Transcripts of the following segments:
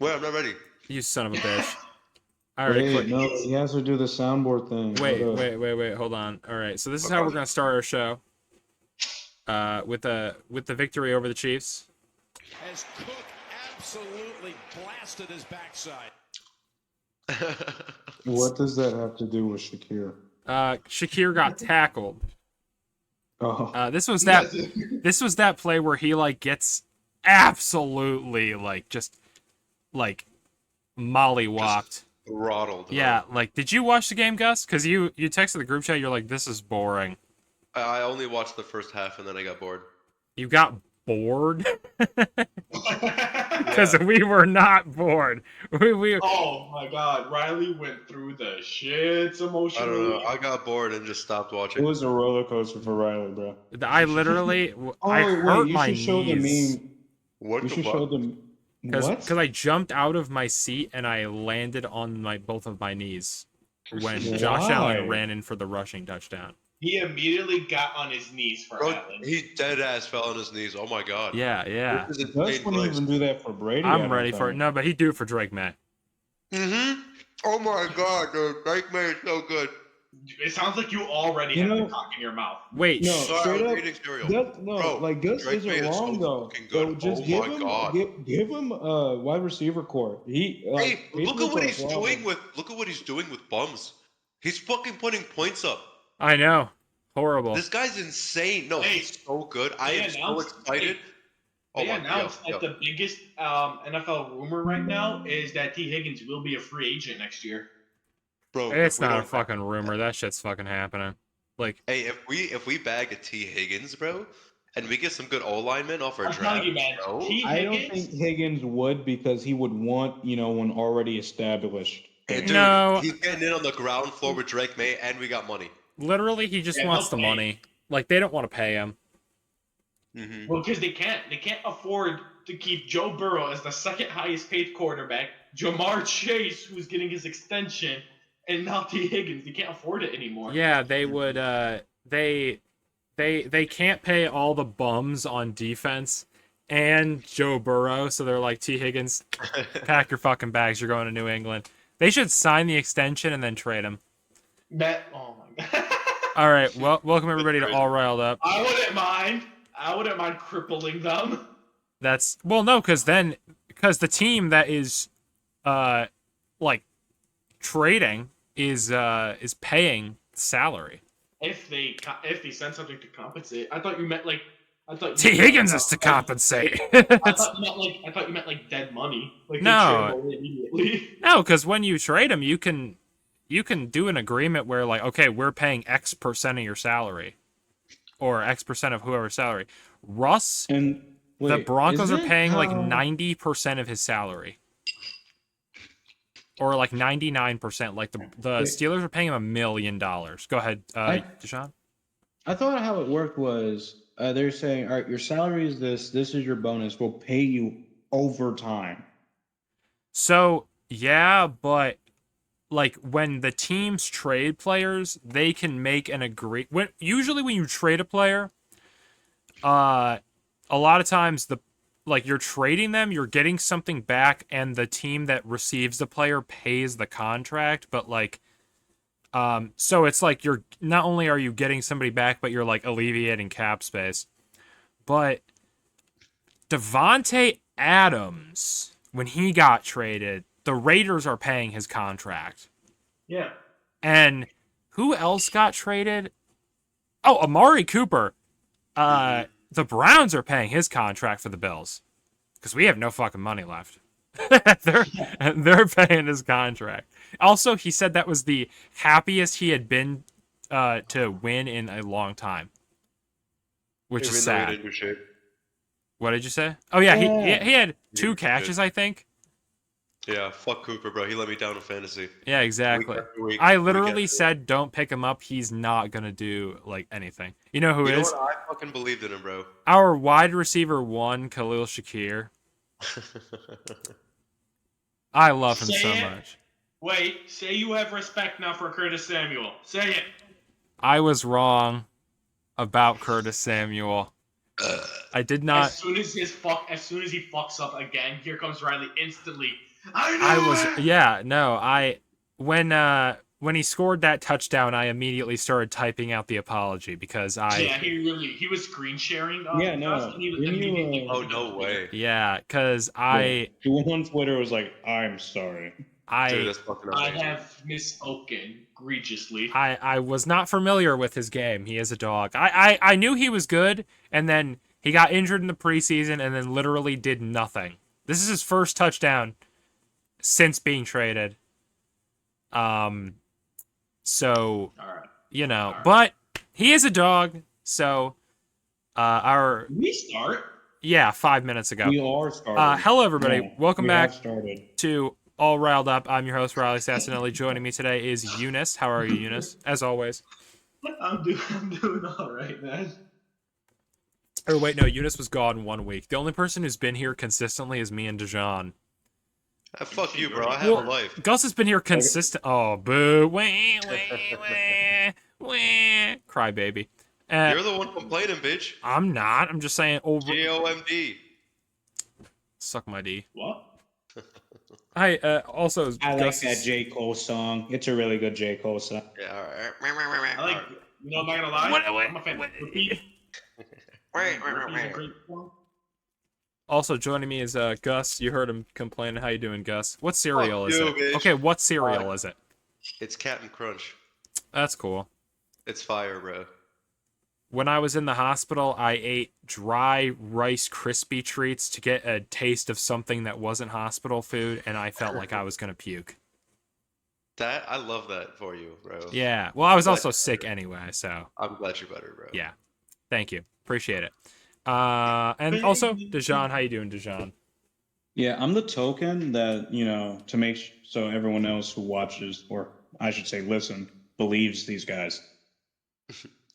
Wait, I'm not ready. You son of a bitch. All right, Wait, no, he has to do the soundboard thing. wait. Hold on. All right, so this is how we're gonna start our show. With the victory over the Chiefs. As Cook absolutely blasted his backside. What does that have to do with Shakir? Shakir got tackled. Oh, This was that play where he like gets absolutely like just like mollywopped. Throttled. Yeah, like did you watch the game, Gus? Because you texted the group chat. You're like, this is boring. I only watched the first half and then I got bored. You got bored? Because we were not bored. We Oh my God, Riley went through the shits emotionally. I don't know. I got bored and just stopped it watching. was a roller coaster for Riley, bro. I literally I wait, hurt you my should show the knees. meme. What You the should fuck? show them. What? Because I jumped out of my seat and I landed on both of my knees when Josh Allen ran in for the rushing touchdown. He immediately got on his knees for Bro, Allen. he dead ass fell on his knees. Oh my god. Yeah. This is Gus insane wouldn't place. even do that for Brady. I'm ready for it. No, but he'd do it for Drake May. Oh my god, dude. Drake May is so good. It sounds like you already have the cock in your mouth. Wait, No, Sorry, straight I was up. eating cereal. Gus Drake May isn't is so wrong though. fucking good. So just Oh give my him, God. give him a wide receiver core. Hey, look at what he's doing with bums. He's fucking putting points up. I know. Horrible. This guy's insane. No, Hey, he's so good. I am so excited. They announced that the biggest NFL rumor right now is that T. Higgins will be a free agent next year. Bro, It's not a fucking rumor. That shit's fucking happening. Like, hey, if we bag a T. Higgins, bro, and we get some good O linemen off our I'm draft, telling you, man. bro, T. I don't Higgins. think Higgins would because he would want one already established. hey, dude, No. he's getting in on the ground floor with Drake May, and we got money. literally, he just wants the money. Like, they don't want to pay him. Mm-hmm. Well, because they can't afford to keep Joe Burrow as the second highest paid quarterback, Jamar Chase, who's getting his extension, and now T. Higgins. They can't afford it anymore. Yeah, they would. They can't pay all the bums on defense and Joe Burrow, so they're like, T. Higgins, pack your fucking bags. You're going to New England. They should sign the extension and then trade him. Oh my God. All right, well, welcome everybody to All Riled Up. I wouldn't mind crippling them. That's no, because the team that is, like, trading is paying salary. If they send something to compensate, I thought you meant like. T. Higgins is to compensate. I thought you meant like dead money. Like No. they trade away immediately. No, because when you trade him, you can do an agreement where, like, okay, we're paying X percent of your salary, or X percent of whoever's salary. Russ, And the wait, Broncos are isn't paying like how- 90% of his salary, or like 99%. Like the Steelers are paying him $1 million. Go ahead, Deshaun. I thought how it worked was they're saying, all right, your salary is this. This is your bonus. We'll pay you overtime. So yeah, but like when the teams trade players, they can make an usually when you trade a player, a lot of times you're trading them, you're getting something back, and the team that receives the player pays the contract, but like so it's like you're not only are you getting somebody back, but you're like alleviating cap space. But Devontae Adams, when he got traded, the Raiders are paying his contract. Yeah. And who else got traded? Oh, Amari Cooper. The Browns are paying his contract for the Bills because we have no fucking money left. they're paying his contract. Also, he said that was the happiest he had been to win in a long time, which is sad. What did you say? Oh yeah, he had 2 catches, I think. Yeah, fuck Cooper, bro. He let me down in fantasy. Yeah, exactly. Week I literally said, "Don't pick him up. He's not gonna do like anything." You know who is? Know what? I fucking believed in him, bro. Our wide receiver 1, Khalil Shakir. I love him so much. Wait, say you have respect now for Curtis Samuel. Say it. I was wrong about Curtis Samuel. I did not. As soon as he fucks up again, here comes Riley instantly. When he scored that touchdown, I immediately started typing out the apology because Yeah, he was screen sharing. Yeah, no. Dust, and he was When you, immediately Oh no way, he went on Twitter was like, "I'm sorry." dude, that's fucking I amazing. have misspoken egregiously. I was not familiar with his game. He is a dog. I knew he was good, and then he got injured in the preseason, and then literally did nothing. This is his first touchdown since being traded. So All right. but he is a dog. So, Did we start? 5 minutes ago. We are starting. Hello everybody. Yeah, Welcome we back have started. to All Riled Up. I'm your host, Riley Sassinelli. Joining me today is Eunice. How are you, Eunice? As always. I'm doing all right, man. Oh, wait, no, Eunice was gone 1 week. The only person who's been here consistently is me and Dijon. Fuck you, bro. I have a life. Gus has been here consistent. Oh, boo. Wah, cry baby. You're the one complaining, bitch. I'm not. I'm just saying over. GOMD. Suck my D. What? Hi, also, I like Gus that is- J. Cole song. It's a really good J. Cole song. Yeah, all right. I like. You know, I'm not gonna lie. What- I'm a fan. Repeat. Repeat is a great one. Also joining me is Gus. You heard him complaining. How you doing, Gus? What cereal Fuck is you, it? bitch. Okay, what cereal is it? It's Captain Crunch. That's cool. It's fire, bro. When I was in the hospital, I ate dry Rice Krispie treats to get a taste of something that wasn't hospital food, and I felt like I was gonna puke. I love that for you, bro. Yeah. Well, I was also sick anyway, so I'm glad you're better, bro. yeah. Thank you. Appreciate it. And also, Dijon, how you doing, Dijon? Yeah, I'm the token that, to make so everyone else who watches, or I should say listen, believes these guys.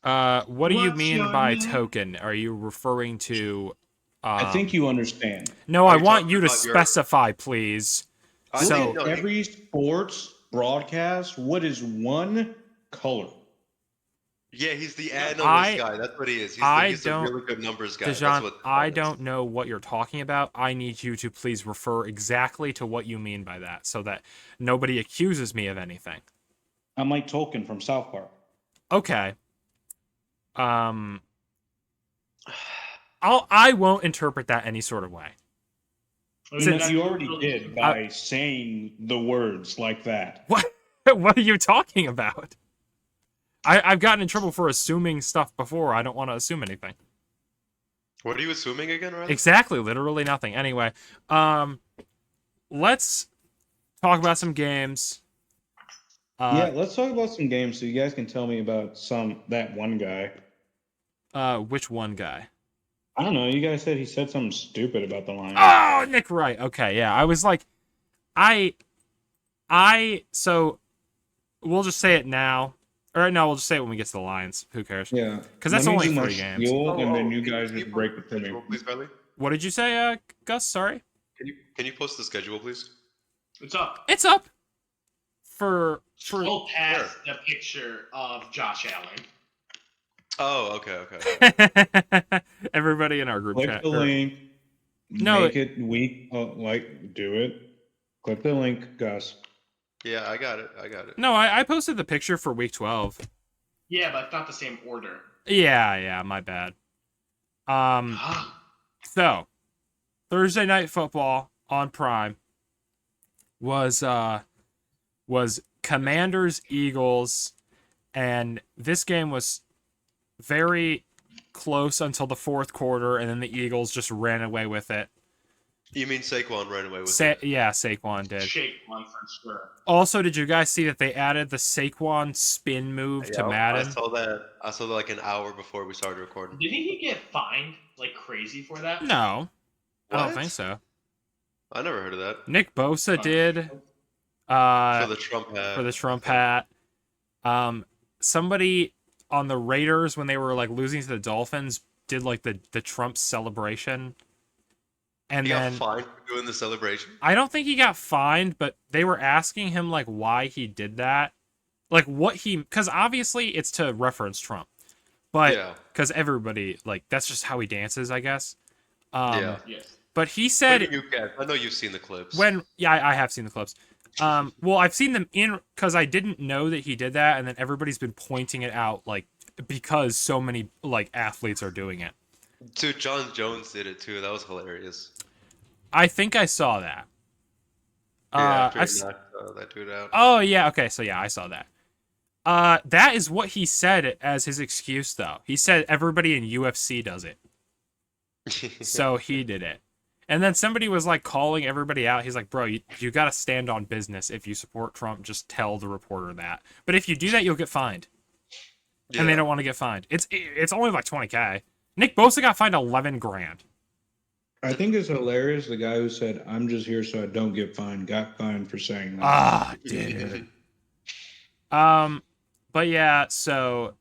What do you What's mean your by name? token? Are you referring to? I think you understand. No, Are I you want talking you to about your- specify, please. I So- think- no, Every sports broadcast, what is one color? yeah, he's the I- analyst guy. That's what he is. He's the don't- really good numbers guy. That's Dijon, what I that is. don't know what you're talking about. I need you to please refer exactly to what you mean by that, so that nobody accuses me of anything. I'm like Tolkien from South Park. Okay. I won't interpret that any sort of way. Since- You already did by saying the words like that. What? What are you talking about? I've gotten in trouble for assuming stuff before. I don't want to assume anything. What are you assuming again, right? Exactly, literally nothing. Anyway, let's talk about some games. Yeah, let's talk about some games so you guys can tell me about that one guy. Which one guy? I don't know. You guys said he said something stupid about the Lions. Oh, Nick Wright. Okay, yeah. I was like, so we'll just say it now. Or no, we'll just say it when we get to the Lions. Who cares? Yeah, Because that's Let me only do my 3 games. spiel, and then you can guys can just break it to me. schedule, please, Riley? What did you say, Gus? Sorry. Can you post the schedule, please? What's up? It's up. For Scroll past the picture of Josh Allen. Oh, okay. everybody in our group Click chat. the link. No, Make it weak. Do it. Click the link, Gus. Yeah, I got it. No, I posted the picture for week 12. Yeah, but it's not the same order. Yeah, my bad. So Thursday night football on Prime was Commanders Eagles, and this game was very close until the fourth quarter, and then the Eagles just ran away with it. You mean Saquon ran away with it? Yeah, Saquon did. Shake one for sure. Also, did you guys see that they added the Saquon spin move to Yeah, Madden? I saw that like an hour before we started recording. Didn't he get fined like crazy for that? No, I don't What? think so. I never heard of that. Nick Bosa did. For the Trump hat. For the Trump hat. Somebody on the Raiders, when they were like losing to the Dolphins, did like the Trump celebration. And He then got fined for doing the celebration. I don't think he got fined, but they were asking him like why he did that. Like what he, because obviously it's to reference Trump. but Yeah. because everybody like that's just how he dances, I guess. Yeah. Yes. But he Maybe said you can. I know you've seen the clips. I have seen the clips. Well, I've seen them in because I didn't know that he did that, and then everybody's been pointing it out like because so many like athletes are doing it. Dude, John Jones did it too. That was hilarious. I think I saw that. Yeah, after I've he knocked that dude out. Oh yeah, okay, so yeah, I saw that. That is what he said as his excuse, though. He said everybody in UFC does it, so he did it. And then somebody was like calling everybody out. He's like, "Bro, you got to stand on business. If you support Trump, just tell the reporter that. But if you do that, you'll get fined." Yeah. And they don't want to get fined. It's only like 20K. Nick Bosa got fined 11 grand. I think it's hilarious. The guy who said, "I'm just here so I don't get fined," got fined for saying that. Ah, dude. But yeah, so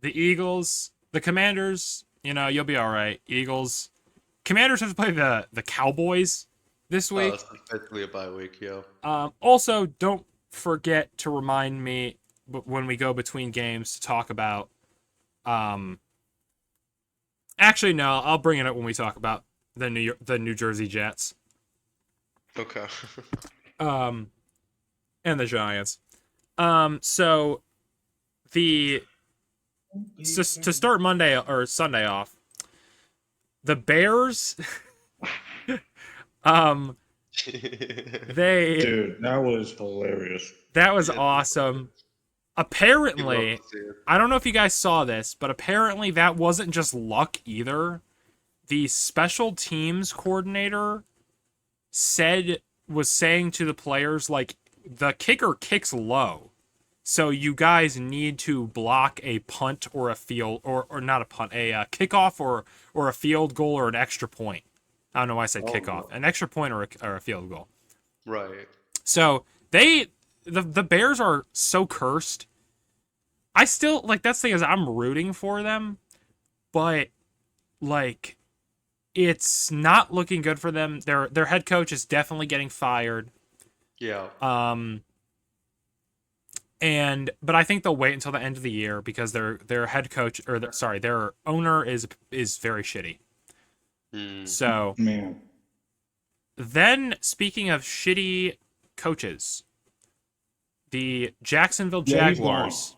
the Eagles, the Commanders, you'll be all right. Eagles, Commanders have to play the Cowboys this week. It's basically a bye week, yeah. Also, don't forget to remind me when we go between games to talk about. Actually, no, I'll bring it up when we talk about the New Jersey Jets. Okay. And the Giants. So to start Monday or Sunday off, the Bears. Dude, that was hilarious. That was Yeah, awesome. You Apparently, love to see it. I don't know if you guys saw this, but apparently that wasn't just luck either. The special teams coordinator was saying to the players, like, the kicker kicks low. So you guys need to block a punt or a field, or not a punt, a kickoff or a field goal or an extra point. I don't know why I said kickoff. An extra point or a field goal. Right. So the Bears are so cursed. I still, like, that's the thing is I'm rooting for them, but, like, it's not looking good for them. Their head coach is definitely getting fired. Yeah. But I think they'll wait until the end of the year because their head coach their owner is very shitty. So Man. then, speaking of shitty coaches, the Jacksonville Yeah, he's Jaguars.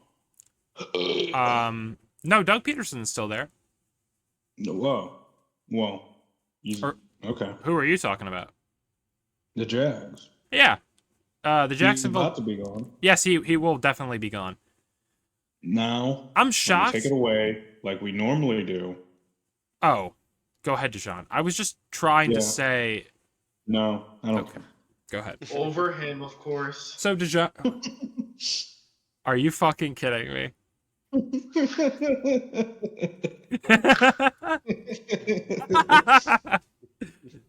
No, Doug Peterson's still there. Whoa. Okay. Who are you talking about? The Jags. Yeah. The Jacksonville. He's about to be gone. Yes, he will definitely be gone. Now, I'm let me shocked. take it away like we normally do. Oh, go ahead, Deshaun. I was just trying to Yeah. say. No, I don't. Okay. Go ahead. Over him, of course. So, Deshaun, are you fucking kidding me?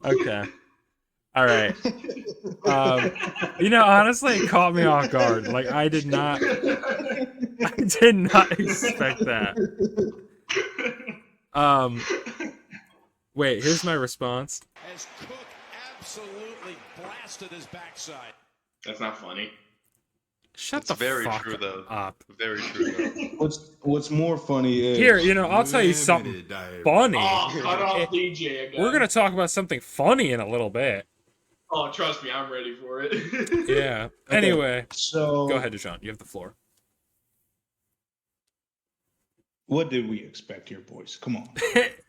Okay. All right. Honestly, it caught me off guard. Like, I did not expect that. Wait, here's my response. As Cook absolutely blasted his backside. That's not funny. Shut It's the very fuck true, though. up. Very true, though. What's more funny is Here, I'll tell you something funny. Oh, cut off DJ again. We're gonna talk about something funny in a little bit. Oh, trust me, I'm ready for it. Yeah. Okay, Anyway, So go ahead, Deshaun. You have the floor. what did we expect here, boys? Come on.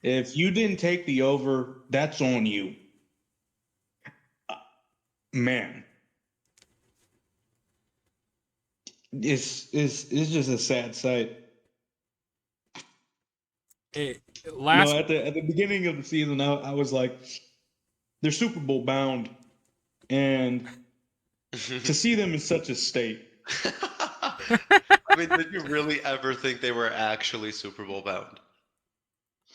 If you didn't take the over, that's on you. Man. It's just a sad sight. Last At the beginning of the season, I was like, they're Super Bowl bound, and to see them in such a state. I mean, did you really ever think they were actually Super Bowl bound?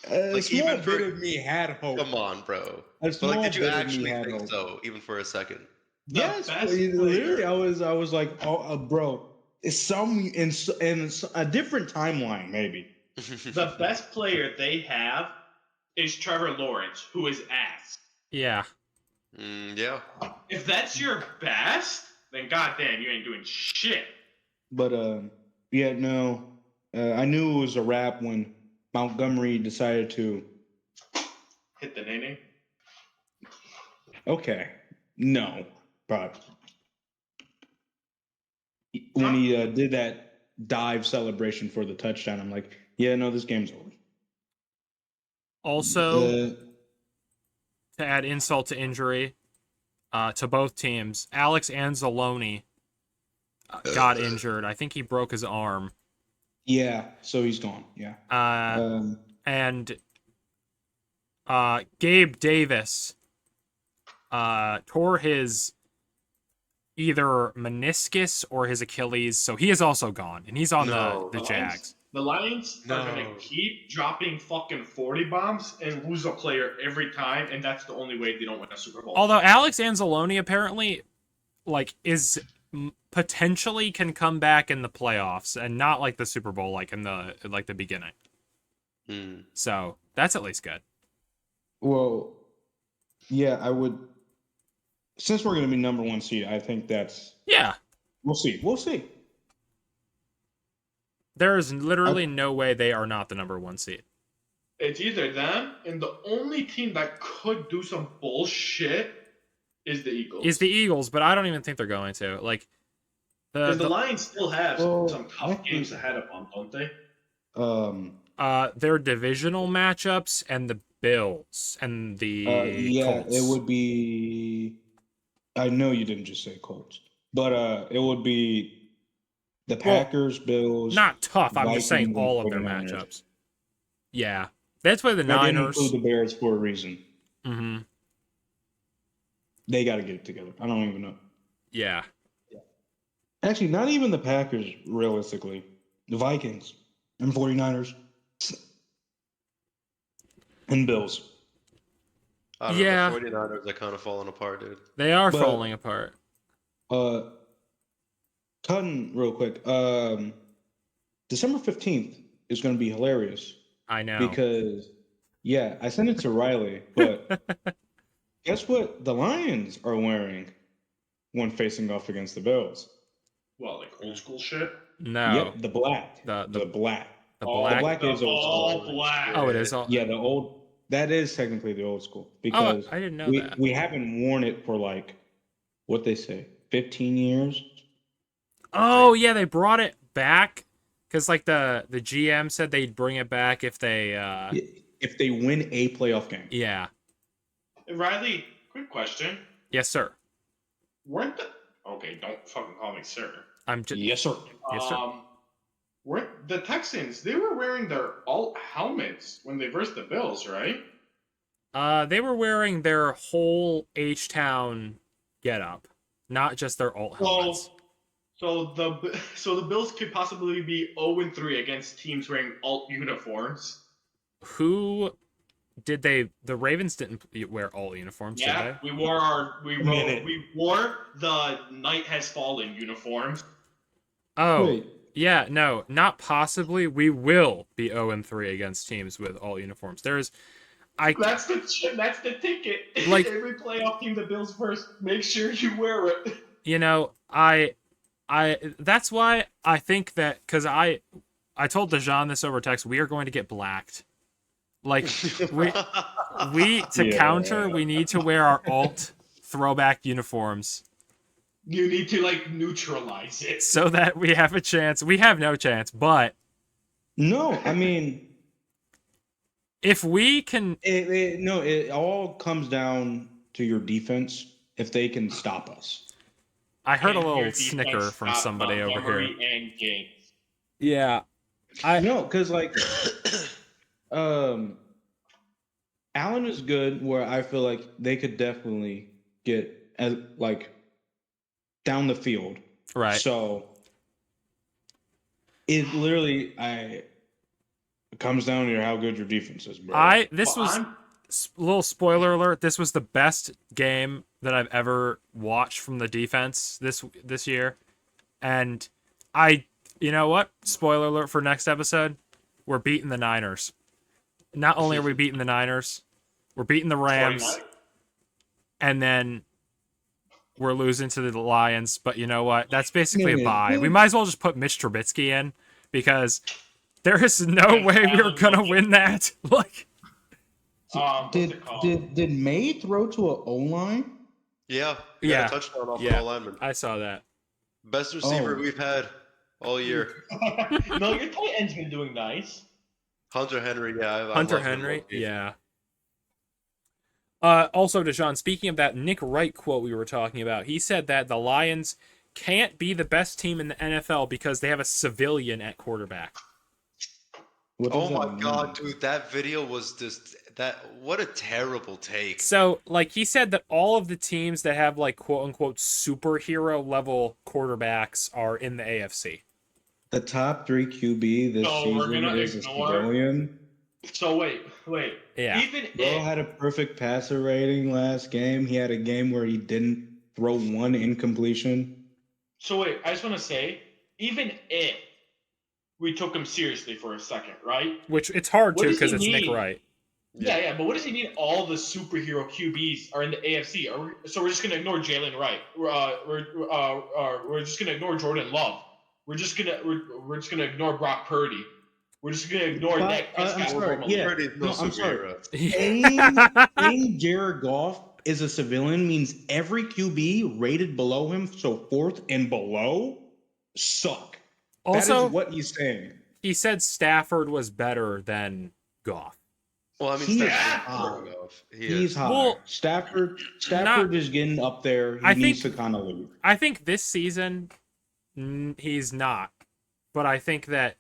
A Like, small even for- bit of me had hope. Come on, bro. A But small like, did you bit of me actually had think hope. so, even for a second? Yes, best literally. player. I was like, oh, bro, it's some in a different timeline, maybe. The best player they have is Trevor Lawrence, who is ass. Yeah. Yeah. If that's your best, then goddamn, you ain't doing shit. But yeah, no. I knew it was a wrap when Montgomery decided to. Hit the nene. Okay, no, but when he did that dive celebration for the touchdown, I'm like, yeah, no, this game's over. Also, to add insult to injury, to both teams, Alex Anzalone got injured. I think he broke his arm. Yeah, so he's gone. Yeah. And Gabe Davis tore his either meniscus or his Achilles, so he is also gone, and he's on the Jags. The Lions are going to keep dropping fucking 40 bombs and lose a player every time, and that's the only way they don't win a Super Bowl. Although Alex Anzalone apparently, is potentially can come back in the playoffs and not like the Super Bowl, like in the beginning. So that's at least good. Well, yeah, I would. Since we're going to be number 1 seed, I think that's. Yeah. We'll see. We'll see. There is literally no way they are not the number 1 seed. It's either them, and the only team that could do some bullshit is the Eagles. But I don't even think they're going to. Like, because the Lions still have some tough games ahead of them, don't they? Their divisional matchups and the Bills and the Colts. It would be. I know you didn't just say Colts, but it would be the Packers, Bills. Not tough. I'm just saying Vikings, all of their 49ers. matchups. Yeah, that's why the I Niners. didn't include the Bears for a reason. Mm-hmm. They got to get it together. I don't even know. Yeah. Actually, not even the Packers, realistically. The Vikings and 49ers and Bills. I don't Yeah. know, the 49ers are kind of falling apart, dude. They are falling apart. Cutting real quick. December 15th is going to be hilarious. I know. Because, yeah, I sent it to Riley, but guess what the Lions are wearing when facing off against the Bills? Well, like old school shit? No. Yep, the black. The black. The The black. black is old All school. black. Oh, it is all. Yeah, the old. That is technically the old school because I didn't know that. we haven't worn it for like what they say 15 years. Oh yeah, they brought it back because like the GM said they'd bring it back if they win a playoff game. Yeah. Riley, quick question. Yes, sir. Weren't the okay? Don't fucking call me sir. I'm just Yes, sir. Yes, sir. Weren't the Texans? They were wearing their alt helmets when they versed the Bills, right? They were wearing their whole H-Town getup, not just their alt helmets. So the Bills could possibly be 0-3 against teams wearing alt uniforms. Who did they? The Ravens didn't wear alt uniforms, did Yeah, they? we wore the Night Has Fallen uniforms. Oh, Wait. yeah, no, not possibly. We will be 0-3 against teams with alt uniforms. That's the ticket. Like- Every playoff team the Bills first, make sure you wear it. You know, I that's why I think that because I told Dejan this over text. We are going to get blacked. Like we to counter, we need to wear our alt throwback uniforms. You need to neutralize it so that we have a chance. We have no chance, but no, I mean, if we can, it all comes down to your defense. If they can stop us, I heard a And your little defense snicker from stop somebody over here. Montgomery and Gaines. Yeah, because Allen is good. Where I feel like they could definitely get down the field. right. So it literally it comes down to how good your defense is, bro. This was little spoiler alert. This was the best game that I've ever watched from the defense this year, and you know what? Spoiler alert for next episode. We're beating the Niners. Not only are we beating the Niners, we're beating the Rams, 49. and then we're losing to the Lions. But you know what? That's basically a bye. We might as well just put Mitch Trubisky in because There is no way we were gonna win that. Like, What's Did it called? did May throw to a O line? Yeah, he Yeah. got a touchdown off an yeah, O-lineman. I saw that. Best receiver Oh. we've had all year. No, your tight end's been doing nice. Hunter Henry, yeah, I Hunter love him Henry, low-key. yeah. Also, Deshaun, speaking of that Nick Wright quote we were talking about, he said that the Lions can't be the best team in the NFL because they have a civilian at quarterback. What does Oh that my mean? god, dude, that video was just what a terrible take. So, like, he said that all of the teams that have, like, quote-unquote superhero level quarterbacks are in the AFC. The top 3 QB this So we're season gonna is a ignore- civilian. So wait. Yeah. Even Bro if had a perfect passer rating last game. He had a game where he didn't throw one incompletion. So wait, I just want to say, even if we took him seriously for a second, right? Which it's hard What to does he because it's Nick mean? Wright. Yeah, but what does he mean? All the superhero QBs are in the AFC. So we're just gonna ignore Jalen Wright. We're just gonna ignore Jordan Love. We're just gonna ignore Brock Purdy. We're just gonna ignore But, Dak I'm Prescott. sorry, from yeah. Purdy's no No, I'm sorry. superhero. Saying Jared Goff is a civilian means every QB rated below him, so fourth and below, suck. That Also, is what he's saying. he said Stafford was better than Goff. Well, I mean, He is Stafford's high. going off. He's high. Well, Stafford not- is getting up there. He I needs think- to kind of leave. I think this season he's not, but I think that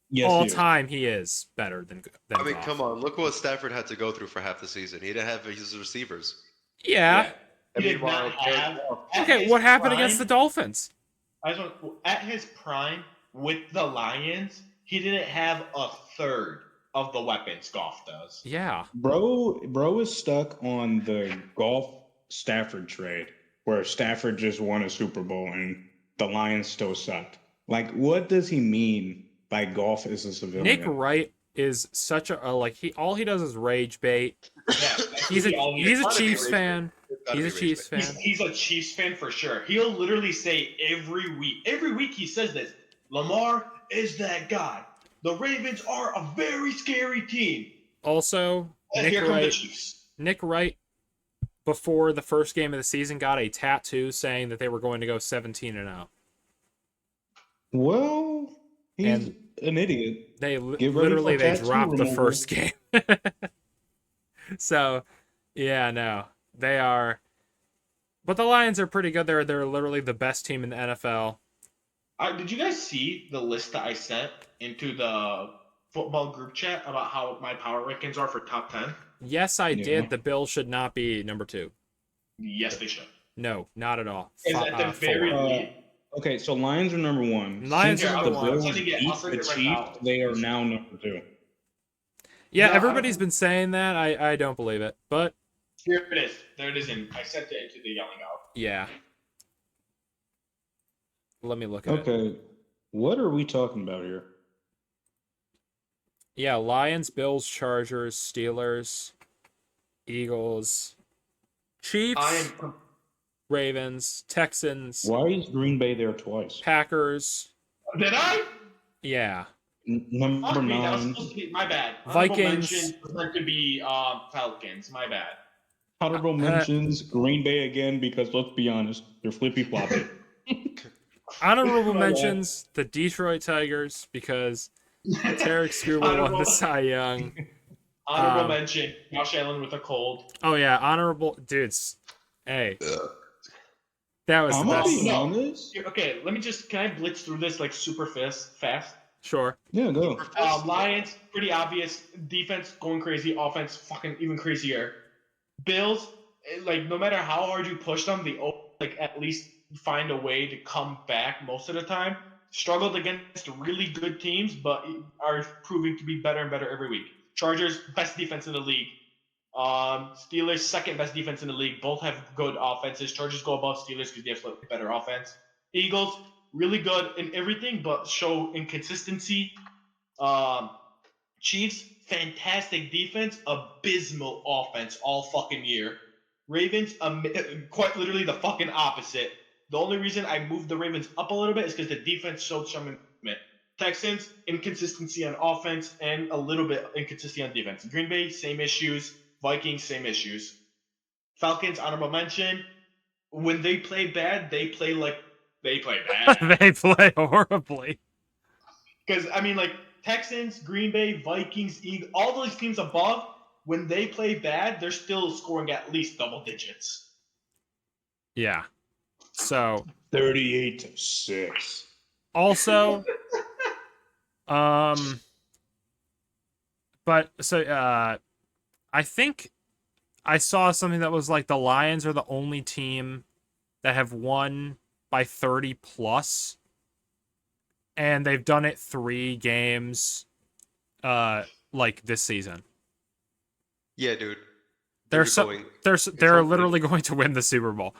Yes, all he is. time he is better than I mean, Goff. come on, look what Stafford had to go through for half the season. He didn't have his receivers. Yeah. He did Meanwhile, not have. at Okay, his what happened prime- against the Dolphins? I just want, at his prime with the Lions, he didn't have a third of the weapons Goff does. Yeah. Bro is stuck on the Golf Stafford trade where Stafford just won a Super Bowl and the Lions still sucked. Like, what does he mean by Golf is a civilian? Nick Wright is such a like all he does is rage bait. Yeah, He's a gotta be Chiefs rage fan. It's gotta He's a be Chiefs fan. He's a Chiefs fan for sure. He'll literally say every week he says this, Lamar is that guy. The Ravens are a very scary team. Also, And Nick here come the Wright. Chiefs. Nick Wright, before the first game of the season, got a tattoo saying that they were going to go 17-0. Well, he's And- an idiot. They Get ready literally for they tattoo dropped the removal. first game. So, yeah, no, they are. But the Lions are pretty good. They're literally the best team in the NFL. Did you guys see the list that I sent into the football group chat about how my power rankings are for top 10? Yes, I Yeah. did. The Bills should not be number 2. Yes, they should. No, not at all. Is at the very 4. least. Okay, so Lions are number 1. Lions Since are the number one. Bills I'll send beat it the right Chiefs, now. they are now number 2. Yeah, No, everybody's been saying that. I don't believe it, but Here it is. There it is. I sent it into the yelling out. yeah. Let me look at it. Okay, what are we talking about here? Yeah, Lions, Bills, Chargers, Steelers, Eagles, Chiefs, I am. Ravens, Texans, Why is Green Bay there twice? Packers. Did I? Yeah. Number Fuck me, that was 9. supposed to be my bad. Vikings. Mention was meant to be Falcons. My bad. Honorable mentions Green Bay again because let's be honest, they're flippy floppy. Honorable My bad. mentions the Detroit Tigers because Tarek Skubal won Honorable- the Cy Young. Honorable Um, mention: Josh Allen with a cold. Oh yeah, honorable dudes. Hey, that was I'm the gonna best. be No. honest. Okay, let me just. Can I blitz through this like super fast? Sure. Yeah, go. Lions, pretty obvious. Defense going crazy. Offense, fucking even crazier. Bills, like no matter how hard you push them, they like at least find a way to come back most of the time. Struggled against really good teams, but are proving to be better and better every week. Chargers, best defense in the league. Steelers, second best defense in the league. Both have good offenses. Chargers go above Steelers because they have slightly better offense. Eagles, really good in everything, but show inconsistency. Chiefs, fantastic defense, abysmal offense all fucking year. Ravens, quite literally the fucking opposite. The only reason I moved the Ravens up a little bit is because the defense showed some improvement. Texans, inconsistency on offense and a little bit inconsistency on defense. Green Bay, same issues. Vikings, same issues. Falcons, honorable mention. When they play bad, they play like they play bad. They play horribly. Because, I mean, like, Texans, Green Bay, Vikings, Eagles, all those teams above, when they play bad, they're still scoring at least double digits. Yeah. So 38-6. also, but so I think I saw something that was like the Lions are the only team that have won by 30 plus, and they've done it 3 games, like this season. Yeah, dude. They're unbelievable. literally going to win the Super Bowl.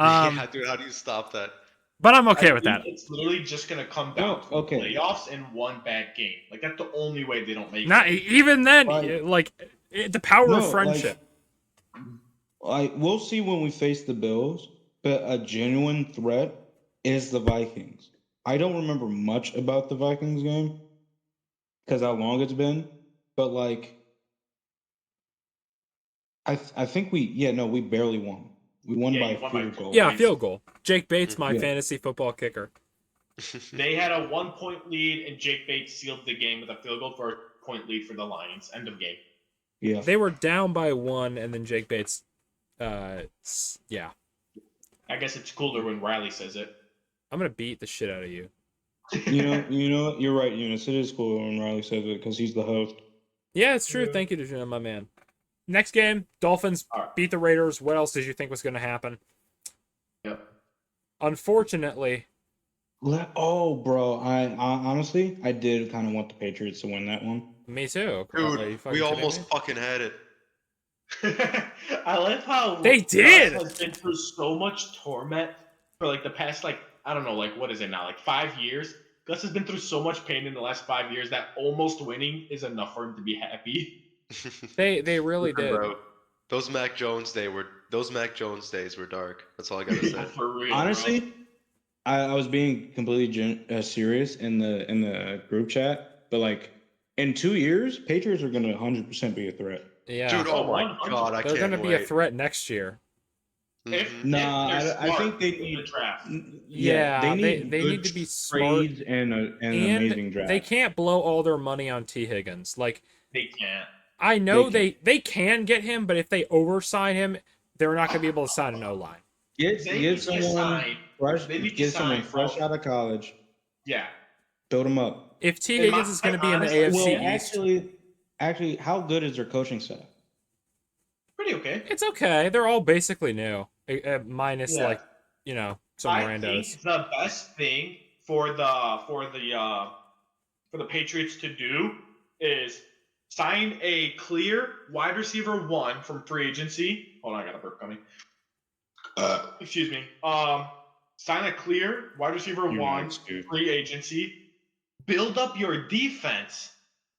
Yeah, dude. How do you stop that? But I'm okay I with think that. It's literally just going to come down to playoffs and one bad game. Like, that's the only way they don't make Not it. even then, Like- the power of friendship. We'll see when we face the Bills, but a genuine threat is the Vikings. I don't remember much about the Vikings game because how long it's been, but like I think we barely won. We won by you won by field goal. Yeah, field goal. Jake Bates, my Yeah. fantasy football kicker. They had a 1-point lead, and Jake Bates sealed the game with a field goal for a point lead for the Lions. End of game. Yeah. They were down by 1, and then Jake Bates, yeah. I guess it's cooler when Riley says it. I'm gonna beat the shit out of you. You know, you're right, Eunice. It is cool when Riley says it because he's the host. Yeah, it's true. Yeah. Thank you, Dejan, my man. Next game, Dolphins All right. beat the Raiders. What else did you think was going to happen? Yep. Unfortunately, Oh, bro. I honestly, I did kind of want the Patriots to win that one. me too. Are Dude, you fucking we kidding almost me? fucking had it. I like how They did! Gus has been through so much torment for like the past I don't know, like what is it now, like 5 years. Gus has been through so much pain in the last 5 years that almost winning is enough for him to be happy. They really did. Bro, those Mac Jones days were dark. That's all I gotta say. For real, Honestly, I was being completely serious in the group chat, but like in 2 years, Patriots are going to 100% be a threat. Yeah, Dude, oh my 100%. god, I they're can't going to wait. be a threat next year. If, Mhm. Nah, if they're I think smart they in need the draft. Yeah, they they need need good to be trades and an amazing draft. they can't blow all their money on T. Higgins. Like, They can't. I know They they can get him, but if they oversign him, they're not going to be able to sign an O-line. They need Get to someone sign- fresh. they need to Get someone sign fresh from- out of college. Yeah. Build them up. If T. In my- Higgins is going to be in the honestly- AFC Well, East, actually, how good is their coaching staff? Pretty okay. it's okay. They're all basically new, minus Yeah. like some I randos. think the best thing for the Patriots to do is sign a clear wide receiver 1 from free agency. Hold on, I got a burp coming. Excuse me. Sign a clear wide receiver You're 1 nice, dude. free agency. Build up your defense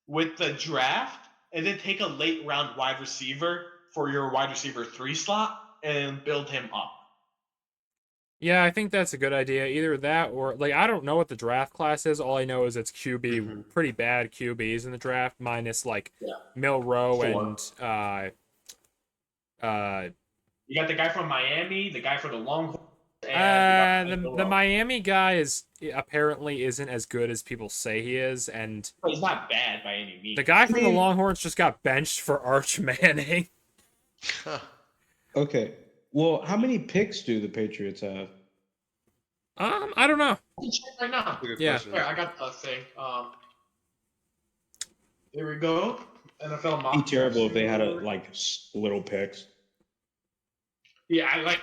with the draft, and then take a late round wide receiver for your wide receiver 3 slot and build him up. Yeah, I think that's a good idea. Either that or like I don't know what the draft class is. All I know is it's QB, pretty bad QBs in the draft, minus like Milrow 4. and You got the guy from Miami, the guy for the Longhorns, and the Miami guy apparently isn't as good as people say he is, and But he's not bad by any means. the guy from the Longhorns just got benched for Arch Manning. Okay. Well, how many picks do the Patriots have? I don't know. I can check right now. Good Yeah. question. Here, I got the thing. Here we go. NFL mock. It'd be terrible if they had little picks. Yeah, I like.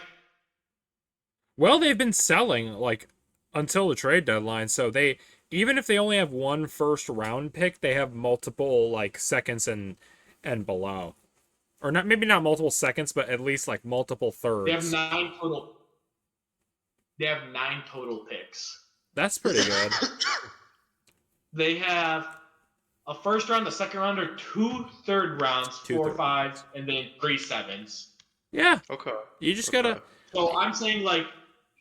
Well, they've been selling like until the trade deadline, so they even if they only have one first round pick, they have multiple like seconds and below, or not maybe not multiple seconds, but at least like multiple thirds. They have 9 total. They have 9 total picks. That's pretty good. They have a first round, a second rounder, 2 third rounds, 2 4 third 5s, and then 3 7s. Yeah, Okay. you just Okay. gotta. So I'm saying like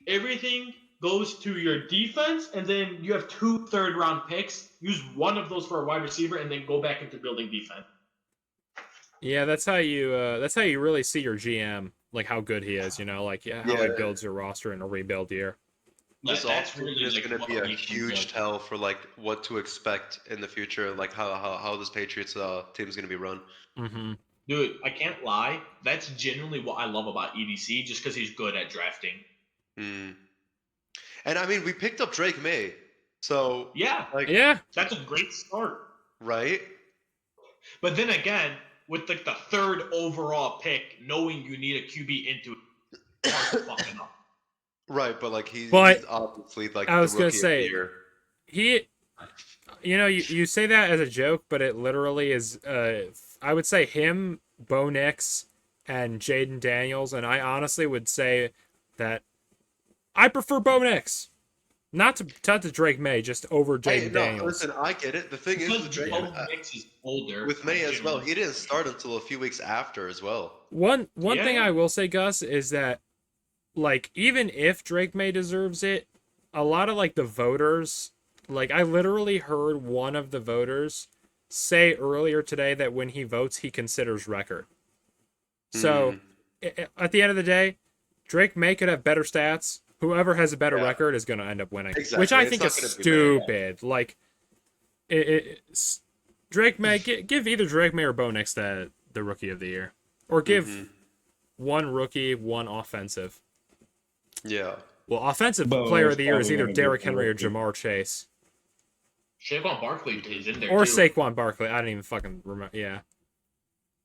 everything goes to your defense, and then you have 2 third-round picks. Use one of those for a wide receiver, and then go back into building defense. Yeah, that's how you really see your GM, like how good he is, like how he builds your roster in a rebuild year. This That's offseason really is like going to what be a makes them huge good. tell for like what to expect in the future, like how this Patriots team is going to be run. Mm-hmm. Dude, I can't lie. That's genuinely what I love about EDC, just because he's good at drafting. Mm. And I mean, we picked up Drake May, so Yeah, like Yeah. that's a great start. right. But then again, with like the 3rd overall pick, knowing you need a QB into it, hard to fucking up. Right, but like But he's obviously like I the was gonna rookie of the say year. he, you say that as a joke, but it literally is. I would say him, Bo Nix, and Jaden Daniels, and I honestly would say that I prefer Bo Nix, not to Drake May, just over Hey, Jaden no, Daniels. listen, I get it. The thing is Because with Drake, Bo Nix is older. with May as well, he didn't start until a few weeks after as well. One thing Yeah. I will say, Gus, is that like even if Drake May deserves it, a lot of like the voters, like I literally heard one of the voters say earlier today that when he votes, he considers record. So at the end of the day, Drake May could have better stats. Whoever has a better record is going to end up winning, Exactly. which I It's think not is gonna be bad. stupid. Like, Drake May give either Drake May or Bo Nix the rookie of the year, or give one rookie, one offensive. Yeah. Well, offensive Bo player is of the year is probably either gonna be Derrick the Henry or rookie. Jamar Chase. Saquon Barkley is in there Or too. Saquon Barkley. I don't even fucking remember. Yeah.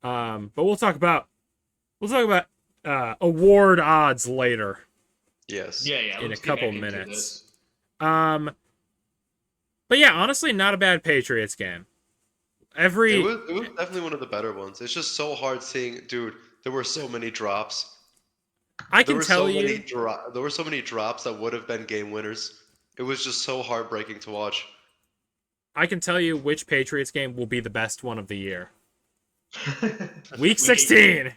But we'll talk about award odds later Yes. Yeah. in a Let's get couple back into minutes. this. But yeah, honestly, not a bad Patriots game. It was definitely one of the better ones. It's just so hard seeing, dude. There were so many drops. I There can were tell so you. many there were so many drops that would have been game winners. It was just so heartbreaking to watch. I can tell you which Patriots game will be the best one of the year. Week Week 16.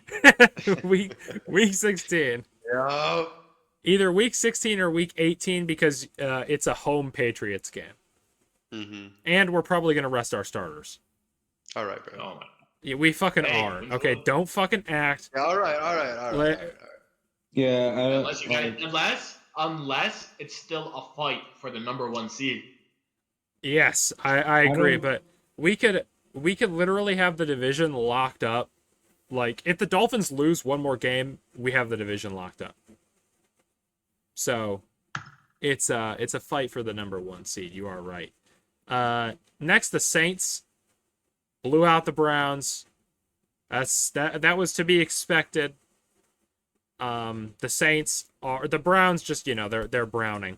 week 16. Yeah. Either week 16 or week 18 because it's a home Patriots game. Mm-hmm. And we're probably going to rest our starters. All right, bro. Oh my. Yeah, we fucking Hey, are. we Okay, will. don't fucking act. Yeah, all right. Yeah, Unless you guys, unless it's still a fight for the number 1 seed. Yes, I agree, don't- but we could literally have the division locked up. Like if the Dolphins lose one more game, we have the division locked up. So it's a fight for the number 1 seed. You are right. Next, the Saints blew out the Browns. That was to be expected. The Saints are the Browns. Just they're browning.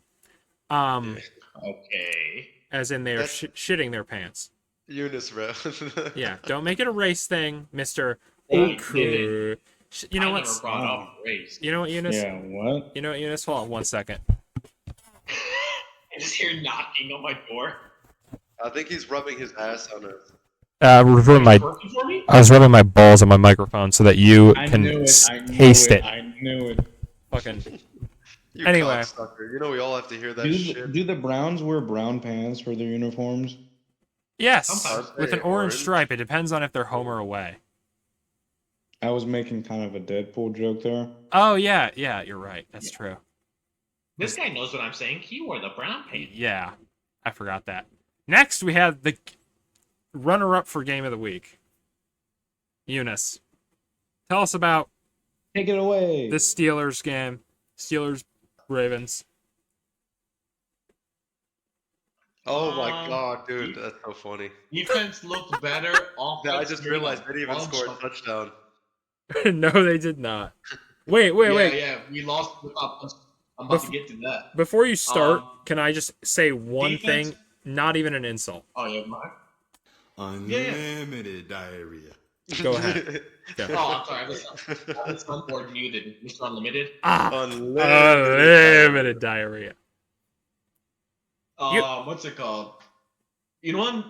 Okay. As in they're shitting their pants. Eunice, bro. Yeah, don't make it a race thing, Mister. They Okay. You know I what? never brought up race. You know what, Eunice? Yeah, what? You know what, Eunice? Hold on 1 second. I just hear knocking on my door. I think he's rubbing his ass on it. Working for me? I was rubbing my balls on my microphone so that you I can knew it. taste it. I knew it. Fucking. You Anyway. cocksucker. You know we all have to hear that shit. Do the Browns wear brown pants for their uniforms? Yes, Sometimes with an they orange orange. stripe. It depends on if they're home or away. I was making kind of a Deadpool joke there. Oh yeah, you're right. That's true. This guy knows what I'm saying. He wore the brown paint. Yeah, I forgot that. Next, we have the runner-up for game of the week. Eunice, tell us about Take it away. this Steelers game. Steelers Ravens. Oh my god, dude, that's so funny. Defense looked better. Yeah, I just realized they didn't even score a touchdown. No, they did not. Wait. Yeah, we lost without punch. I'm about to get to that. Before you start, can I just say one defense- thing? Not even an insult. Oh, yeah, Mark. Unlimited diarrhea. Go ahead. Go. Oh, I'm sorry. I was Unboard muted. Mr. Unlimited. Unlimited diarrhea. What's it called? You know what?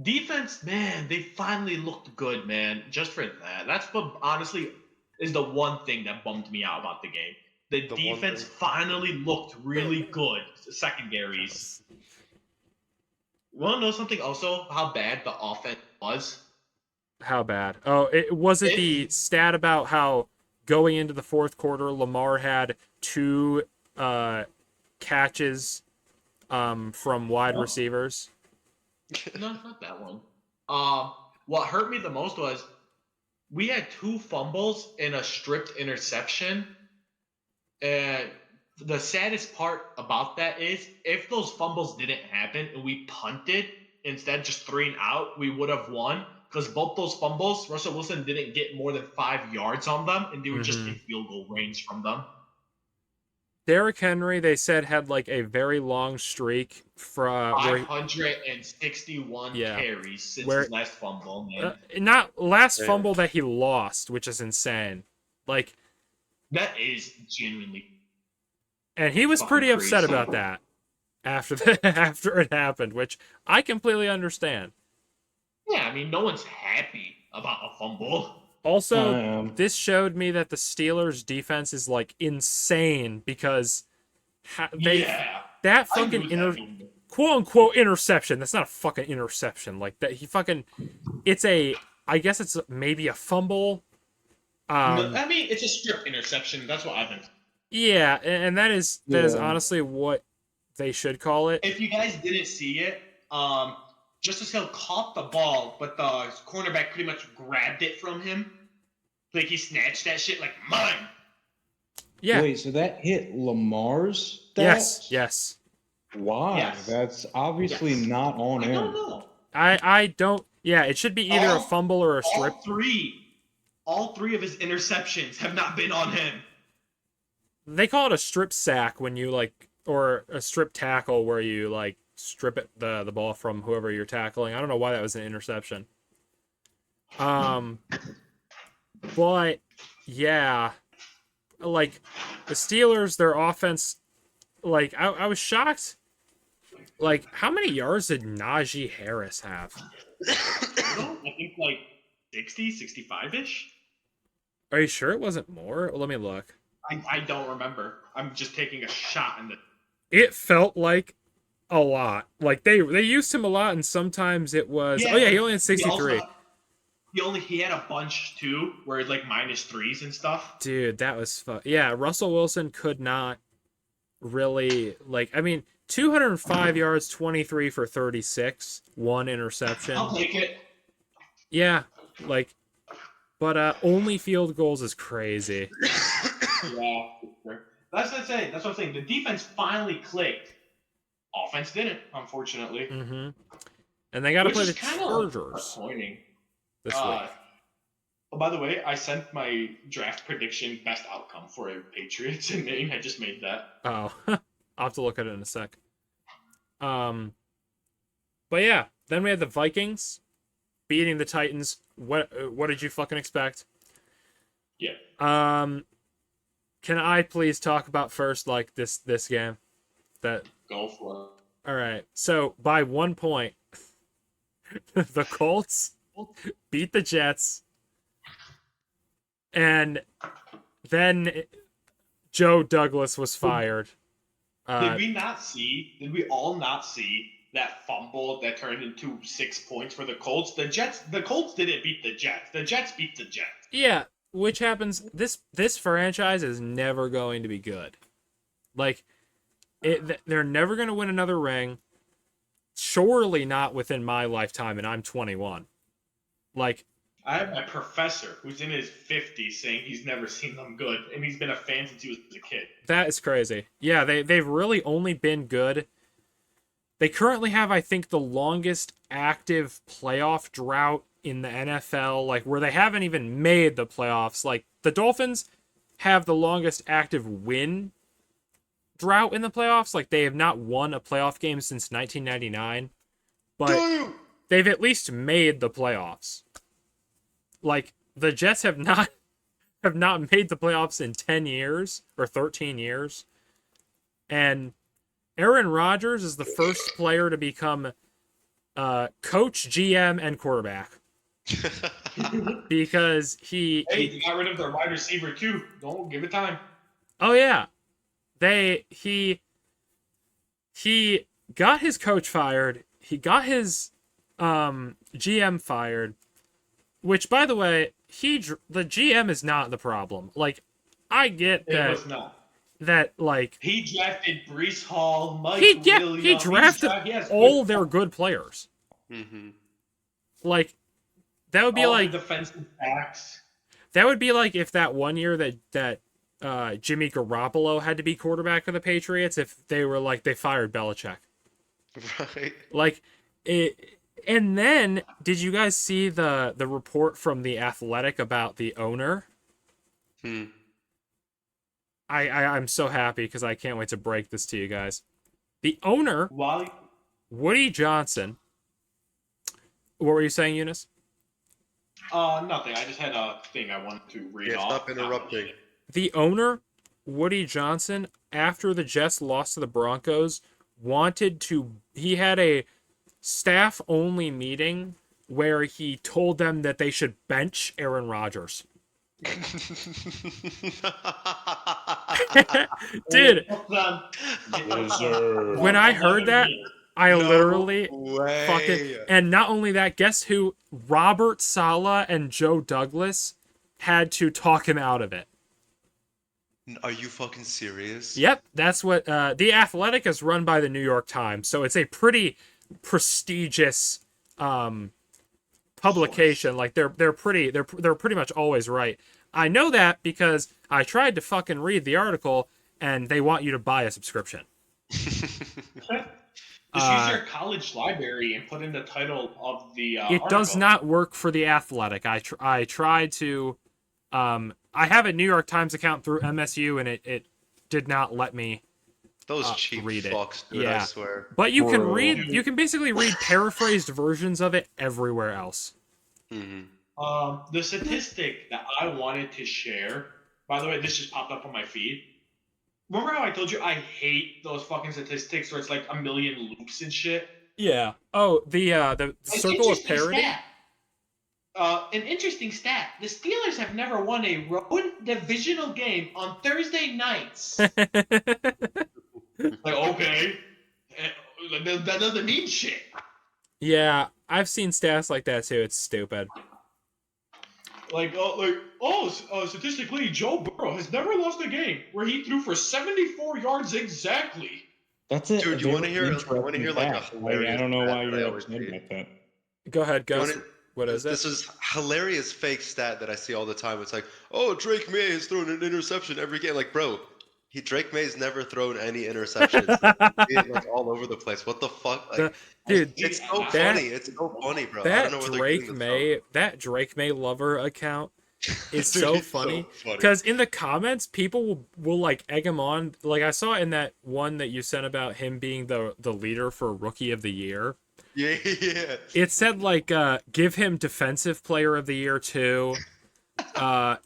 Defense, man, they finally looked good, man. Just for that. That's what honestly is the one thing that bummed me out about the game. The The one defense thing. finally looked really good. Secondaries. You want to know something also? How bad the offense was? How bad? Oh, was it the stat about how going into the fourth quarter, Lamar had 2 catches from wide No, receivers? no, not that one. What hurt me the most was we had 2 fumbles and a stripped interception. And the saddest part about that is if those fumbles didn't happen and we punted instead just 3 and out, we would have won. Because both those fumbles, Russell Wilson didn't get more than 5 yards on them, and they were just in field goal range from them. Derrick Henry, they said, had like a very long streak from 561 carries since his last fumble, man. Not last fumble that he lost, which is insane. Like, that is genuinely. And he was pretty upset crazy. about that after after it happened, which I completely understand. Yeah, I mean, no one's happy about a fumble. Also, this showed me that the Steelers' defense is like insane because that fucking quote unquote interception. That's not a fucking interception. Like that, I guess it's maybe a fumble. I mean, it's a strip interception. That's what I think. Yeah, and that is honestly what they should call it. If you guys didn't see it, Justice Hill caught the ball, but the cornerback pretty much grabbed it from him. Like he snatched that shit like mine. Yeah. Wait, so that hit Lamar's stats? Yes. Why? Yes. That's obviously not on him. I don't know. I don't. Yeah, it should be either a fumble or a strip. All three of his interceptions have not been on him. They call it a strip sack when you or a strip tackle where you strip the ball from whoever you're tackling. I don't know why that was an interception. But yeah, the Steelers, their offense, I was shocked. How many yards did Najee Harris have? I think 60, 65-ish. Are you sure it wasn't more? Well, let me look. I don't remember. I'm just taking a shot in the. It felt like a lot. They used him a lot, and sometimes it was. Yeah, he only had 63. He had a bunch too, where it's -3s and stuff. Dude, that was fun. Yeah, Russell Wilson could not really 205 yards, 23 for 36, 1 interception. I'll take it. Yeah, but only field goals is crazy. Yeah, that's what I'm saying. The defense finally clicked. Offense didn't, unfortunately. Mm-hmm. And they got to play the Chargers this week. Oh, by the way, I sent my draft prediction best outcome for a Patriots in Maine. I just made that. Oh, I'll have to look at it in a sec. But yeah, then we had the Vikings beating the Titans. What did you fucking expect? Yeah. Can I please talk about first this game? Go for it. All right. So by 1 point, the Colts beat the Jets, and then Joe Douglas was fired. Did we all not see that fumble that turned into 6 points for the Colts? The Colts didn't beat the Jets. The Jets beat the Jets. Yeah, which happens. This franchise is never going to be good. They're never going to win another ring. Surely not within my lifetime, and I'm 21. I have my professor who's in his 50s saying he's never seen them good, and he's been a fan since he was a kid. That is crazy. Yeah, they've really only been good. They currently have, I think, the longest active playoff drought in the NFL, where they haven't even made the playoffs. The Dolphins have the longest active win drought in the playoffs. They have not won a playoff game since 1999, but they've at least made the playoffs. The Jets have not made the playoffs in 10 years or 13 years. And Aaron Rodgers is the first player to become coach, GM, and quarterback. Because they got rid of their wide receiver too. Don't give it time. Oh yeah, he got his coach fired. He got his GM fired. Which, by the way, the GM is not the problem. Like, I get It was not. that like He drafted Brees Hall, Mike he Williams. drafted He has all their good players. Mm-hmm. Like that would be all like the defensive backs. that would be like if that one year that Jimmy Garoppolo had to be quarterback of the Patriots, if they were like they fired Belichick. Right. Like it. And then, did you guys see the report from The Athletic about the owner? Hmm. I'm so happy because I can't wait to break this to you guys. The owner, Wally, Woody Johnson. What were you saying, Eunice? nothing. I just had a thing I wanted to read Yeah, off. stop interrupting. The owner, Woody Johnson, after the Jets lost to the Broncos, he had a staff only meeting where he told them that they should bench Aaron Rodgers. Dude, when I heard that, I No literally way. fucking. And not only that, guess who? Robert Saleh and Joe Douglas had to talk him out of it. Are you fucking serious? Yep, that's what The Athletic is run by the New York Times, so it's a pretty prestigious publication. Like they're pretty much always right. I know that because I tried to fucking read the article and they want you to buy a subscription. Just use your college library and put in the title of the It does article. not work for The Athletic. I tried to I have a New York Times account through MSU and it did not let me Those cheap read it. fucks, dude, Yeah. I swear. But you can basically read paraphrased versions of it everywhere else. Mm-hmm. The statistic that I wanted to share, by the way, this just popped up on my feed. Remember how I told you I hate those fucking statistics where it's like a million loops and shit? Yeah. Oh, the circle of parody. An interesting stat. The Steelers have never won a road divisional game on Thursday nights. Like, okay. That doesn't mean shit. Yeah, I've seen stats like that too. It's stupid. Statistically, Joe Burrow has never lost a game where he threw for 74 yards exactly. That's it. Dude, you want to hear like a hilarious I don't know stat why that I you're always upset see? about that. Go ahead, Gus. wanna- What is it? This is hilarious fake stat that I see all the time. It's like, oh, Drake May has thrown an interception every game. Like, bro, Drake May's never thrown any interceptions. Like all over the place. What the fuck? Like, Dude, it's so funny. It's so funny, bro. I that don't know where they're Drake getting this May, that Drake May lover account is Dude, so he's funny so funny. because in the comments people will like egg him on. Like I saw in that one that you sent about him being the leader for Rookie of the Year. Yeah. It said like give him Defensive Player of the Year too.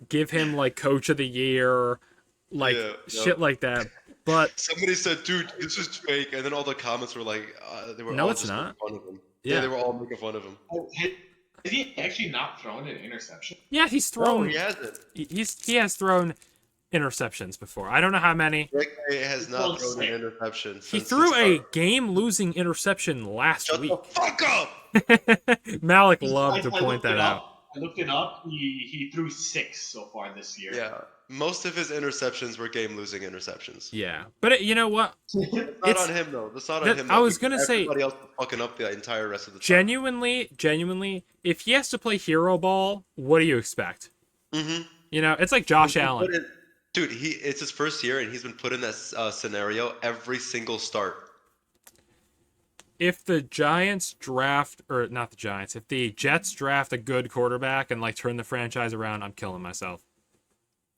Give him like Coach of the Year, like Yeah, shit like that. But Somebody said, dude, this is fake. And then all the comments were like, they were No, all it's just not. making fun of him. Yeah. Yeah, they were all making fun of him. Has he actually not thrown an interception? yeah, he's No, thrown. he hasn't. He has thrown interceptions before. I don't know how many. Drake May has Well, not thrown an sick. interception. He since threw the a start. game-losing interception last Shut week. the fuck up! Malik I loved to point looked that it out. up. I looked it up. He threw 6 so far this year. Yeah, most of his interceptions were game-losing interceptions. Yeah, but you know what? It's not It's- on him though. That's not on that- him. I Though, was because gonna say- everybody else was fucking up the entire rest of the time. Genuinely, if he has to play hero ball, what do you expect? Mm-hmm. You know, it's like Josh Allen. Dude, it's his first year and he's been put in that scenario every single start. If the Giants draft, or not the Giants, if the Jets draft a good quarterback and like turn the franchise around, I'm killing myself.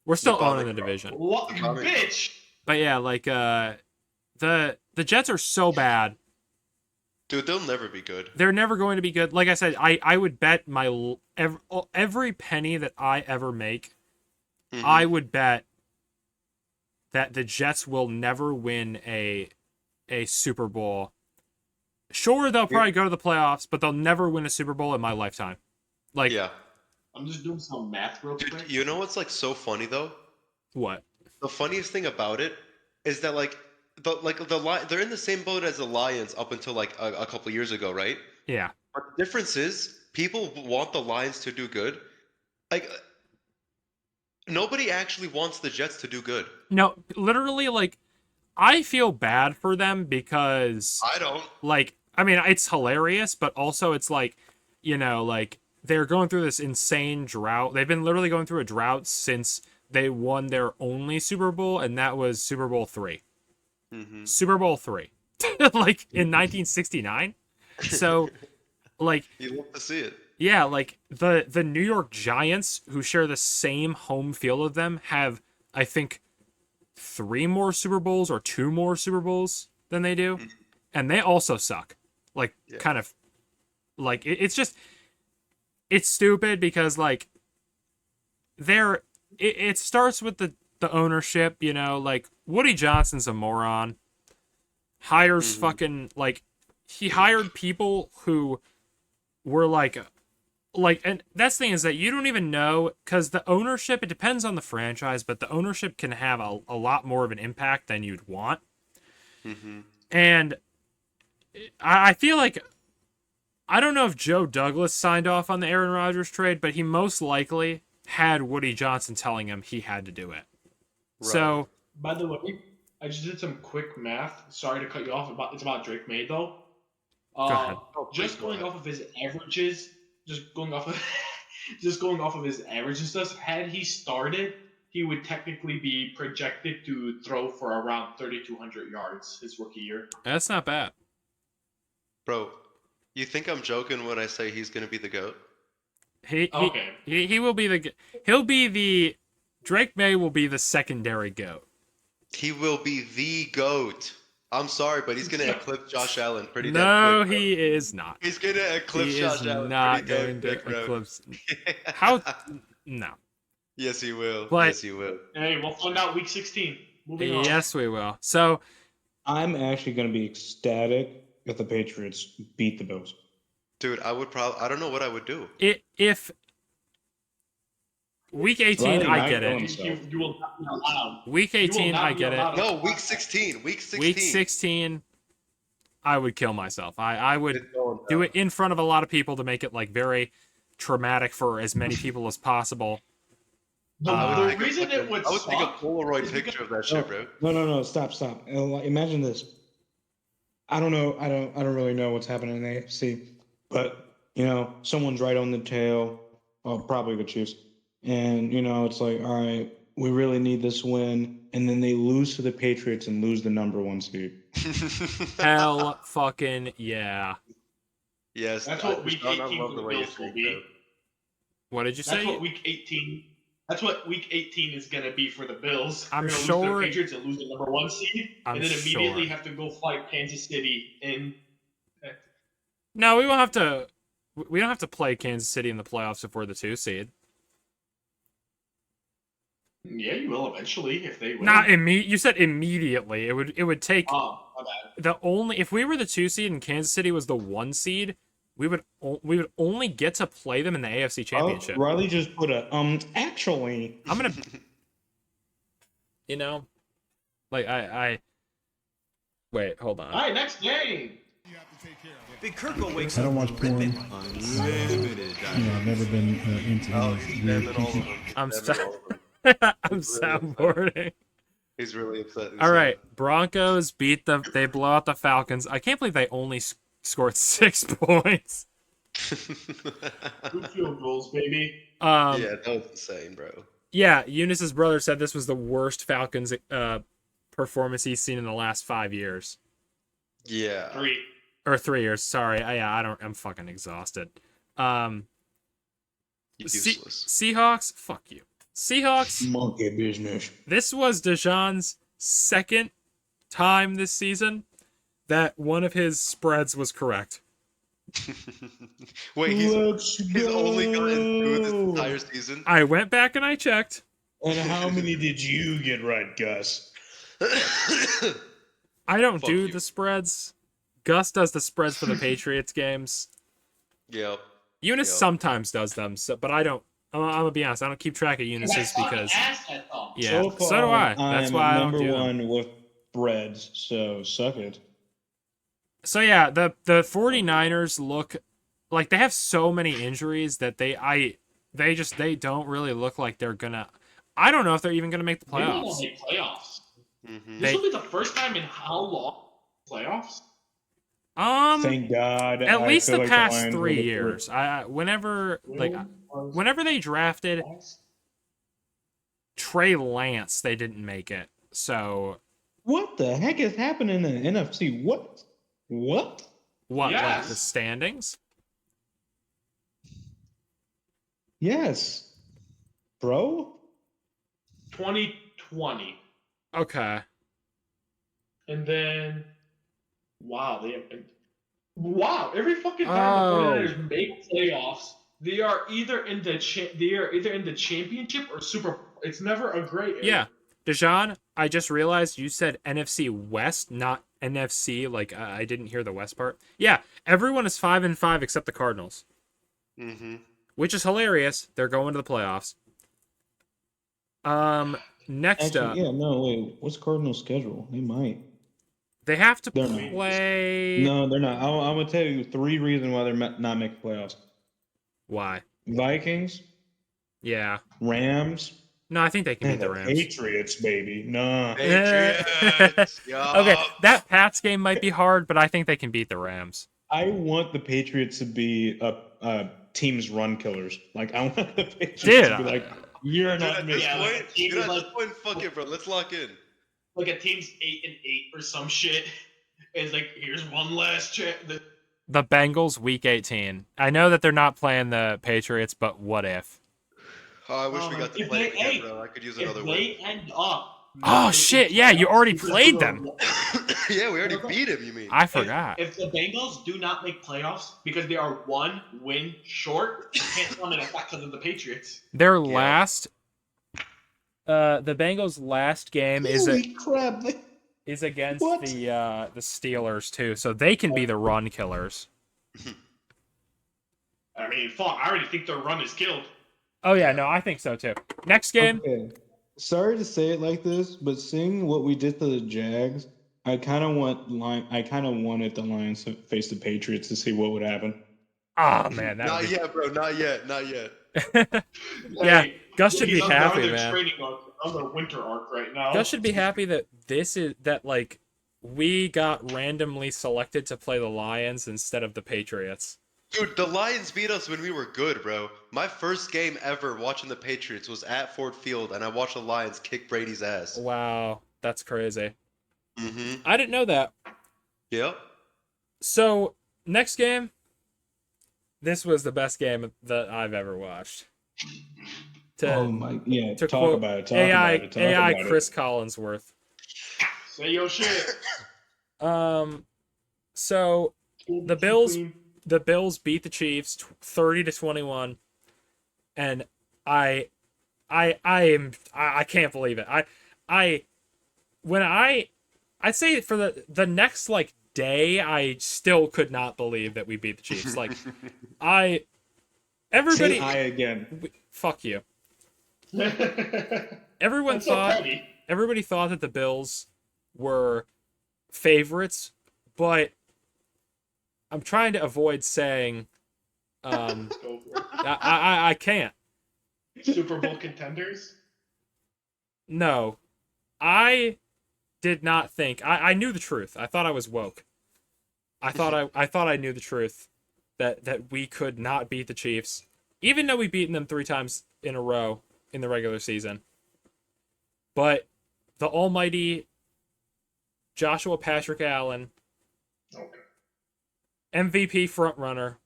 We're still You're owning the bombing, bro. division. What, Coming. bitch? But yeah, like the Jets are so bad. Dude, they'll never be good. They're never going to be good. Like I said, I would bet every penny that I ever make, Mhm. I would bet that the Jets will never win a Super Bowl. Sure, they'll probably go to the playoffs, but they'll never win a Super Bowl in my lifetime. Like Yeah. I'm just doing some math real quick. Dude, you know what's like so funny though? what? the funniest thing about it is that they're in the same boat as the Lions up until like a couple years ago, right? Yeah. But the difference is people want the Lions to do good. Like nobody actually wants the Jets to do good. No, literally, like, I feel bad for them because, I don't. like, I mean, it's hilarious, but also it's like, like, they're going through this insane drought. They've been literally going through a drought since they won their only Super Bowl, and that was Super Bowl 3. Mm-hmm. Super Bowl 3. Like, in 1969. So, like, You love to see it. yeah, like the New York Giants, who share the same home field of them, have, I think, 3 more Super Bowls or 2 more Super Bowls than they do, and they also suck. Like, kind of, like it's just, it's stupid because like it starts with the ownership. Like Woody Johnson's a moron. Hires fucking, like, he hired people who were like, and that's the thing is that you don't even know, because the ownership, it depends on the franchise, but the ownership can have a lot more of an impact than you'd want. And I feel like, I don't know if Joe Douglas signed off on the Aaron Rodgers trade, but he most likely had Woody Johnson telling him he had to do it. Right. So, By the way, I just did some quick math. Sorry to cut you off. It's about Drake May though. Go ahead. Just going off of his averages, just going off of his averages, had he started, he would technically be projected to throw for around 3,200 yards his rookie year. that's not bad. Bro, you think I'm joking when I say he's gonna be the GOAT? Okay. He will be Drake May will be the secondary GOAT. He will be the GOAT. I'm sorry, but he's gonna eclipse Josh Allen pretty damn No, quick. Bro. he is not. He's gonna eclipse He Josh is Allen not pretty damn going to quick, bro. eclipse. How? No. Yes, he will. But- yes, he will. Hey, we'll find out week 16. Moving on. Yes, we will. So, I'm actually going to be ecstatic if the Patriots beat the Bills. Dude, I don't know what I would do. if Week 18, Right, I I get know. it. You will not be allowed. Week 18, I get it. No, week 16. Week 16. Week 16, I would kill myself. I would It's going do down. it in front of a lot of people to make it like very traumatic for as many people as possible. The Take a reason fucking- it would I would take a suck Polaroid is picture of that shit, bro. No, stop. Imagine this. I don't know. I don't really know what's happening in the AFC, but someone's right on the tail. Well, probably the Chiefs, and it's like, all right, we really need this win, and then they lose to the Patriots and lose the number 1 seed. Hell fucking yeah. Yes, That's what week Sean, I 18 love for the the way you Bills will think, be. bro. What did you That's say? what week 18. That's what week 18 is gonna be for the Bills. I'm They're gonna sure- lose to the Patriots and lose the number 1 seed, I'm and then immediately sure. have to go fight Kansas City in. No, we won't have to. We don't have to play Kansas City in the playoffs if we're the 2 seed. Yeah, you will eventually if they win. Not You said immediately. It would take Oh, my bad. if we were the 2 seed and Kansas City was the 1 seed, we would only get to play them in the AFC Championship. Riley just put a actually. I'm gonna, like I. Wait, hold on. All right, next game. Big Kirko wakes I up don't watch porn. unlimited. I've never been into Oh, those he's weird damning all of kinky. them. I'm Damning sorry. all of them. I'm soundboarding. He's really upset. All right, Broncos they blow out the Falcons. I can't believe they only scored 6 points. 2 field goals, baby. Yeah, that was insane, bro. Yeah, Eunice's brother said this was the worst Falcons performance he's seen in the last 5 years. Yeah. 3. Or 3 years. Sorry, I'm fucking exhausted. Useless. Seahawks, fuck you. Seahawks. Monkey business. This was Deshaun's second time this season that one of his spreads was correct. Wait, he's Let's only gotten through this go. entire season? I went back and I checked. And how many did you get right, Gus? I don't Fuck do you. the spreads. Gus does the spreads for the Patriots games. Yep. Eunice Yep. sometimes does them, but I don't I'm gonna be honest. I don't keep track of Unisys because yeah, So so do I. That's I'm why I don't number do 'em. one with breads, so suck it. So yeah, the 49ers look like they have so many injuries that they don't really look like they're gonna. I don't know if they're even gonna make the Maybe they'll playoffs. make playoffs. Mhm. This will be the first time in how long playoffs? Thank God. At I least feel the like past Lions 3 would have years. Whenever they drafted Trey Lance, they didn't make it. So What the heck is happening in the NFC? What? what? Like Yes. the standings? Yes, bro. 2020. Okay. And then, wow, every fucking time the 49ers make playoffs, they are either in the championship or Super Bowl. It's never a gray area. Yeah. Dejan, I just realized you said NFC West, not NFC. Like I didn't hear the West part. Yeah, everyone is 5-5 except the Cardinals, Mhm. which is hilarious. They're going to the playoffs. Next Actually, up, yeah, no, wait. What's Cardinals' schedule? They might. they have to They're not. play. No, they're not. I'm gonna tell you 3 reasons why they're not making playoffs. Why? Vikings, Yeah. Rams, No, I think they can beat and the the Rams. Patriots, baby. Nah. Patriots. Yeah. Okay, that Pats game might be hard, but I think they can beat the Rams. I want the Patriots to be a team's run killers. Like I want the Patriots Dude, to be like, you're Dude, not at this missing. like a point, team dude, at like- this point, fuck it, bro. Let's lock in. Like a team's 8-8 or some shit. It's like, here's one last chance. The Bengals week 18. I know that they're not playing the Patriots, but what if? Oh, I wish we got to If play they- it again, hey, bro. I could use If another they win. end up. Oh making shit, yeah, you playoffs already because played of the- them. Yeah, we already beat him, you mean? I forgot. If the Bengals do not make playoffs because they are 1 win short, you can't come in back because of the Patriots. Their last the Bengals' last game Holy crap! is against What? the Steelers too, so they can be the run killers. I mean, fuck, I already think their run is killed. Oh yeah, no, I think so too. Next game. Okay. Sorry to say it like this, but seeing what we did to the Jags, I kind of wanted the Lions to face the Patriots to see what would happen. Oh man, that Not would be... yet, bro. Not yet. Not yet. Yeah, Hey, Gus should he's be on happy, their man. training arc, on their winter arc right now. Gus should be happy that like we got randomly selected to play the Lions instead of the Patriots. Dude, the Lions beat us when we were good, bro. My first game ever watching the Patriots was at Ford Field, and I watched the Lions kick Brady's ass. Wow, that's crazy. Mm-hmm. I didn't know that. Yep. So, next game. This was the best game that I've ever watched. Oh my, yeah. To Talk quote about it. Talk AI about it. Talk AI about Chris Collinsworth. Say your shit. So the Bills beat the Chiefs 30-21, and I can't believe it. I'd say for the next like day, I still could not believe that we beat the Chiefs. Like everybody Say I again. fuck you. Everyone That's so thought petty. everybody thought that the Bills were favorites, but I'm trying to avoid saying Go for it. I can't. Super Bowl contenders. No. I did not think I knew the truth. I thought I was woke. I thought I knew the truth that we could not beat the Chiefs, even though we've beaten them 3 times in a row in the regular season. But the almighty Joshua Patrick Allen, Okay. MVP frontrunner.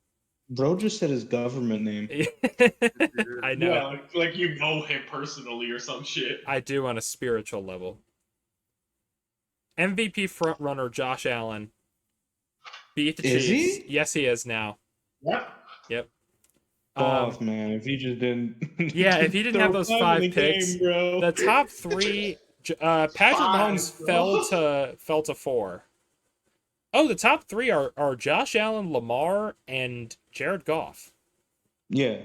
Bro just said his government name. I know. Yeah, like you know him personally or some shit. I do on a spiritual level. MVP frontrunner Josh Allen beat the Is Chiefs. he? Yes, he is now. Yep. Yep. Off, man. If he just didn't. Yeah, if he didn't have those throw 5 in the picks, game, bro. the top 3, Patrick 5, Mahomes bro. fell to 4. Oh, the top 3 are Josh Allen, Lamar, and Jared Goff. Yeah.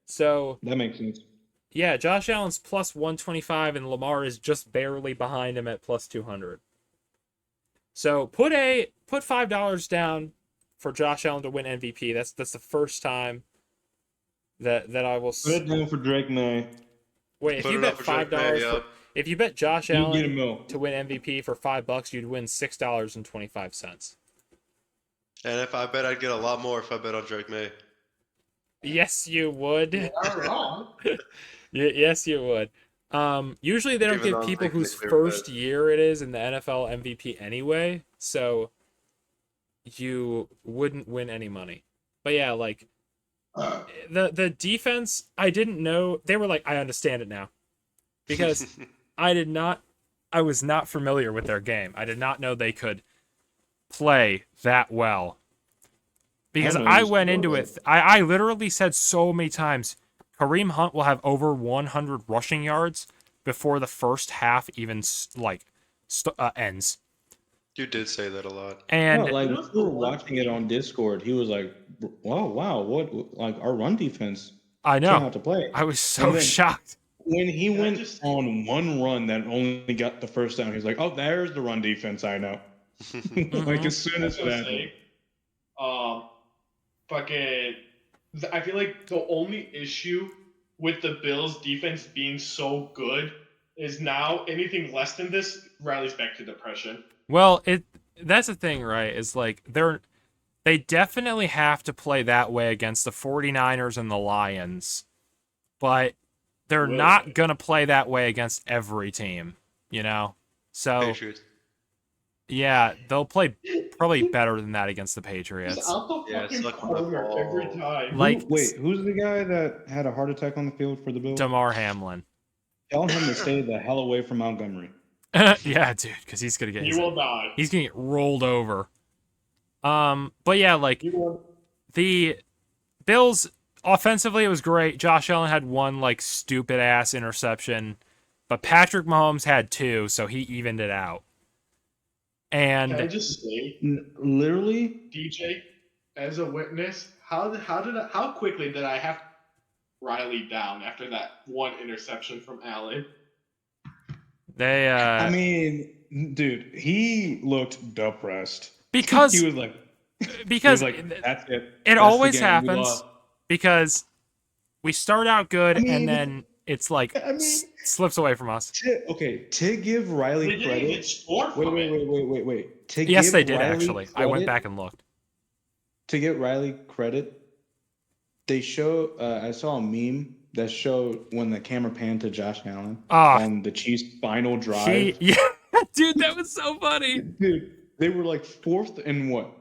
So That makes sense. yeah, Josh Allen's plus 125 and Lamar is just barely behind him at plus 200. So put $5 down for Josh Allen to win MVP. That's the first time that I will Put it down for Drake May. wait. If Put you it bet up for Drake $5 May, for yep. if you bet Josh You can get a Allen mil. to win MVP for $5, you'd win $6.25. And if I bet I'd get a lot more if I bet on Drake May. Yes, you would. Not wrong. Yes, you would. Usually they don't Even give though I'm people taking a whose clear first bet. year it is in the NFL MVP anyway, so you wouldn't win any money. But yeah, like the defense, I didn't know they were like I understand it now because I was not familiar with their game. I did not know they could play that well. Because I know I he's went into good. it, I literally said so many times, Kareem Hunt will have over 100 rushing yards before the first half even ends. You did say that a lot. And No, like You know when what's we the were one watching it on Discord, he was like, wow, what like our run defense I came know, out to play. I was so And then shocked. when he Can I went just- on one run that only got the first down, he's like, oh, there's the run defense I know. Like as soon as That's what I'm that. saying. Fucking. I feel like the only issue with the Bills' defense being so good is now anything less than this rallies back to depression. Well, that's the thing, right? Is like they definitely have to play that way against the 49ers and the Lions. But they're Will not they? going to play that way against every team, you know? So, Patriots. yeah, they'll play probably better than that against the He's Patriots. out the Yeah, fucking suck on the corner every ball. time. Like, Wait, who's the guy that had a heart attack on the field for the Bills? Damar Hamlin. Tell him to stay the hell away from Montgomery. Yeah, dude, because he's going to He get will die. he's going to get rolled over. But yeah, like, He will. the Bills offensively, it was great. Josh Allen had one like stupid ass interception, but Patrick Mahomes had two, so he evened it out. Can I And just say, Literally, DJ, as a witness, how quickly did I have Riley down after that one interception from Allen? they I mean, dude, he looked depressed. because he was like, because that's it. it That's the always game. We happens lost. because we start out good I mean- and then it's like I mean- slips away from us. To give They Riley didn't even credit. score Wait, from wait, it. wait. To Yes, give they did Riley actually. I went credit- back and looked. To get Riley credit, they show. I saw a meme that showed when the camera panned to Josh Allen Ah, on the Chiefs' final drive. Yeah, dude, that was so funny. Dude, they were like fourth and what?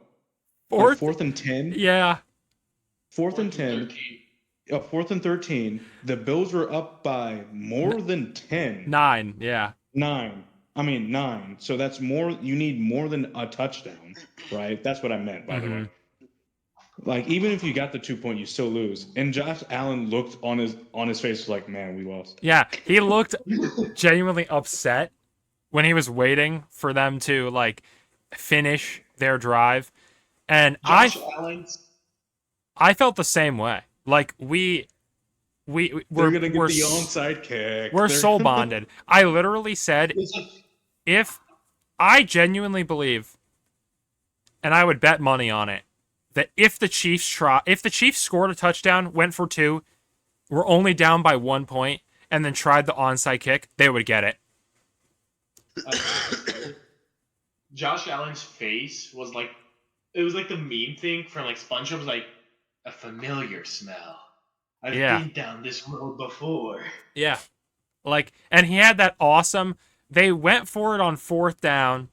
Fourth, Fourth and 10. yeah, Fourth and 10. 13. Fourth and 13. The Bills were up by more than 10. 9, yeah. 9. I mean 9. So that's more. You need more than a touchdown, right? That's what I meant, by the way. Like even if you got the 2 point, you still lose. And Josh Allen looked on his face like, man, we lost. Yeah, he looked genuinely upset when he was waiting for them to like finish their drive, and Josh Allen's I felt the same way. Like we're They're gonna get we're the s- onside kick. we're They're- soul bonded. I literally said is a if I genuinely believe, and I would bet money on it, that if the Chiefs scored a touchdown, went for 2, were only down by 1 point, and then tried the onside kick, they would get it. Josh Allen's face was like it was like the meme thing from like SpongeBob was like a familiar smell. I've Yeah. been down this road before. Yeah. Like, and he had that awesome. They went for it on 4th down,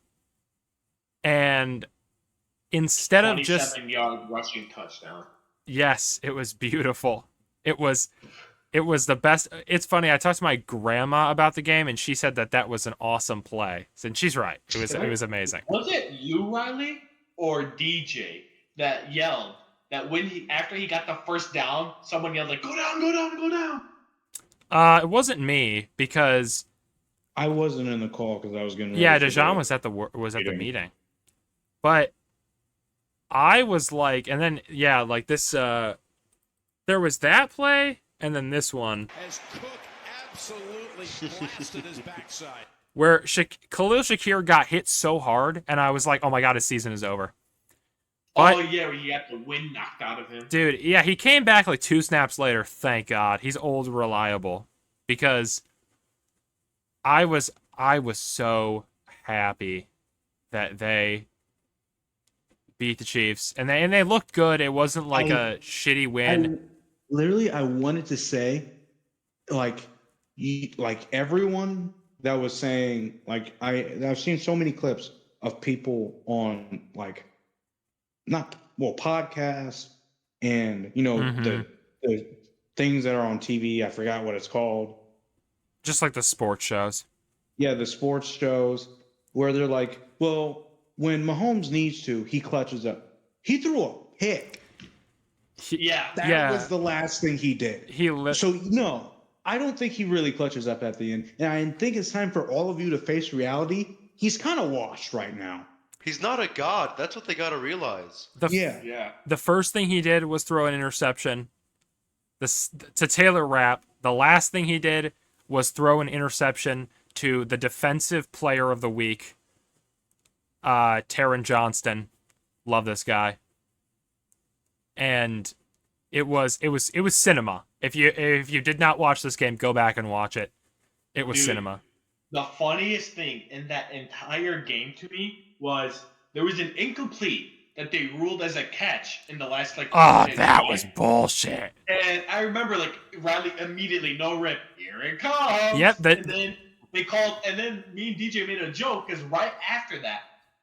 and instead of just 27-yard rushing touchdown. yes, it was beautiful. It was the best. It's funny. I talked to my grandma about the game, and she said that was an awesome play. And she's right. It was amazing. Was it you, Riley, or DJ that yelled that after he got the first down, someone yelled like, "Go down, go down, go down." It wasn't me because I wasn't in the call because I was getting ready. yeah, for Dejan the- was at the meeting. meeting, but I was like, and then yeah, like this. There was that play, And then this one, As Cook absolutely blasted his backside. where Khalil Shakir got hit so hard, and I was like, oh my god, his season is over. But, Oh yeah, where he got the wind knocked out of him. dude, yeah, he came back like 2 snaps later. Thank God, he's old, reliable. Because I was so happy that they beat the Chiefs, and they looked good. It wasn't like a shitty win. I wanted to say, like everyone that was saying, like I've seen so many clips of people on like podcasts and the things that are on TV. I forgot what it's called. Just like the sports shows. Yeah, the sports shows where they're like, well, when Mahomes needs to, he clutches up. He threw a pick. That was the last thing he did. So, no, I don't think he really clutches up at the end. And I think it's time for all of you to face reality. He's kind of washed right now. He's not a god. That's what they got to realize. The first thing he did was throw an interception. To Taylor Rapp, the last thing he did was throw an interception to the defensive player of the week, Taron Johnston. Love this guy. And it was cinema. If you did not watch this game, go back and watch it. It was cinema. The funniest thing in that entire game to me was there was an incomplete that they ruled as a catch in the last that was bullshit. And I remember Riley immediately no rip, here it comes. Yep. And then they called, and then me and DJ made a joke because right after that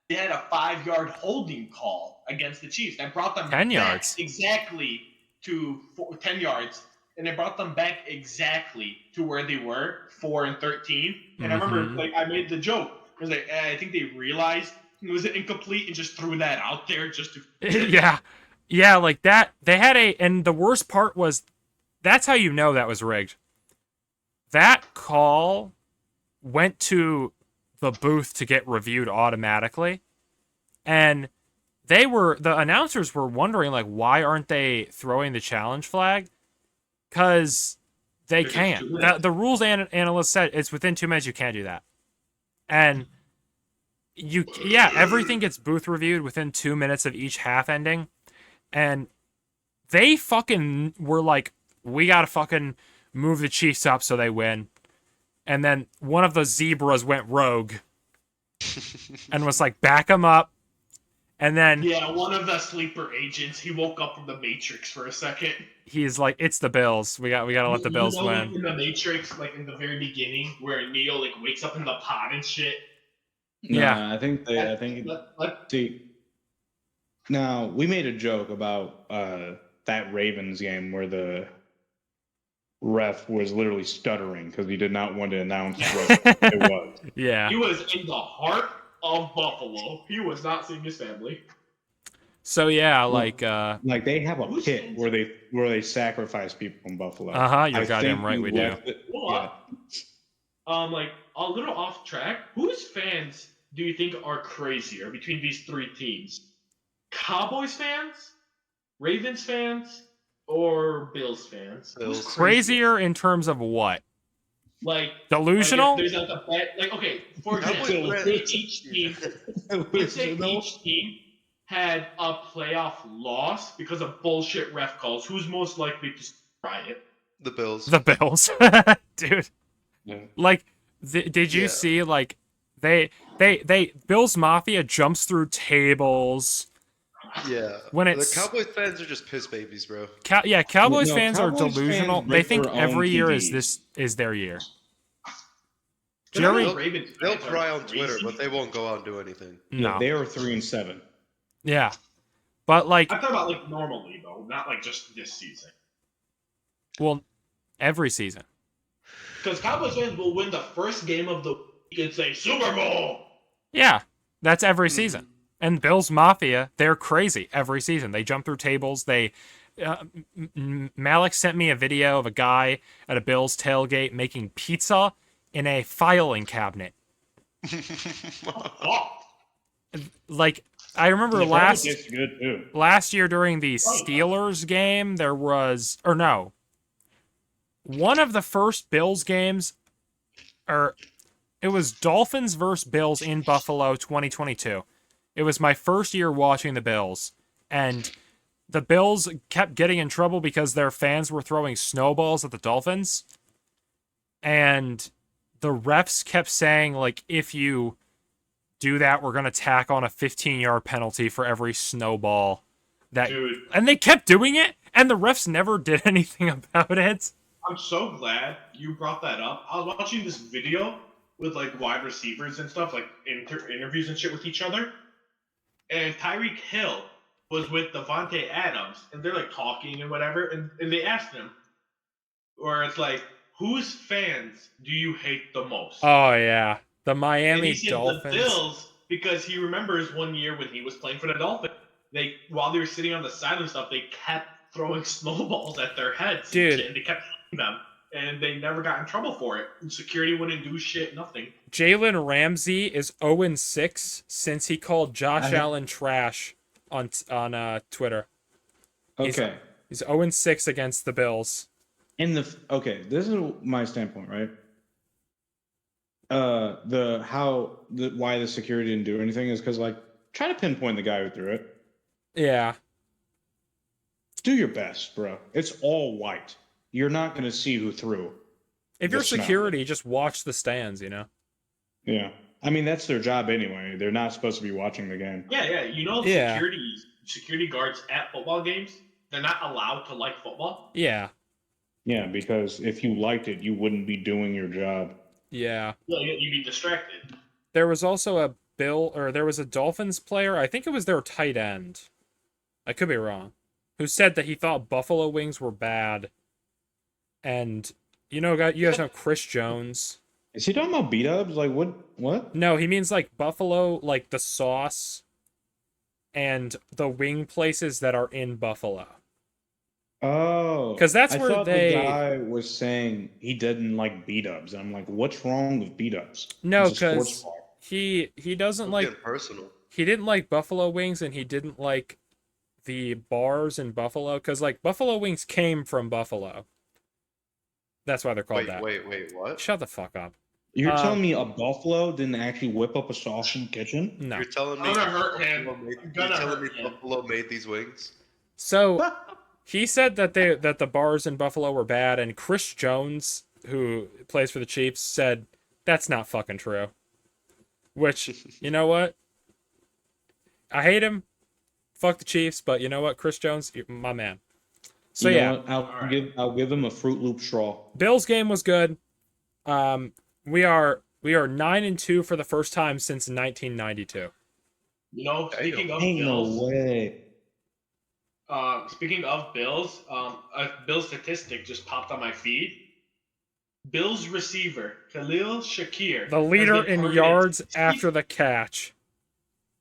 they had a 5-yard holding call against the Chiefs that brought them 10 back yards exactly to 10 yards, and it brought them back exactly to where they were 4 and 13. And I remember I made the joke. I was like, I think they realized it was incomplete and just threw that out there just to yeah, like that. They had and the worst part was that's how you know that was rigged. That call went to the booth to get reviewed automatically, and the announcers were wondering like, why aren't they throwing the challenge flag? Because they can't. The rules analyst said it's within 2 minutes. You can't do that, and everything gets booth reviewed within 2 minutes of each half ending, and they fucking were like, we gotta fucking move the Chiefs up so they win. And then one of the zebras went rogue and was like, back them up. And then one of the sleeper agents, he woke up from the Matrix for a second. He's like, it's the Bills. We gotta let the Bills win. In the Matrix, in the very beginning, where Neo wakes up in the pod and shit. I think see. Now we made a joke about that Ravens game where the ref was literally stuttering because he did not want to announce what it was. Yeah, he was in the heart of Buffalo. He was not seeing his family. So they have a pit where they sacrifice people in Buffalo. You're goddamn right, we do. A little off track. Whose fans do you think are crazier between these 3 teams? Cowboys fans, Ravens fans, or Bills fans? Bills. Crazier in terms of what? Delusional? There's a bet. For example, let's say each team had a playoff loss because of bullshit ref calls. Who's most likely to try it? The Bills. The Bills, dude. Yeah. Did you see they Bills Mafia jumps through tables? Yeah. When the Cowboys fans are just piss babies, bro. Cowboys fans are delusional. They think every year TVs. is their year. They'll cry on Twitter, but they won't go out and do anything. No, they are 3-7. Yeah, but I'm talking about normally though, not just this season. Well, every season. Because Cowboys fans will win the first game of the week and say Super Bowl. Yeah, that's every season. And Bills Mafia, they're crazy every season. They jump through tables. Malik sent me a video of a guy at a Bills tailgate making pizza in a filing cabinet. I remember last year during the Steelers game, there was, or no, one of the first Bills games, or it was Dolphins versus Bills in Buffalo 2022. It was my first year watching the Bills, and the Bills kept getting in trouble because their fans were throwing snowballs at the Dolphins. And the refs kept saying, like, if you do that, we're going to tack on a 15-yard penalty for every snowball. Dude. And they kept doing it, and the refs never did anything about it. I'm so glad you brought that up. I was watching this video with like wide receivers and stuff, like interviews and shit with each other. And Tyreek Hill was with Devontae Adams, and they're like talking and whatever. And they asked him, or it's like, whose fans do you hate the most? Oh, yeah. The and Miami he said Dolphins. the Bills, because he remembers one year when he was playing for the Dolphins. While they were sitting on the side and stuff, they kept throwing snowballs at their heads. Dude. And they kept hitting them. And they never got in trouble for it. And security wouldn't do shit, nothing. Jalen Ramsey is 0-6 since he called Josh Allen trash on Twitter. Okay. He's 0-6 against the Bills. Okay, this is my standpoint, right? Why the security didn't do anything is because, like, try to pinpoint the guy who threw it. Yeah. Do your best, bro. It's all white. You're not going to see who threw. If you're security, just watch the stands, you know? Yeah. I mean, that's their job anyway. They're not supposed to be watching the game. Yeah. You know, security guards at football games, they're not allowed to like football. Yeah. Yeah, because if you liked it, you wouldn't be doing your job. Yeah. Well, you'd be distracted. There was also there was a Dolphins player, I think it was their tight end. I could be wrong. Who said that he thought buffalo wings were bad. And you guys know Chris Jones. Is he talking about B-dubs? Like what? No, he means like buffalo, like the sauce and the wing places that are in Buffalo. Oh. Because that's where the guy was saying he didn't like B-dubs. And I'm like, what's wrong with B-dubs? No, because he doesn't like personal. He didn't like buffalo wings, and he didn't like the bars in Buffalo, because like buffalo wings came from Buffalo. That's why they're called that. Wait, what? Shut the fuck up. You're telling me a buffalo didn't actually whip up a sauce in the kitchen? No. You're telling me Buffalo made these wings? So he said that the bars in Buffalo were bad, and Chris Jones, who plays for the Chiefs, said that's not fucking true. Which, you know what? I hate him. Fuck the Chiefs, but you know what, Chris Jones, my man. So I'll give him a Fruit Loop straw. Bills game was good. We are 9-2 for the first time since 1992. You know, speaking of Bills, no way. Speaking of Bills, a Bills statistic just popped on my feed. Bills receiver Khalil Shakir, the leader in yards after the catch.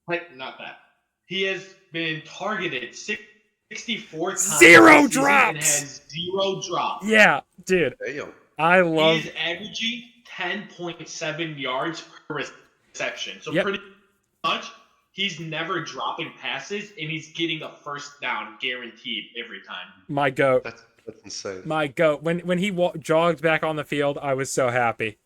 Not that. He has been targeted 64 times. 0 drops. And has 0 drops. Yeah, dude. Damn. I love. He's averaging 10.7 yards per reception. So pretty much, he's never dropping passes, and he's getting a first down guaranteed every time. My goat. That's insane. My goat. When he jogged back on the field, I was so happy.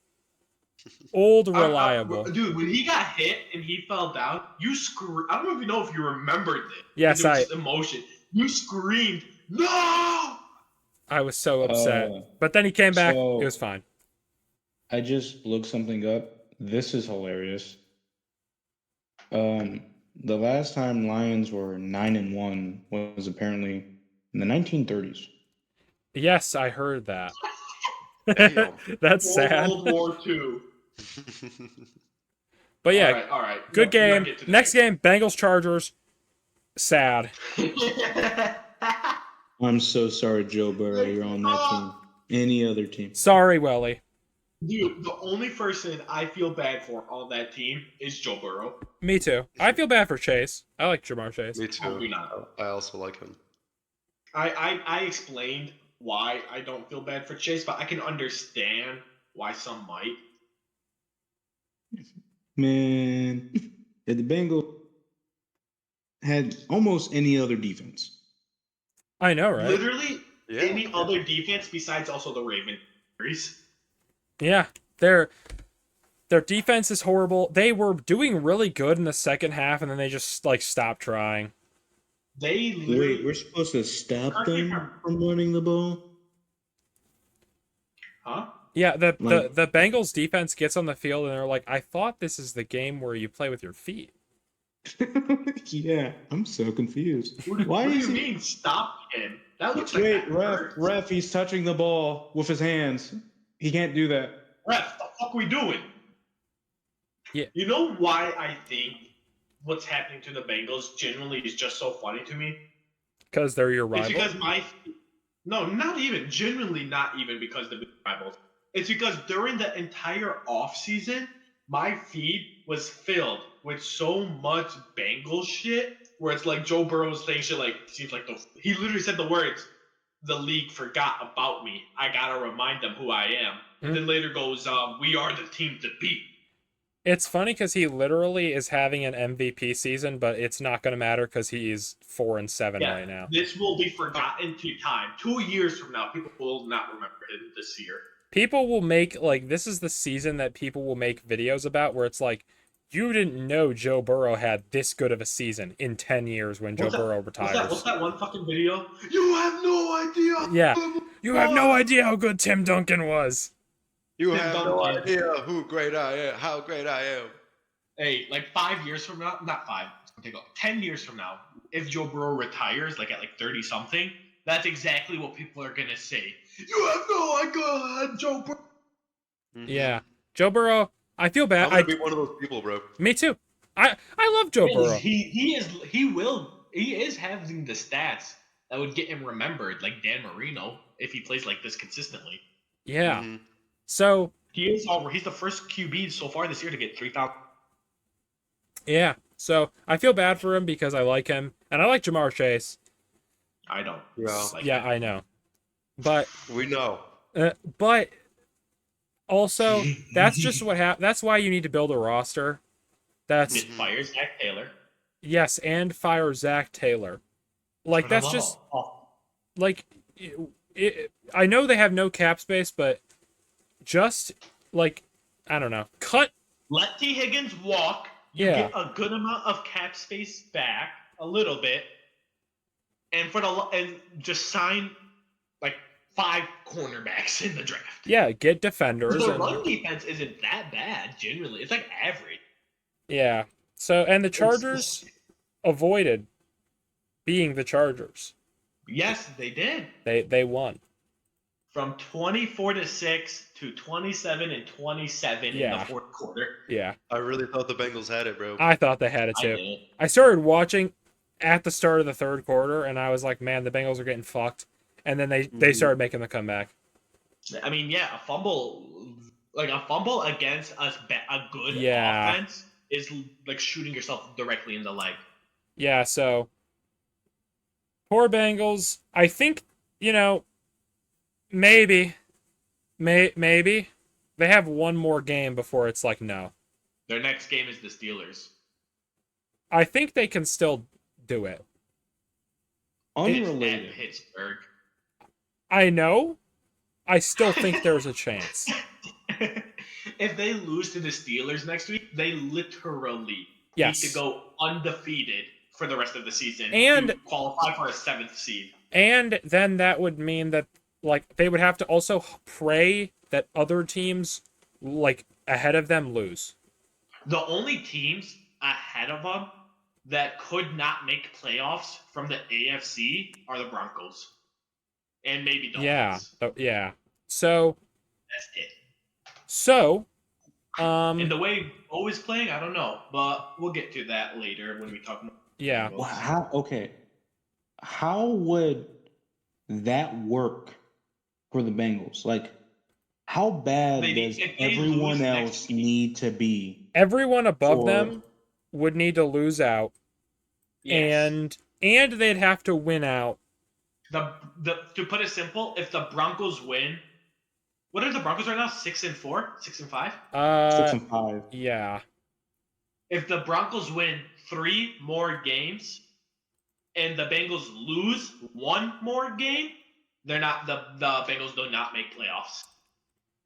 Old reliable. Dude, when he got hit and he fell down, you screamed. I don't even know if you remembered it. Yes, it was emotion. You screamed, "No!" I was so upset. But then he came back. It was fine. I just looked something up. This is hilarious. The last time Lions were 9-1 was apparently in the 1930s. Yes, I heard that. That's sad. World War II. But yeah, all right. Good game. Next game, Bengals Chargers. Sad. I'm so sorry, Joe Burrow. You're on that team. Any other team. Sorry, Welly. Dude, the only person I feel bad for on that team is Joe Burrow. Me too. I feel bad for Chase. I like Jamar Chase. Me too. I also like him. I explained why I don't feel bad for Chase, but I can understand why some might. Man, the Bengals had almost any other defense. I know, right? Literally, Yeah. any other defense besides also the Ravens. Yeah, their defense is horrible. They were doing really good in the second half, and then they just like stopped trying. They literally. Wait, we're supposed to stop Correct me if them I'm- from running the ball? Huh? Yeah, Like- the Bengals defense gets on the field and they're like, I thought this is the game where you play with your feet. Yeah, I'm so confused. What Why do is you he? mean stop him? That looks like Wait, that ref, hurts. ref, he's touching the ball with his hands. He can't do that. Ref, the fuck we doing? Yeah. You know why I think what's happening to the Bengals generally is just so funny to me? Because they're your It's rival. because no, not even genuinely, not even because the rivals. It's because during the entire off season, my feed was filled with so much Bengals shit, where it's like Joe Burrow was saying shit like, seems like he literally said the words, "The league forgot about me. I gotta remind them who I am." And then later goes, "We are the team to beat." It's funny because he literally is having an MVP season, but it's not going to matter because he's 4-7 Yeah, right now. this will be forgotten to time. 2 years from now, people will not remember him this year. People will make like this is the season that people will make videos about where it's like you didn't know Joe Burrow had this good of a season in 10 years when Joe Burrow retires. What's that one fucking video? You have no idea. Yeah. You have no idea how good Tim Duncan was. You Tim have no Duncan. idea how great I am. Hey, like 5 years from now, not 5, it's gonna take 10 years from now, if Joe Burrow retires, like at like 30 something, that's exactly what people are gonna say. You have no idea, Joe Burrow. Mhm. Yeah. Joe Burrow, I feel bad. I'm gonna be one of those people, bro. Me too. I love Joe Burrow. He is having the stats that would get him remembered, like Dan Marino, if he plays like this consistently. Yeah. Mhm. So, He's the first QB so far this year to get 3,000. yeah. So, I feel bad for him because I like him and I like Jamar Chase. I don't. Yeah. Like Yeah, him. I know. But We know. but also that's just what that's why you need to build a roster. That's It fires Zach Taylor. yes, and fire Zach Taylor. Like that's just like I know they have no cap space, but just like I don't know, cut. Let T. Higgins walk. You Yeah. get a good amount of cap space back, a little bit, and just sign like 5 cornerbacks in the draft. Yeah, get defenders. The And, run defense isn't that bad. Generally, it's like average. yeah. So and the Chargers avoided being the Chargers. Yes, they did. They won. From 24-6 to 27-27 in Yeah. the fourth quarter. Yeah. I really thought the Bengals had it, bro. I thought they had it I too. did. I started watching at the start of the third quarter, and I was like, "Man, the Bengals are getting fucked." And then they started making the comeback. I mean, yeah, a fumble against a good Yeah. offense is like shooting yourself directly in the leg. Yeah. So poor Bengals. I think maybe they have one more game before it's like no. Their next game is the Steelers. I think they can still do it. It's Unrelated. at Pittsburgh. I know. I still think there's a chance. If they lose to the Steelers next week, they literally Yes. need to go undefeated for the rest of the season And- to qualify for a 7th seed. And then that would mean that like they would have to also pray that other teams like ahead of them lose. The only teams ahead of them that could not make playoffs from the AFC are the Broncos. And maybe Dolphins. Yeah. Oh, yeah. So That's it. and the way O is playing, I don't know. But we'll get to that later when we talk about yeah. Okay. How would that work for the Bengals? Like, how bad They need- does if they everyone lose next else week- need to be? Everyone above For- them would need to lose out Yes. and they'd have to win out. To put it simple, if the Broncos win, what are the Broncos right now? 6-4, 6-5. 6-5. Yeah. If the Broncos win 3 more games, and the Bengals lose 1 more game, They're not the Bengals do not make playoffs.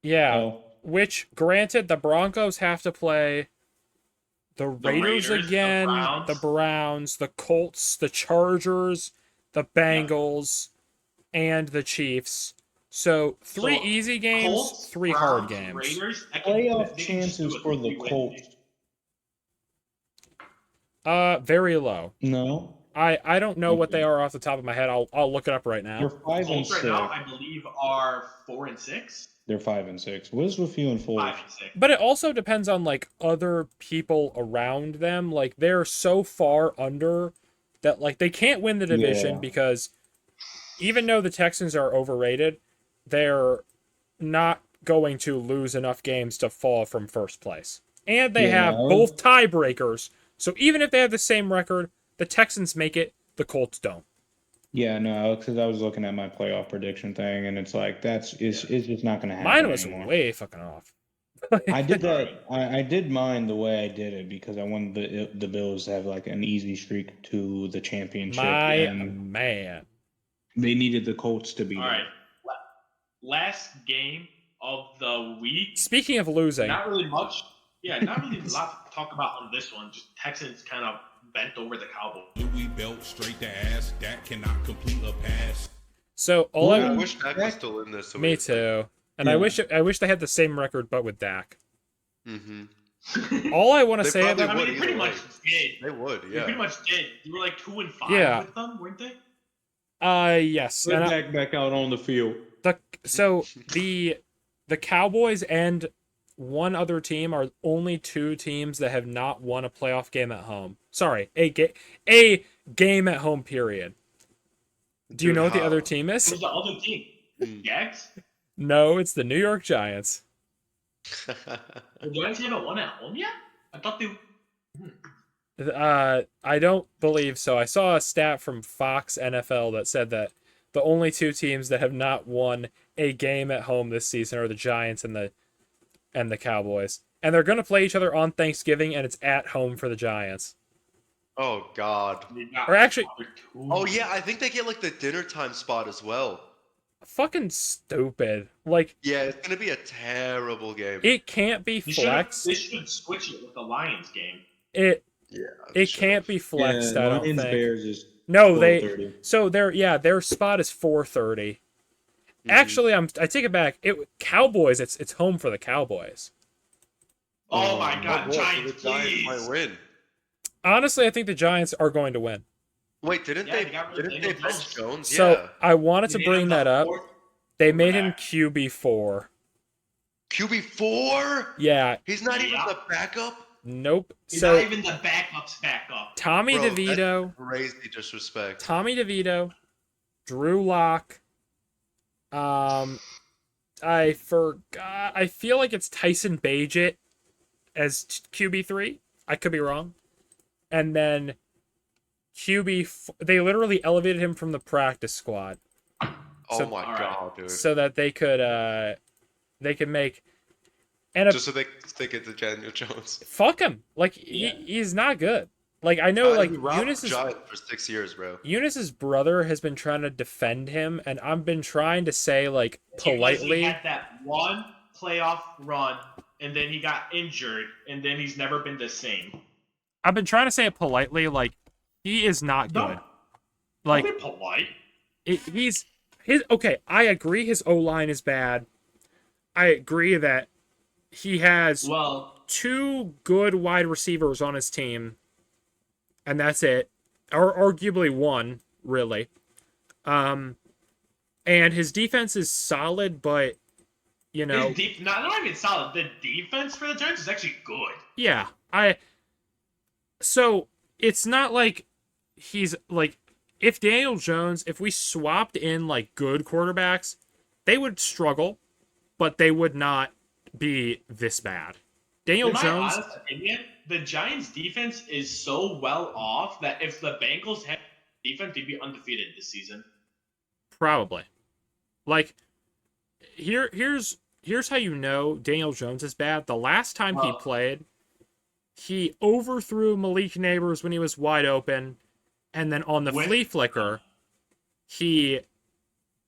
Yeah. Oh, Which, granted, the Broncos have to play the Raiders Raiders, the again, Browns. the Browns, the Colts, the Chargers, the Bengals, and the Chiefs. So 3 So, easy games, Colts, 3 Browns, hard games. Raiders, playoff they can just do chances a for the 3-win Colts. thing. Very low. No, I don't know what they Okay. are off the top of my head. I'll look it up right they're now. 5 and Colts 6. right now, I believe, are 4-6. They're 5 and 6. What is with you and 4? 5-6. But it also depends on like other people around them. Like they're so far under that like they can't win the division Yeah. because even though the Texans are overrated, they're not going to lose enough games to fall from first place. And they Yeah, have no. both tiebreakers. So even if they have the same record, the Texans make it, the Colts don't. Yeah, no, because I was looking at my playoff prediction thing, and it's like it's just not going to happen Mine was anymore. way fucking off. I did that. I did mine the way I did it because I wanted the Bills to have like an easy streak to the championship, My and man. they needed the Colts to beat All them. right. Last game of the week. Speaking of losing, Not really much. Yeah, not really a lot to talk about on this one. Just Texans kind of bent over the Cowboys. Louis belt straight to ass. Dak cannot complete a pass. so all I I wish Dak was still in this. So me we- too. And Yeah. I wish they had the same record but with Dak. Mhm. All I want to They say probably about I mean, would they pretty either way. much did. They would, They yeah. pretty much did. They were like 2-5 Yeah. with them, weren't they? Yes. Put And Dak back out on the field. so the Cowboys and one other team are only 2 teams that have not won a playoff game at home. Sorry, a game at home period. Do you Dude, know what the how? other team is? Who's the other team? Mm. Jags? No, it's the New York Giants. The Giants haven't won at home yet? I thought they. I don't believe so. I saw a stat from Fox NFL that said that the only 2 teams that have not won a game at home this season are the Giants and the Cowboys. And they're going to play each other on Thanksgiving, and it's at home for the Giants. Oh God. Or actually- Oh yeah, I think they get like the dinner time spot as well. Fucking stupid. Like, Yeah, it's gonna be a terrible game. it can't be flexed. They should switch it with the Lions game. It Yeah, they it can't be flexed, I don't Lions think. Bears is No, 12:30. so their spot is 4:30. Actually, I take it back. Cowboys, it's home for the Cowboys. Oh my Oh, God, boy, so Giants, the Giants please. might win. Honestly, I think the Giants are going to win. Wait, didn't Yeah, they? they got rid of Didn't they Daniel bench Jones? So Yeah. I wanted to They bring have that the up. fourth They made him quarterback. QB4. QB4? Yeah, He's not even Yeah. the backup. nope. He's So not even the backup's backup. Tommy Bro, DeVito, Crazy disrespect. Drew Lock. I forgot. I feel like it's Tyson Bagent as QB3. I could be wrong. And then they literally elevated him from the practice squad Oh So- my Alright. God, dude. so that they could make and Just so they can stick it to Daniel Jones. fuck him. Like Yeah. he's not good. Like I know like He robbed Eunice's Giants for 6 years, bro. Eunice's brother has been trying to defend him, and I've been trying to say like Because politely. he had that one playoff run, and then he got injured, and then he's never been the same. I've been trying to say it politely. Like he is not good. No, Like don't be polite. he's his. Okay, I agree. His O line is bad. I agree that he has Well, 2 good wide receivers on his team, and that's it. Or arguably 1, really. And his defense is solid, but you know, not even solid. The defense for the Giants is actually good. yeah. So it's not like he's like if Daniel Jones, if we swapped in like good quarterbacks, they would struggle, but they would not be this bad. Daniel In my Jones, honest opinion, the Giants' defense is so well off that if the Bengals had defense, they'd be undefeated this season. probably. Like here's how you know Daniel Jones is bad. The last time he Well- played, he overthrew Malik Neighbors when he was wide open, and then on the When- flea flicker, he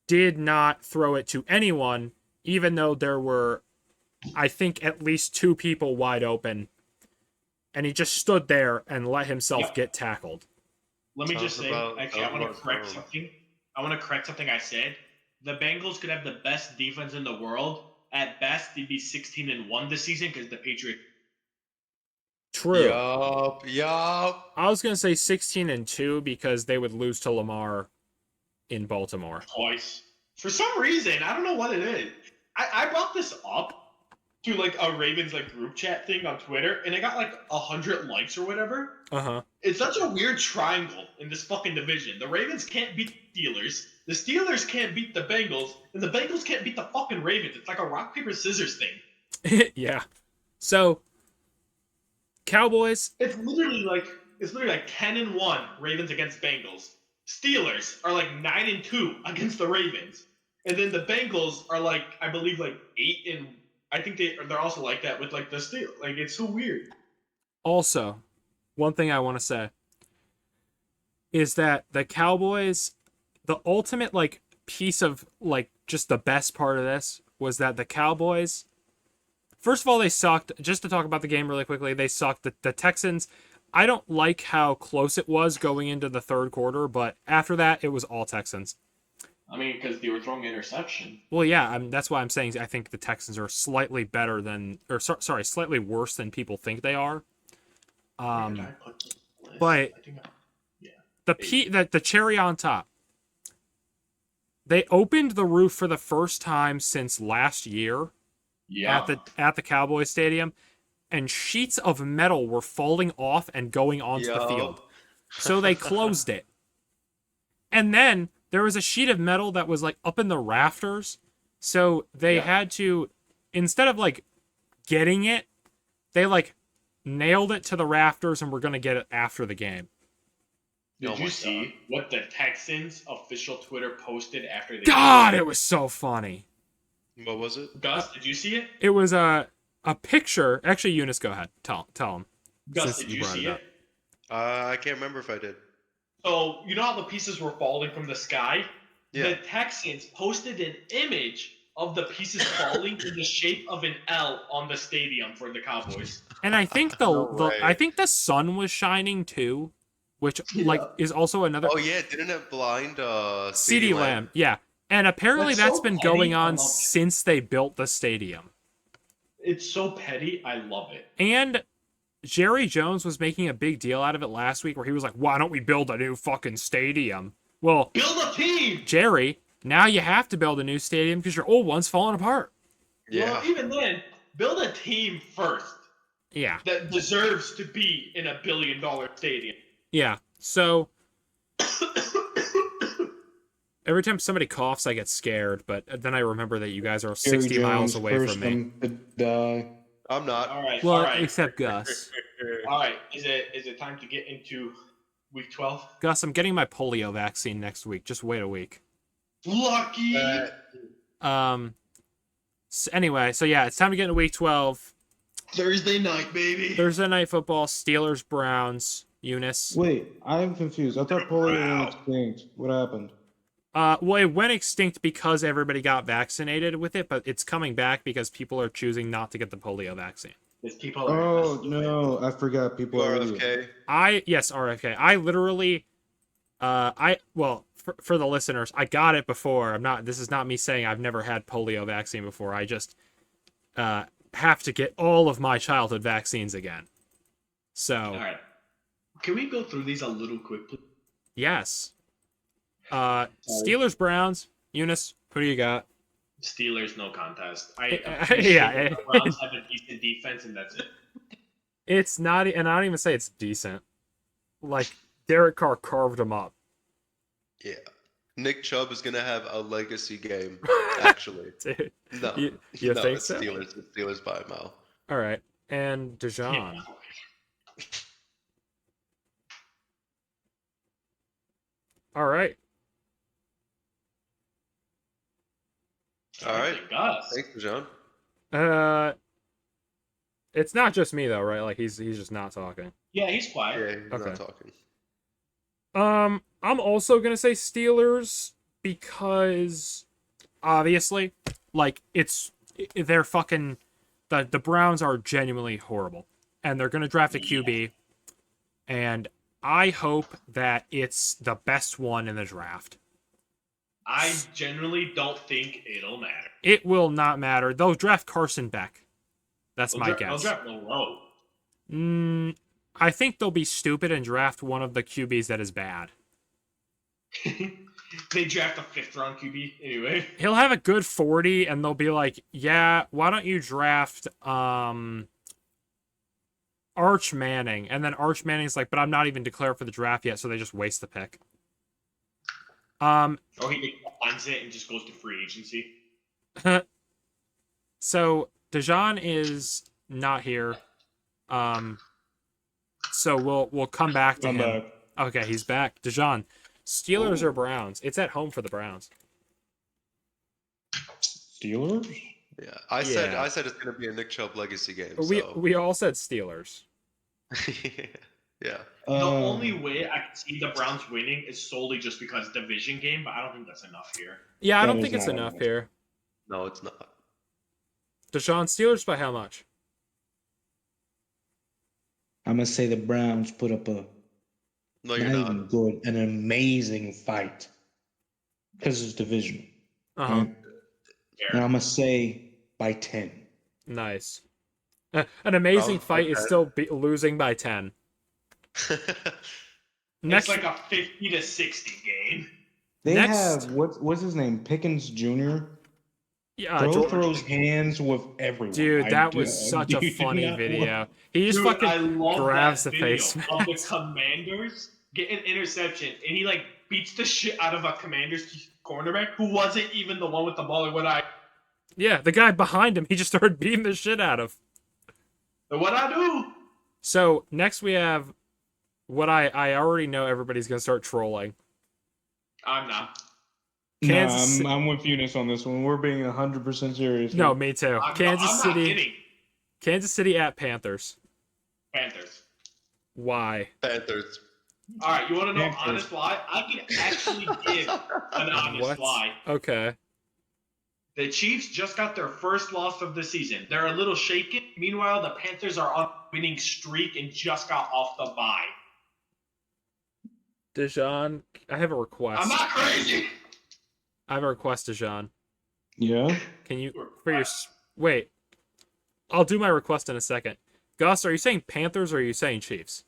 did not throw it to anyone, even though there were, I think, at least 2 people wide open. And he just stood there and let himself get tackled. Let me just say, actually, I want to correct Tom. something. I want to correct something I said. The Bengals could have the best defense in the world. At best, they'd be 16-1 this season because the Patriots. True. Yup. I was going to say 16-2 because they would lose to Lamar in Baltimore. Twice. For some reason, I don't know what it is. I brought this up to like a Ravens like group chat thing on Twitter, and it got like 100 likes or whatever. It's such a weird triangle in this fucking division. The Ravens can't beat the Steelers. The Steelers can't beat the Bengals, and the Bengals can't beat the fucking Ravens. It's like a rock paper scissors thing. Yeah. So Cowboys. It's literally like 10-1 Ravens against Bengals. Steelers are like 9-2 against the Ravens, and then the Bengals are like I believe like 8 I think they're also like that with like the Steelers. Like it's so weird. Also, one thing I want to say is that the Cowboys, the ultimate like piece of like just the best part of this was that the Cowboys, first of all, they sucked. Just to talk about the game really quickly, they sucked. The Texans, I don't like how close it was going into the third quarter, but after that, it was all Texans. I mean, because they were throwing interception. Well, yeah, that's why I'm saying I think the Texans are slightly better than, or sorry, slightly worse than people think they are. But the cherry on top, they opened the roof for the first time since last year. Yeah. At the Cowboys Stadium, and sheets of metal were falling off and going onto the field. So they closed it. And then there was a sheet of metal that was like up in the rafters. So they had to, instead of like getting it, they like nailed it to the rafters and were going to get it after the game. Did you see what the Texans official Twitter posted after the God, it was so funny. What was it? Gus, did you see it? It was a picture. Actually, Eunice, go ahead. Tell him. Gus, did you see it? I can't remember if I did. So, you know how the pieces were falling from the sky? Yeah. The Texans posted an image of the pieces falling in the shape of an L on the stadium for the Cowboys. And I think I think the sun was shining too, which like is also another. Oh yeah, didn't it blind CeeDee Lamb? Yeah, and apparently that's been going on since they built the stadium. It's so petty. I love it. And Jerry Jones was making a big deal out of it last week where he was like, why don't we build a new fucking stadium? Well, build a team! Jerry, now you have to build a new stadium because your old one's falling apart. Yeah. Well, even then, build a team first. Yeah. That deserves to be in $1 billion stadium. Yeah. So every time somebody coughs, I get scared, but then I remember that you guys are 60 miles away from me. I'm not. All right. Well, all right. except Gus. All right. Is it time to get into week 12? Gus, I'm getting my polio vaccine next week. Just wait a week. Lucky. Anyway, so yeah, it's time to get into week 12. Thursday night, baby. Thursday night football, Steelers, Browns, Eunice. Wait, I'm confused. I thought polio went extinct. What happened? Well, it went extinct because everybody got vaccinated with it, but it's coming back because people are choosing not to get the polio vaccine. No, I forgot people are RFK. RFK. I literally, for the listeners, I got it before. This is not me saying I've never had polio vaccine before. I just have to get all of my childhood vaccines again. So. All right. Can we go through these a little quickly? Yes. Steelers, Browns. Eunice, who do you got? Steelers, no contest. Yeah. The Browns have a decent defense, and that's it. It's not, and I don't even say it's decent. Like, Derek Carr carved them up. Yeah. Nick Chubb is going to have a legacy game, actually. Dude, No. You no, think it's so? Steelers. It's Steelers by a mile. All right. And Dijon. Yeah. All right. All right. Gus. Thanks, John. It's not just me though, right? Like he's just not talking. Yeah, he's quiet. Yeah, he's Okay. not talking. I'm also gonna say Steelers. Because obviously, like they're fucking the Browns are genuinely horrible, and they're gonna draft a QB, and I hope that it's the best one in the draft. I generally don't think it'll matter. It will not matter. They'll draft Carson Beck. That's my They'll guess. draft Moreau. I think they'll be stupid and draft one of the QBs that is bad. They draft a 5th-round QB anyway. He'll have a good 40, and they'll be like, yeah, why don't you draft Arch Manning? And then Arch Manning's like, but I'm not even declared for the draft yet, so they just waste the pick. Or he declines it and just goes to free agency. So Dejan is not here. So we'll come back to him. Okay, he's back. Dejan, Steelers or Browns? It's at home for the Browns. Steelers? Yeah, I said it's gonna be a Nick Chubb legacy game. We all said Steelers. Yeah. The only way I can see the Browns winning is solely just because division game, but I don't think that's enough here. Yeah, I That don't is think it's not enough enough. here. No, it's not. Dejan, Steelers by how much? I'm gonna say the Browns put up a No, you're not not. even good, an amazing fight because it's divisional. Uh-huh. Right? And I'm gonna say by 10. Nice. An amazing fight is okay. still losing by 10. Next, It's like a 50-60 game. They Next- have what's his name? Pickens Jr. yeah, Bro throws hands with everyone. dude, I that do- was such a do funny not video. want- He just Dude, I fucking love grabs that the video face of the mask. Commanders get an interception, and he like beats the shit out of a Commanders cornerback who wasn't even the one with the ball. Like, Yeah, the guy behind him, he just started beating the shit out of. what I do? So next we have what I already know everybody's gonna start trolling. I'm not. Kansas No, I'm with Eunice on this one. We're being 100% serious. No, here. me too. I'm Kansas not City. kidding. Kansas City at Panthers. Panthers. Why? Panthers. All right, you want to know Panthers. honest why? I can actually give an honest What? why. Okay. The Chiefs just got their first loss of the season. They're a little shaken. Meanwhile, the Panthers are on a winning streak and just got off the bye. Dejan, I have a request. I'm not crazy. I have a request, Dejan. Yeah. Can you for your wait? I'll do my request in a second. Gus, are you saying Panthers or are you saying Chiefs?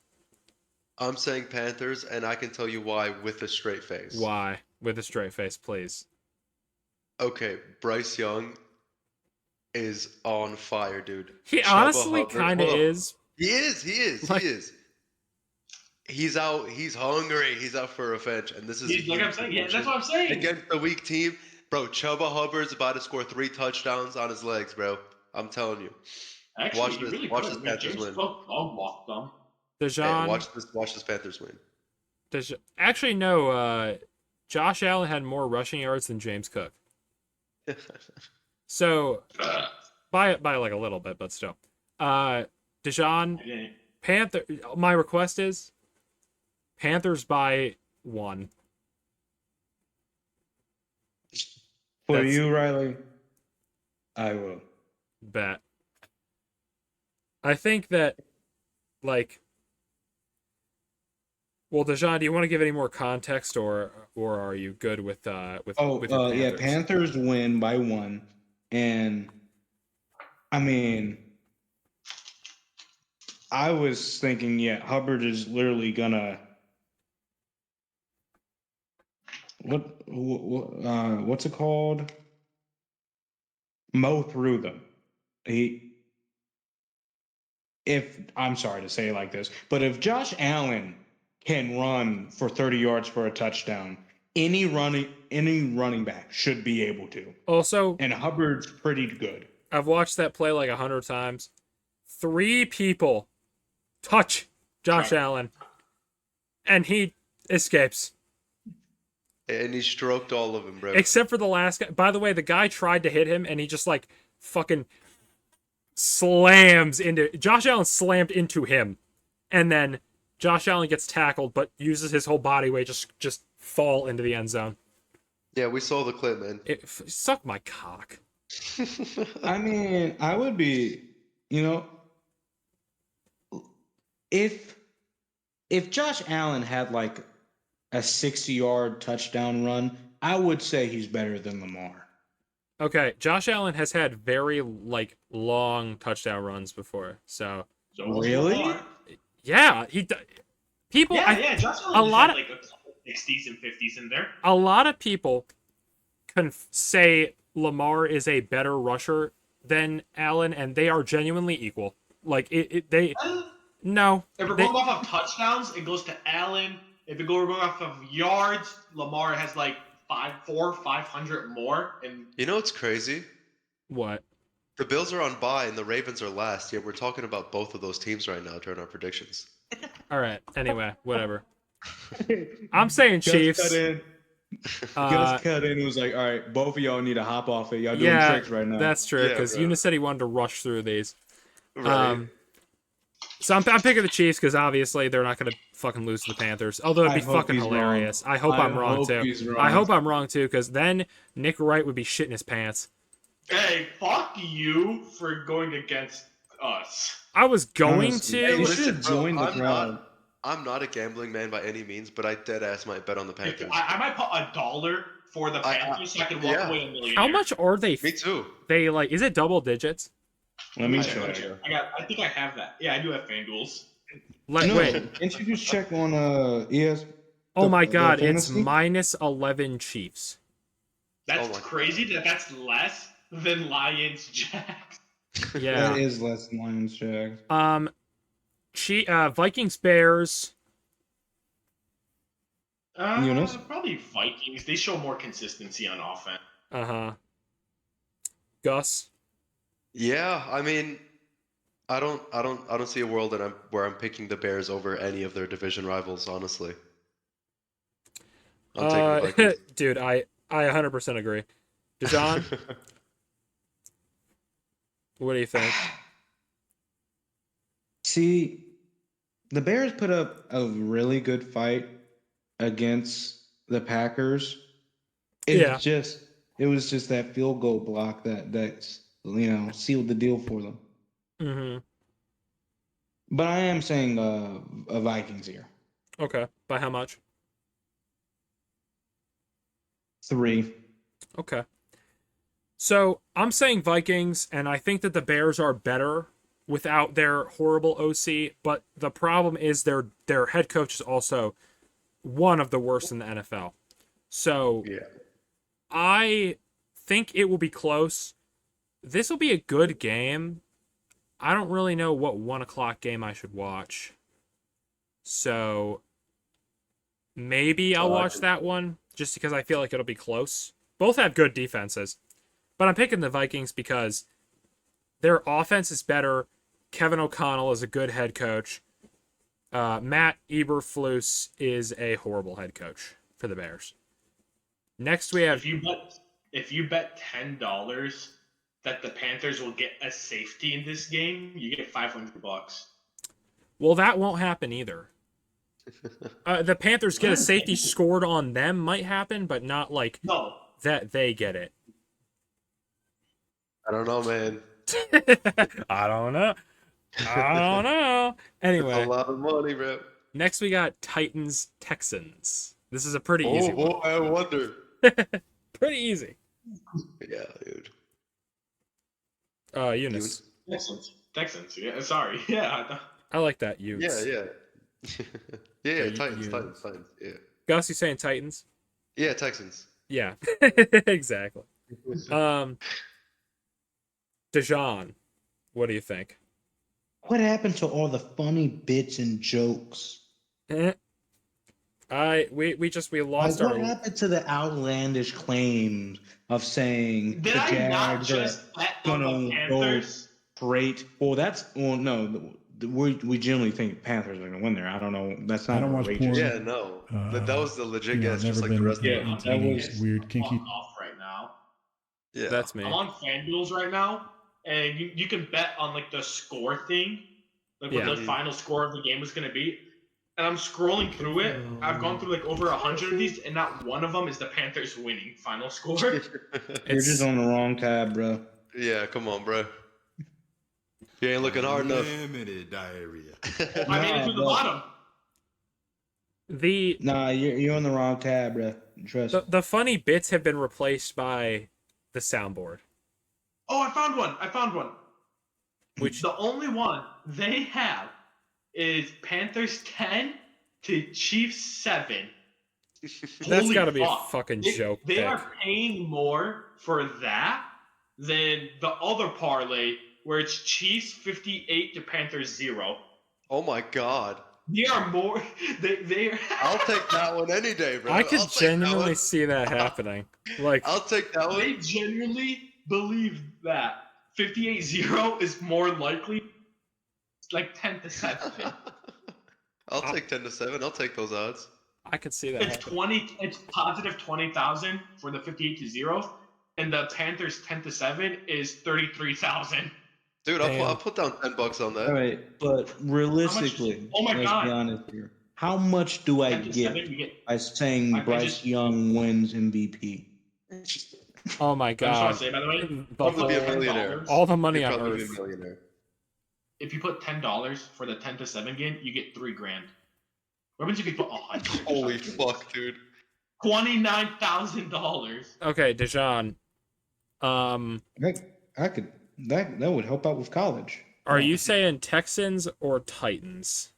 I'm saying Panthers, and I can tell you why with a straight face. Why? With a straight face, please. Okay, Bryce Young is on fire, dude. He Chuba honestly Hubbard- kind of Hold on. is. He is. Like- He is. He's out. He's hungry. He's out for revenge, and this is Like I'm saying, yeah, that's what I'm saying. against the weak team, bro. Chuba Hubbard's about to score 3 touchdowns on his legs, bro. I'm telling you. Actually, watch he this- really watch could. this I mean, Panthers James win. Cook walked them. Hey, Dejan, watch this Panthers win. actually no. Josh Allen had more rushing yards than James Cook. So by like a little bit, but still. Dejan, Panther. My request is Panthers by 1. For That's- you, Riley, I will. Bet. I think that, like, well, Dejan, do you want to give any more context, or are you good with with your Yeah, Panthers? Panthers win by 1, and I mean, I was thinking, yeah, Hubbard is literally gonna what's it called? Mow through them. If I'm sorry to say it like this, but if Josh Allen can run for 30 yards for a touchdown, any running back should be able to. Also, And Hubbard's pretty good. I've watched that play like 100 times. 3 people touch Josh Allen, and he escapes. And he stroked all of them, bro. Except for the last guy. By the way, the guy tried to hit him, and he just like fucking slams into Josh Allen slammed into him, and then Josh Allen gets tackled, but uses his whole body weight just fall into the end zone. Yeah, we saw the clip, man. Suck my cock. I mean, I would be, you know, if Josh Allen had like a 60-yard touchdown run, I would say he's better than Lamar. Okay, Josh Allen has had very like long touchdown runs before, so So was Really? Lamar. yeah, people. Yeah. Josh a Allen lot had of like a couple 60s and 50s in there. a lot of people can say Lamar is a better rusher than Allen, and they are genuinely equal. Like they no, If we're they, going off of touchdowns, it goes to Allen. If we're going off of yards, Lamar has like 500 more. And You know what's crazy? what? The Bills are on bye and the Ravens are last. Yet we're talking about both of those teams right now during our predictions. All right. Anyway, whatever. I'm saying Gus Chiefs. cut in. Gus cut in and was like, all right, both of y'all need to hop off it. Y'all doing Yeah, tricks right now. that's true. Yeah, Because bro. Eunice said he wanted to rush through these. Right. So I'm picking the Chiefs because obviously they're not going to fucking lose to the Panthers. Although it'd be I hope fucking he's hilarious. wrong. I hope I'm wrong hope too. he's wrong. I hope I'm wrong too because then Nick Wright would be shitting his pants. hey, fuck you for going against us. I was going Honestly, to. you Listen, should join the I'm crowd. I'm not a gambling man by any means, but I dead ass might bet on the Panthers. I might put $1 for the Panthers so I can walk yeah. away a millionaire. How much are they? Me too. They like? Is it double digits? Let me I check. I think I have that. Yeah, I do have FanDuels. No, Wait. can't you just check on ES? Oh my the god! It's fantasy? minus 11 Chiefs. That's Oh my crazy that's less than Lions Jacks. Yeah. That is less than Lions Jags. Vikings Bears. Eunice? Probably Vikings. They show more consistency on offense. Gus. Yeah, I mean, I don't see a world that where I'm picking the Bears over any of their division rivals. Honestly, I'm taking the Vikings. Dude, I 100% agree. Dijon, what do you think? See, the Bears put up a really good fight against the Packers. It was just that field goal block that sealed the deal for them. Mm-hmm. But I am saying a Vikings here. Okay. By how much? 3. Okay. So I'm saying Vikings, and I think that the Bears are better without their horrible OC. But the problem is their head coach is also one of the worst in the NFL. So Yeah. I think it will be close. This will be a good game. I don't really know what 1:00 game I should watch. So maybe I'll watch that one just because I feel like it'll be close. Both have good defenses. But I'm picking the Vikings because their offense is better. Kevin O'Connell is a good head coach. Matt Eberflus is a horrible head coach for the Bears. Next we have If you bet $10 that the Panthers will get a safety in this game, you get $500. well, that won't happen either. The Panthers get a safety scored on them might happen, but not like No. that they get it. I don't know, man. I don't know. That's Anyway, a lot of money, bro. next we got Titans Texans. This is a pretty Oh easy boy, one. I wonder. Pretty easy. Yeah, dude. Eunice. Texans. Yeah, sorry. Yeah. I like that. Yeah, Eunice. yeah. Yeah, Titans, you- Titans, yeah. Gus, you saying Titans? Yeah, Texans. Yeah. Exactly. Dijon, what do you think? What happened to all the funny bits and jokes? We lost Like, our. what happened to the outlandish claims of saying Did the I not Jags just bet on gonna the go Panthers? great? No. We generally think Panthers are gonna win there. I don't know. That's not I don't watch outrageous. porn. Yeah, no. That was the legit I've guess, just never like been the rest of Yeah, them. into that any was weird kinky. Fuck off right now. Yeah. That's me. I'm on FanDuels right now, and you can bet on like the score thing, like what Yeah. the final score of the game was gonna be. and I'm scrolling through it. I've gone through like over 100 of these, and not one of them is the Panthers winning final score. You're just on the wrong tab, bro. Yeah, come on, bro. You ain't looking hard enough. Limited diarrhea. I made it to the bottom. Nah, you're on the wrong tab, bro. Trust me. The funny bits have been replaced by the soundboard. Oh, I found one. Which The only one they have is Panthers 10 to Chiefs 7. that's Holy got to be a fuck. fucking They- joke. They pick. are paying more for that than the other parlay where it's Chiefs 58 to Panthers 0. Oh my god. They are more. They are. I'll take that one any day, bro. I could I'll take that genuinely one. see that happening. Like, I'll take that one. They genuinely believe that 58-0 is more likely, like 10 to 7. I'll take 10 to 7. I'll take those odds. I could see that It's happening. It's positive 20,000 for the 58-0, and the Panthers 10 to 7 is 33,000. Dude, Damn. I'll put down $10 on that. All right, but realistically, Oh my let's God. be honest here. How much do I 10 to 7, get you get. by saying I Bryce just- Young wins MVP? Oh my I just want god. to say, by the way, The Probably be a whole- millionaire. all the money You'd on probably be earth. a millionaire. if you put $10 for the 10 to 7 game, you get $3,000. What means you could put 100? Holy fuck, dude. $29,000. Okay, Dejan. I could that would help out with college. Are you saying Texans or Titans?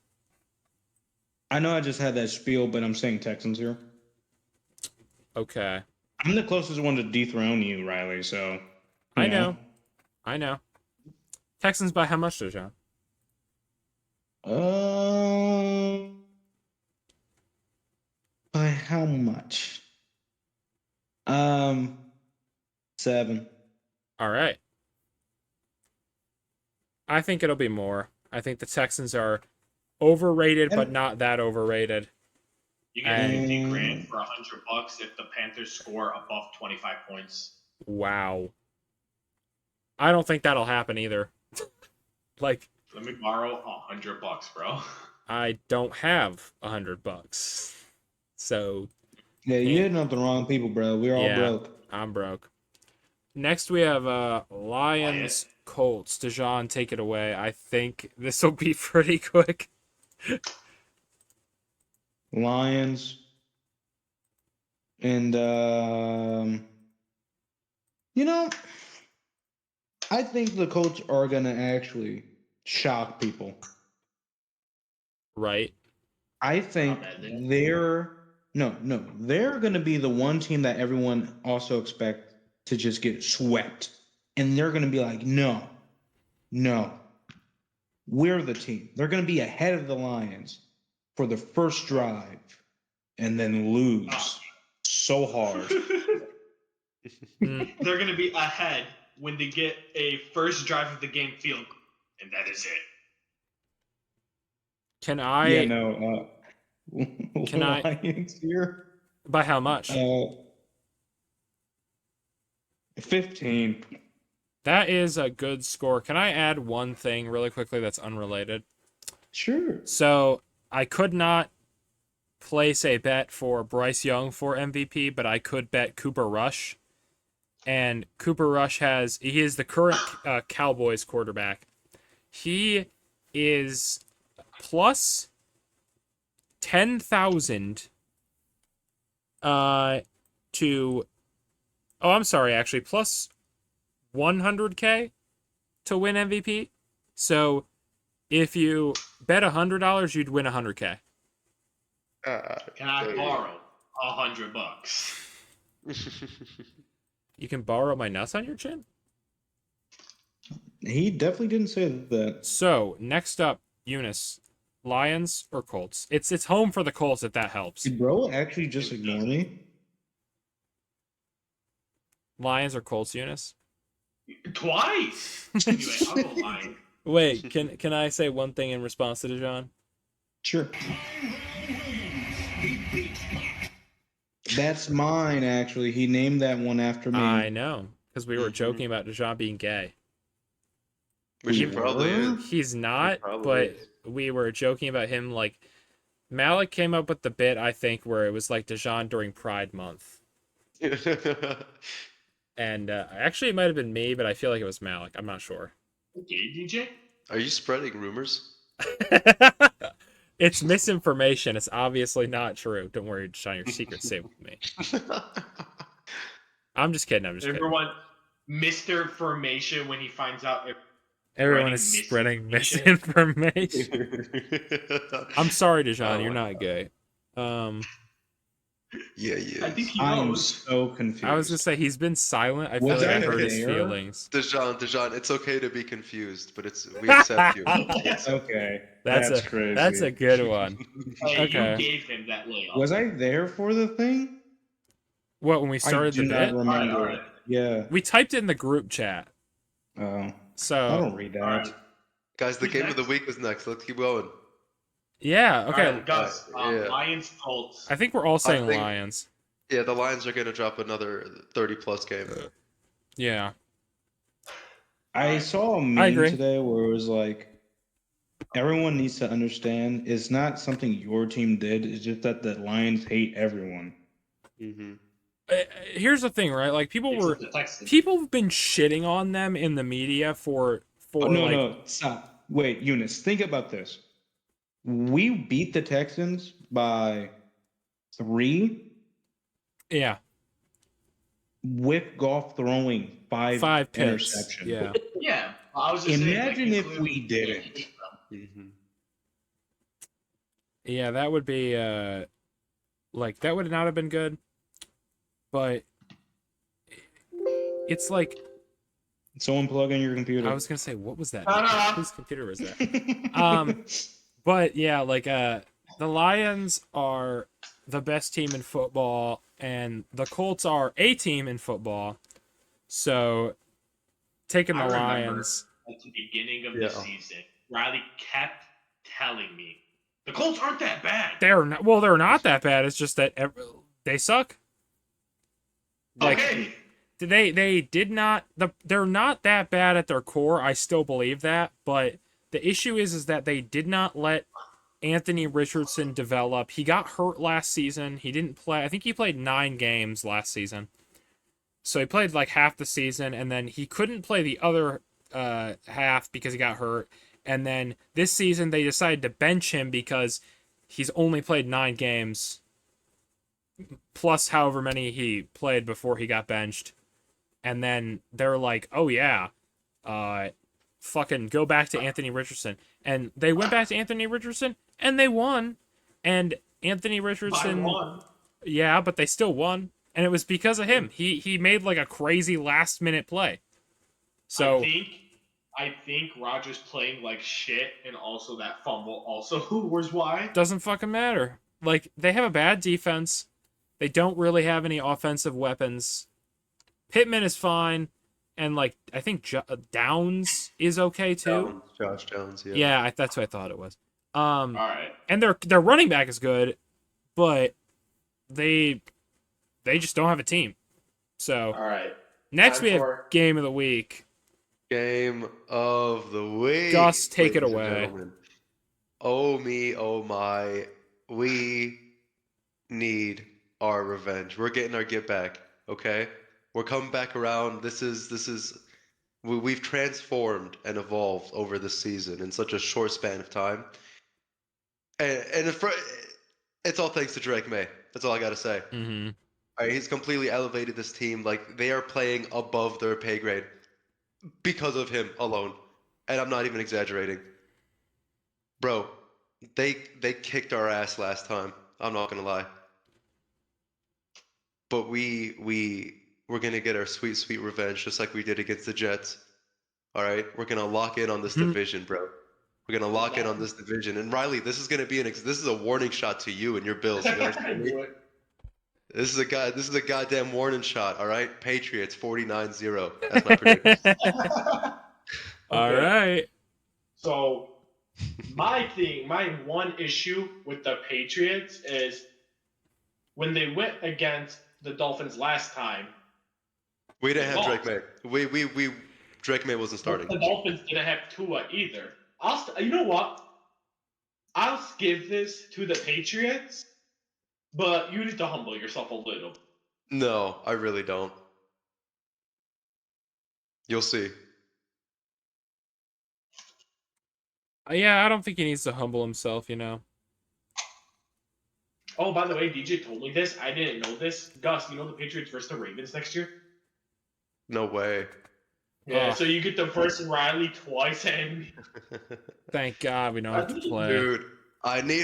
I know I just had that spiel, but I'm saying Texans here. Okay. I'm the closest one to dethrone you, Riley. So I you know. I know. Texans by how much, Dejan? By how much? 7. All right. I think it'll be more. I think the Texans are overrated, but not that overrated. You get And- $50,000 for $100 if the Panthers score above 25 points. Wow. I don't think that'll happen either. Like, Let me borrow $100, bro. I don't have $100. So Yeah, you hitting up the wrong people, bro. We're all Yeah. broke. I'm broke. Next we have Lions Colts. Dejan, take it away. I think this will be pretty quick. Lions. And I think the Colts are gonna actually shock people. Right? I think Not bad, then. they're gonna be the one team that everyone also expect to just get swept. And they're gonna be like, no, we're the team. They're gonna be ahead of the Lions for the first drive and then lose so hard. Mm, They're going to be ahead when they get a first drive of the game field goal, and that is it. Can I Yeah, no. Can I- Lions here? by how much? 15. That is a good score. Can I add one thing really quickly that's unrelated? Sure. So I could not place a bet for Bryce Young for MVP, but I could bet Cooper Rush. And Cooper Rush he is the current Cowboys quarterback. He is plus 10,000 to, oh, I'm sorry, actually, plus 100K to win MVP. So if you bet $100, you'd win 100K. Can I borrow $100? You can borrow my nuts on your chin? He definitely didn't say that. So, next up, Eunice. Lions or Colts? It's home for the Colts if that helps. Did bro actually just ignore me? Lions or Colts, Eunice? Twice. Anyway, I'll go Lions. Wait, can I say one thing in response to Dejan? Sure. That's mine, actually. He named that one after me. I know, because we were joking about Dejan being gay. Which he probably is. He's not, probably but is. we were joking about him like Malik came up with the bit, I think, where it was like Dijon during Pride Month. And actually, it might have been me, but I feel like it was Malik. I'm not sure. Okay, DJ. Are you spreading rumors? It's misinformation. It's obviously not true. Don't worry, Dijon. Your secret's safe with me. I'm just kidding. I'm just kidding. Everyone, Mr. Formation when he finds out. Everyone is spreading misinformation. I'm sorry, Dijon. Oh You're my not gay. Yeah, he I think is. he I am knows. so confused. I was gonna say he's been silent. I feel Was like I I hurt his there? feelings. Dijon, it's okay to be confused, but we accept you. Okay, That's a crazy. That's a good one. Hey, Okay. you gave him that layup. Was I there for the thing? What, when we started I do the not bit? remember. Alright. Yeah. We typed it in the group chat. I So don't read that. Alright. Guys, the Who's game of the next? week is next. Let's keep going. yeah, okay. Alright, Gus. Yeah. Lions Colts. I think we're all saying think- Lions. Yeah, the Lions are going to drop another 30-plus game. Yeah. I saw a I meme agree. today where it was like, everyone needs to understand it's not something your team did. It's just that the Lions hate everyone. Mm-hmm. Here's the thing, right? Like people have been shitting on them in the media for Oh, no, like no, stop. Wait, Eunice, think about this. We beat the Texans by 3 yeah, with Goff throwing 5 picks. interceptions. Yeah. Yeah, I was just saying, Imagine like, if clearly we didn't. hate them. Mm-hmm. Yeah, that would be like that would not have been good. But it's like Someone plug in your computer. I was gonna say, what was that? No. Whose computer was that? But yeah, like the Lions are the best team in football, and the Colts are a team in football. So taking the I remember Lions. At the beginning of Yeah. the season, Riley kept telling me the Colts aren't that bad. They're not that bad. It's just that they suck. Like, Okay. They're not that bad at their core. I still believe that, but the issue is that they did not let Anthony Richardson develop. He got hurt last season. He didn't play. I think he played 9 games last season. So he played like half the season, and then he couldn't play the other half because he got hurt. And then this season they decided to bench him because he's only played 9 games, plus however many he played before he got benched. And then they're like, oh yeah, fucking go back to Anthony Richardson. And they went back to Anthony Richardson, and they won. And Anthony Richardson, By 1. yeah, but they still won. And it was because of him. He made like a crazy last minute play. So I think Rodgers playing like shit, and also that fumble also was why. doesn't fucking matter. Like, they have a bad defense. They don't really have any offensive weapons. Pittman is fine, and like I think Downs is okay too. Josh Downs, yeah. Yeah, that's what I thought it was. All right. And their running back is good, but they just don't have a team. So All right. next Time we have for- game of the week. Game of the week. Gus, take it ladies and away. gentlemen. Oh me, oh my. We need our revenge. We're getting our get back, okay? We're coming back around. We've transformed and evolved over this season in such a short span of time. And it's all thanks to Drake May. That's all I got to say. Mm-hmm. All right, he's completely elevated this team. Like, they are playing above their pay grade because of him alone. And I'm not even exaggerating. Bro, they kicked our ass last time. I'm not gonna lie. But we're gonna get our sweet, sweet revenge just like we did against the Jets. All right, we're gonna lock in on this division, bro. We're gonna lock in on this division. And Riley, this is gonna be this is a warning shot to you and your Bills. You understand me? This is a goddamn warning shot. All right, Patriots 49-0. That's my prediction. All right. So my one issue with the Patriots is when they went against the Dolphins last time. We didn't have lost. Drake May. Drake May wasn't starting. The Dolphins didn't have Tua either. You know what? I'll give this to the Patriots, but you need to humble yourself a little. No, I really don't. You'll see. Yeah, I don't think he needs to humble himself, you know. Oh, by the way, DJ told me this. I didn't know this. Gus, you know the Patriots versus the Ravens next year? No way. Yeah, Oh. so you get to verse Riley twice, and Thank God we don't have to play. Dude,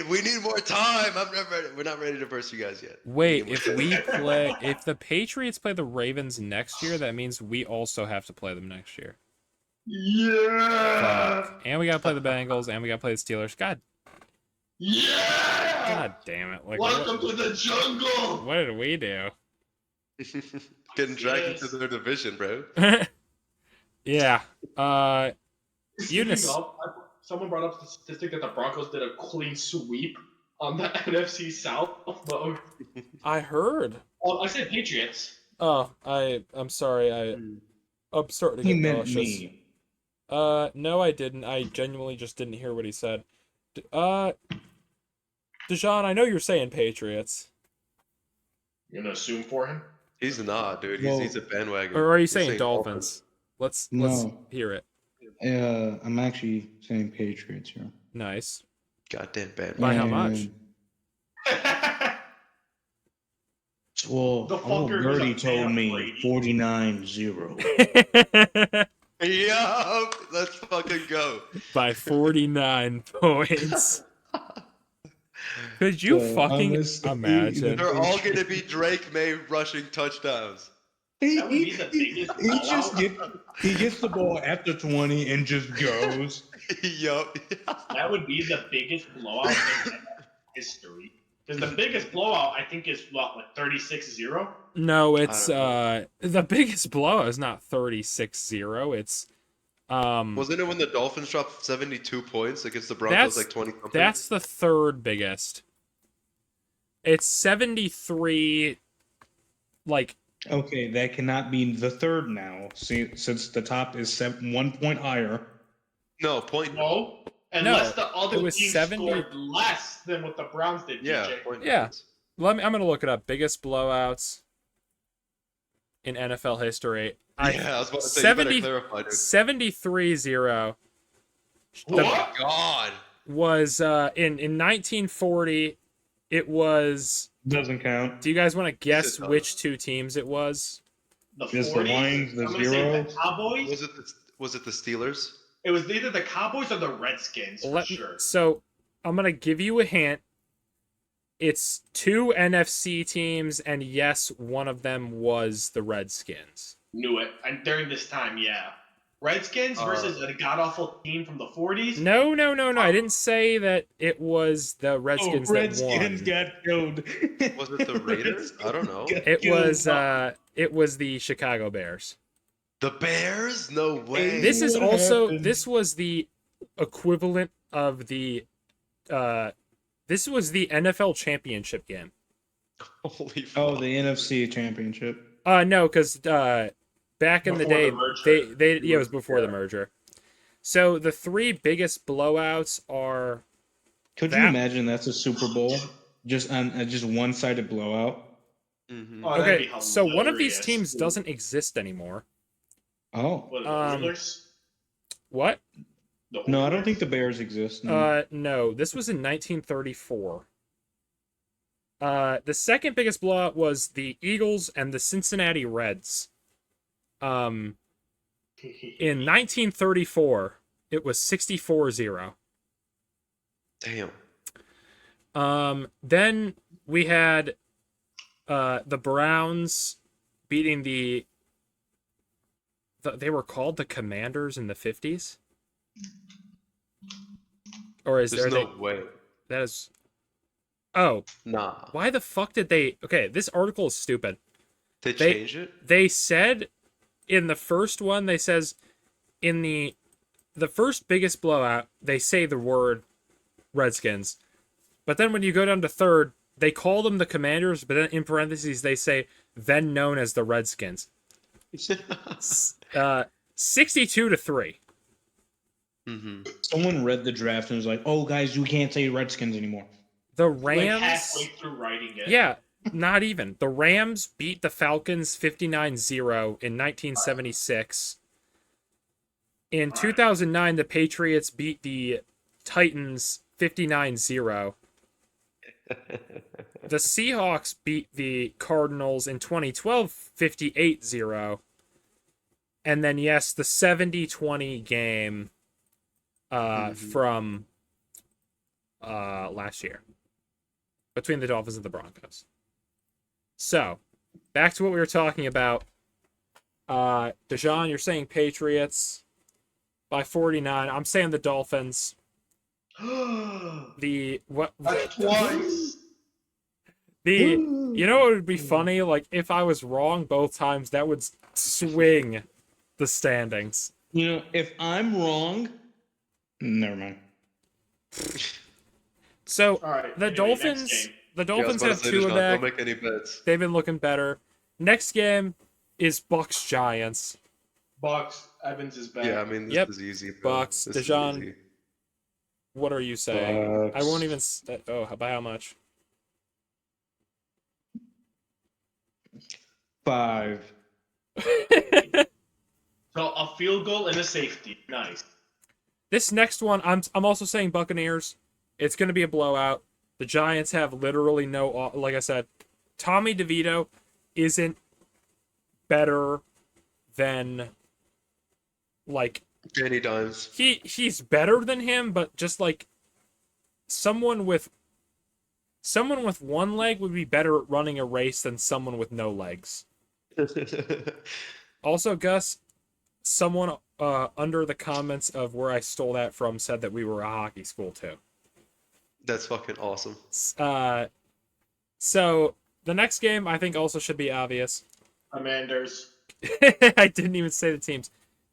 we need more time. I'm not ready. We're not ready to verse you guys yet. Wait, We need if the Patriots play the Ravens next year, that means we also have to play them next year. yeah, Fuck. And we gotta play the Bengals, and we gotta play the Steelers. God yeah. damn it. Like, Welcome to the jungle. what did we do? Getting dragged into their division, bro. Yeah. Speaking Eunice. of, someone brought up the statistic that the Broncos did a clean sweep on the NFC South. But I heard. I said Patriots. Oh, I'm sorry. I'm starting to He get meant nauseous. me. No, I didn't. I genuinely just didn't hear what he said. Dijon, I know you're saying Patriots. You're gonna assume for him? He's not, dude. He's a bandwagon. Or are you He's saying Dolphins? Let's No. hear it. I'm actually saying Patriots here. Nice. Goddamn bandwagon. By how much? Well, The fucker Birdie was a fan told of me Brady. 49-0. Yup, let's fucking go. By 49 points. Could you So, fucking honestly, imagine? They're all gonna be Drake May rushing touchdowns. That would be the biggest He gets the ball after 20 and just goes. Yup. That would be the biggest blowout in NFL history. Because the biggest blowout, I think, is what, like 36-0? No, it's I the biggest blowout is not 36-0. It's Wasn't it when the Dolphins dropped 72 points against the Broncos, like 20 something? that's the third biggest. It's 73 like Okay, that cannot be the third now, since the top is 1 point higher. No, point. No. Unless the other it was team 70 scored less than what the Browns did, Yeah, DJ. point. Yeah. I'm gonna look it up. Biggest blowouts in NFL history. Yeah, I was about to say, you better clarify, dude. 73-0 What? God. was in 1940. It was. Doesn't count. Do you guys want to guess it does. which two teams it was? The Is the 40s? Lions the I'm gonna say zero? the Cowboys? Was it the Steelers? It was either the Cowboys or the Redskins, for sure. So I'm gonna give you a hint. It's two NFC teams, and yes, one of them was the Redskins. Knew it. And during this time, yeah. Redskins versus a god-awful team from the 40s? No. I didn't say that it was the Redskins that Redskins won. got killed. Was it the Raiders? I don't know. It was the Chicago Bears. The Bears? No way. This is What also happened? this was the equivalent of the this was the NFL championship game. Holy fuck. Oh, the NFC Championship. No, because back in the Before day, the merger. it was before the merger. So the three biggest blowouts are Could you imagine that's a Super Bowl? Just on just one-sided blowout? Mhm. Oh, that'd okay. be So one of these hilarious. teams doesn't exist anymore. Oh. What, the Oilers? What? The No, I don't Oilers? think the Bears exist. No. No. This was in 1934. The second biggest blowout was the Eagles and the Cincinnati Reds. In 1934, it was 64-0. Damn. Then we had the Browns beating they were called the Commanders in the 50s? Or is There's there no way. that is Oh, Nah. why the fuck did they Okay, this article is stupid. They changed it? They said in the first one, they says in the first biggest blowout, they say the word Redskins. But then when you go down to third, they call them the Commanders, but then in parentheses they say then known as the Redskins. 62-3. Mm-hmm. Someone read the draft and was like, "Oh, guys, you can't say Redskins anymore." The Like halfway Rams. through writing it. Yeah, not even. The Rams beat the Falcons 59-0 in 1976. In 2009, the Patriots beat the Titans 59-0. The Seahawks beat the Cardinals in 2012 58-0. And then, yes, the 70-20 game from last year between the Dolphins and the Broncos. So, back to what we were talking about. Dejan, you're saying Patriots by 49. I'm saying the Dolphins. That's twice. You know what would be funny? Like, if I was wrong both times, that would swing the standings. You know, if I'm wrong, never mind. So All right. the anyway, next Dolphins game. have Tua Don't back. make any bets. They've been looking better. Next game is Bucks Giants. Bucks. Evans is back. Yeah, I mean, this Yep. is easy, bro. Bucks. This is Dejan. easy. What are you saying? Bucks. I won't even. By how much? 5. So a field goal and a safety. Nice. This next one, I'm also saying Buccaneers. It's going to be a blowout. The Giants have literally no. Like I said, Tommy DeVito isn't better than like Danny Dimes. he's better than him, but just like someone with one leg would be better at running a race than someone with no legs. Also, Gus, someone under the comments of where I stole that from said that we were a hockey school too. That's fucking awesome. So the next game I think also should be obvious. Commanders. I didn't even say the teams.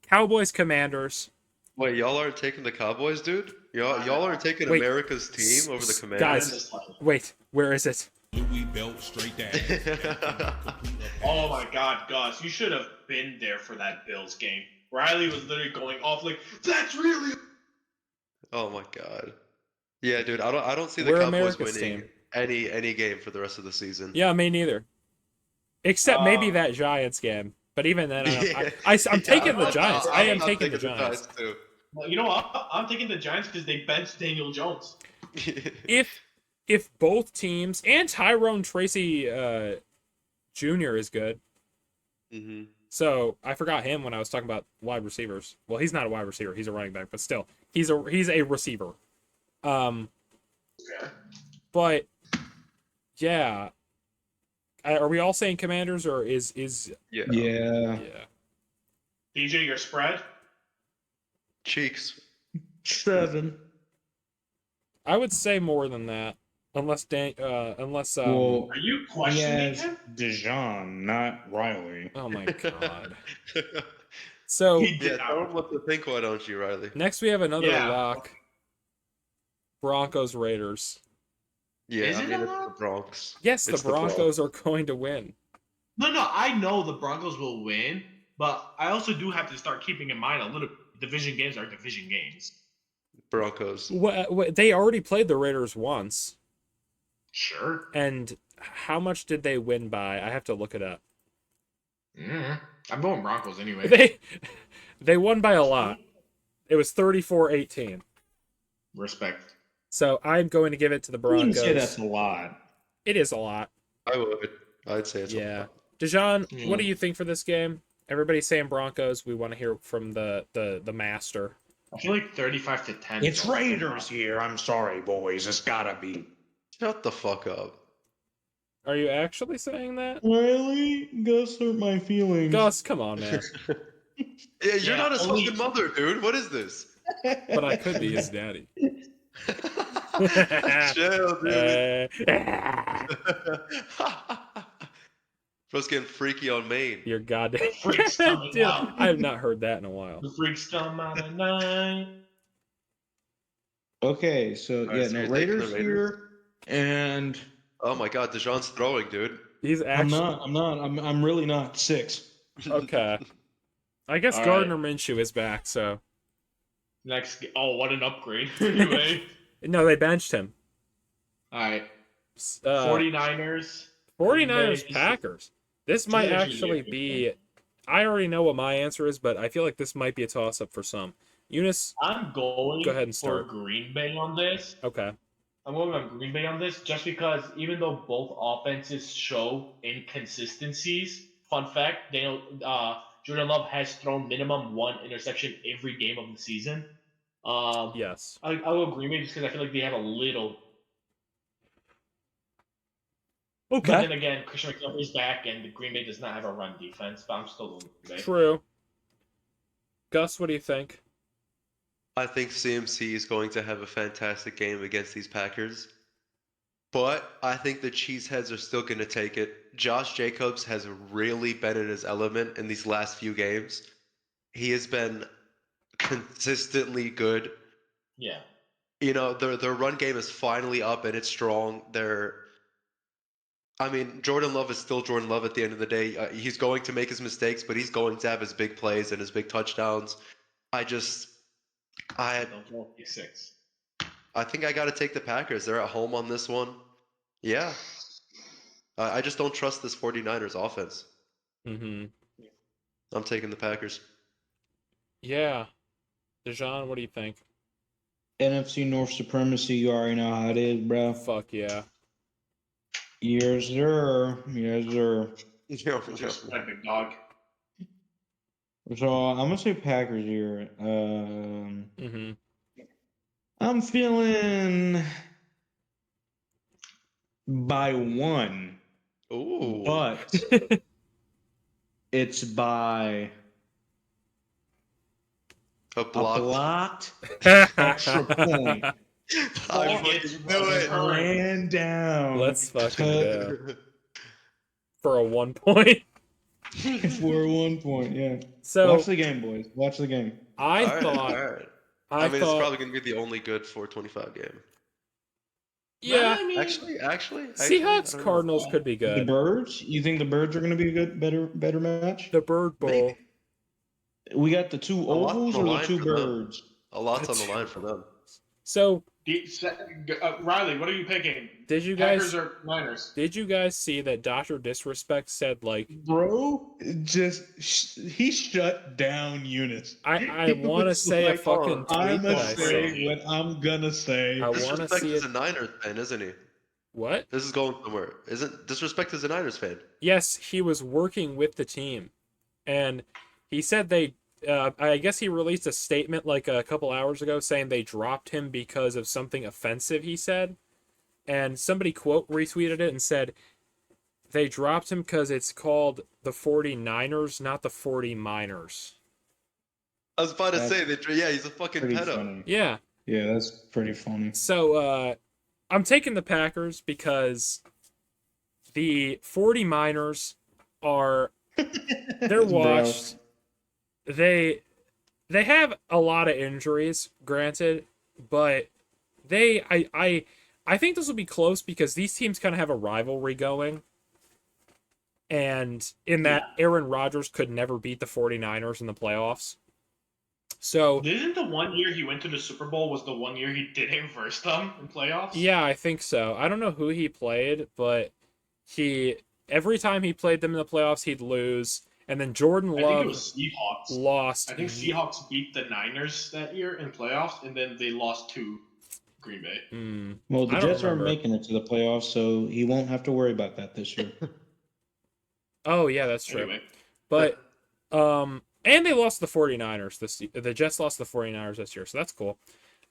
Cowboys, Commanders. Wait, y'all aren't taking the Cowboys, dude? Y'all aren't taking Wait. America's team over the Commanders? Guys, wait, where is it? Louis belt straight to ass. That cannot complete a pass. Oh my God, Gus, you should have been there for that Bills game. Riley was literally going off like, "That's really." Oh my god. Yeah, dude, I don't see the We're Cowboys America's winning team. any game for the rest of the season. Yeah, me neither. Except maybe that Giants game. But even then, I'm taking the Giants. I am taking the Giants. too. Well, you know what? I'm taking the Giants because they benched Daniel Jones. If both teams and Tyrone Tracy Jr. is good. Mm-hmm. So I forgot him when I was talking about wide receivers. Well, he's not a wide receiver; he's a running back, but still, he's a receiver. But yeah, are we all saying Commanders or is Yeah. Yeah. DJ, your spread? Cheeks. 7. I would say more than that, unless Well, Are you he questioning has him? Dijon, not Riley. oh my god. So He did Yeah, not. tell him what to think, why don't you, Riley? next we have another Yeah. lock. Broncos Raiders. Yeah, Is I it mean, a it's lock? the Bronx. Yes, It's the the Broncos are going to win. No, I know the Broncos will win, but I also do have to start keeping in mind a little division games are division games. Broncos. They already played the Raiders once. Sure. And how much did they win by? I have to look it up. I'm going Broncos anyway. They won by a lot. It was 34-18. Respect. So I'm going to give it to the I wouldn't Broncos. say that's a lot. It is a lot. I would. I'd say it's Yeah. a Dejan, what do you think for this game? Everybody's saying Broncos. We want to hear from the master. I feel like 35-10. It's Raiders here. I'm sorry, boys. It's gotta be. Shut the fuck up. Are you actually saying that? Riley, Gus hurt my feelings. Gus, come on, man. Yeah, you're Yeah, not his only- fucking mother, dude. What is this? But I could be his daddy. Chill, dude. Uh, Bro's getting freaky on Maine. You're goddamn. Freaks coming Dude, out. I have not heard that in a while. The freaks come out at night. Okay, so Alright, yeah, so no, you're taking the Raiders Raiders? here, and Oh my god, Dejan's throwing, dude. He's I'm actually not, I'm really not 6. okay. I guess All Gardner Minshew is back, so Oh, what an upgrade. Anyway. No, they benched him. All right. 49ers 49ers. Packers. This might Steelers actually usually be. I already know what my answer is, but I feel like this might be a toss up for some. Eunice, I'm going go ahead and for start. Green Bay on this. Okay. I'm going on Green Bay on this just because even though both offenses show inconsistencies, fun fact, Jordan Love has thrown minimum one interception every game of the season. Yes. I'll go Green Bay just because I feel like they have a little. But then again, Christian McCaffrey is back, and the Green Bay does not have a run defense. But I'm still going Green Bay. True. Gus, what do you think? I think CMC is going to have a fantastic game against these Packers. But I think the Cheeseheads are still going to take it. Josh Jacobs has really been in his element in these last few games. He has been consistently good. Yeah. You know, their run game is finally up and it's strong. Jordan Love is still Jordan Love at the end of the day. He's going to make his mistakes, but he's going to have his big plays and his big touchdowns. I Don't go 6. I think I got to take the Packers. They're at home on this one. Yeah. I just don't trust this 49ers offense. Mm-hmm. I'm taking the Packers. Yeah. Dejan, what do you think? NFC North supremacy, you already know how it is, bro. Fuck yeah. Yes, sir. Yes, sir. Just my big dog. So I'm gonna say Packers here. Mm-hmm. I'm feeling by 1, Ooh. but it's by A a block. blocked extra point. I fucking knew it. Ran down. Let's fucking to- go. For a 1 point. For 1 point, yeah. So Watch the game, boys. Watch the game. I All right, thought all right. I it's thought probably going to be the only good 425 game. yeah. I mean, Actually, Seahawks I don't know. Cardinals could be The good. Birds? You think the Birds are going to be a good, better match? The Bird Bowl. Maybe. We got the two lot's on ovals the or the line two for them. birds? A lot's on the line for them. So Riley, what are you picking? did you Packers guys or Niners? did you guys see that Dr. Disrespect said like Bro, he shut down Eunice. I He want to was say a like, fucking tweet I'm that gonna I say saw. what I'm gonna say. I want to Disrespect see is it. a Niners fan, isn't he? What? This is going somewhere. Isn't Disrespect is a Niners fan? Yes, he was working with the team, and he said they. I guess he released a statement like a couple hours ago saying they dropped him because of something offensive he said, and somebody quote retweeted it and said they dropped him because it's called the 49ers, not the 40 Miners. I was about to That's say yeah, he's a fucking Pretty pedo. funny. Yeah. Yeah, that's pretty funny. So I'm taking the Packers because the 40 Miners are they're washed. They have a lot of injuries, granted, but I think this will be close because these teams kind of have a rivalry going. And in that Aaron Rodgers could never beat the 49ers in the playoffs. So Didn't the 1 year he went to the Super Bowl was the 1 year he didn't verse them in playoffs? yeah, I think so. I don't know who he played, but every time he played them in the playoffs, he'd lose. And then Jordan I think it Love was Seahawks. lost. I think Seahawks beat the Niners that year in playoffs, and then they lost to Green Bay. Well, the I don't Jets aren't remember. making it to the playoffs, so he won't have to worry about that this year. Oh, yeah, that's true. Anyway, But and they lost the 49ers the Jets lost the 49ers this year, so that's cool.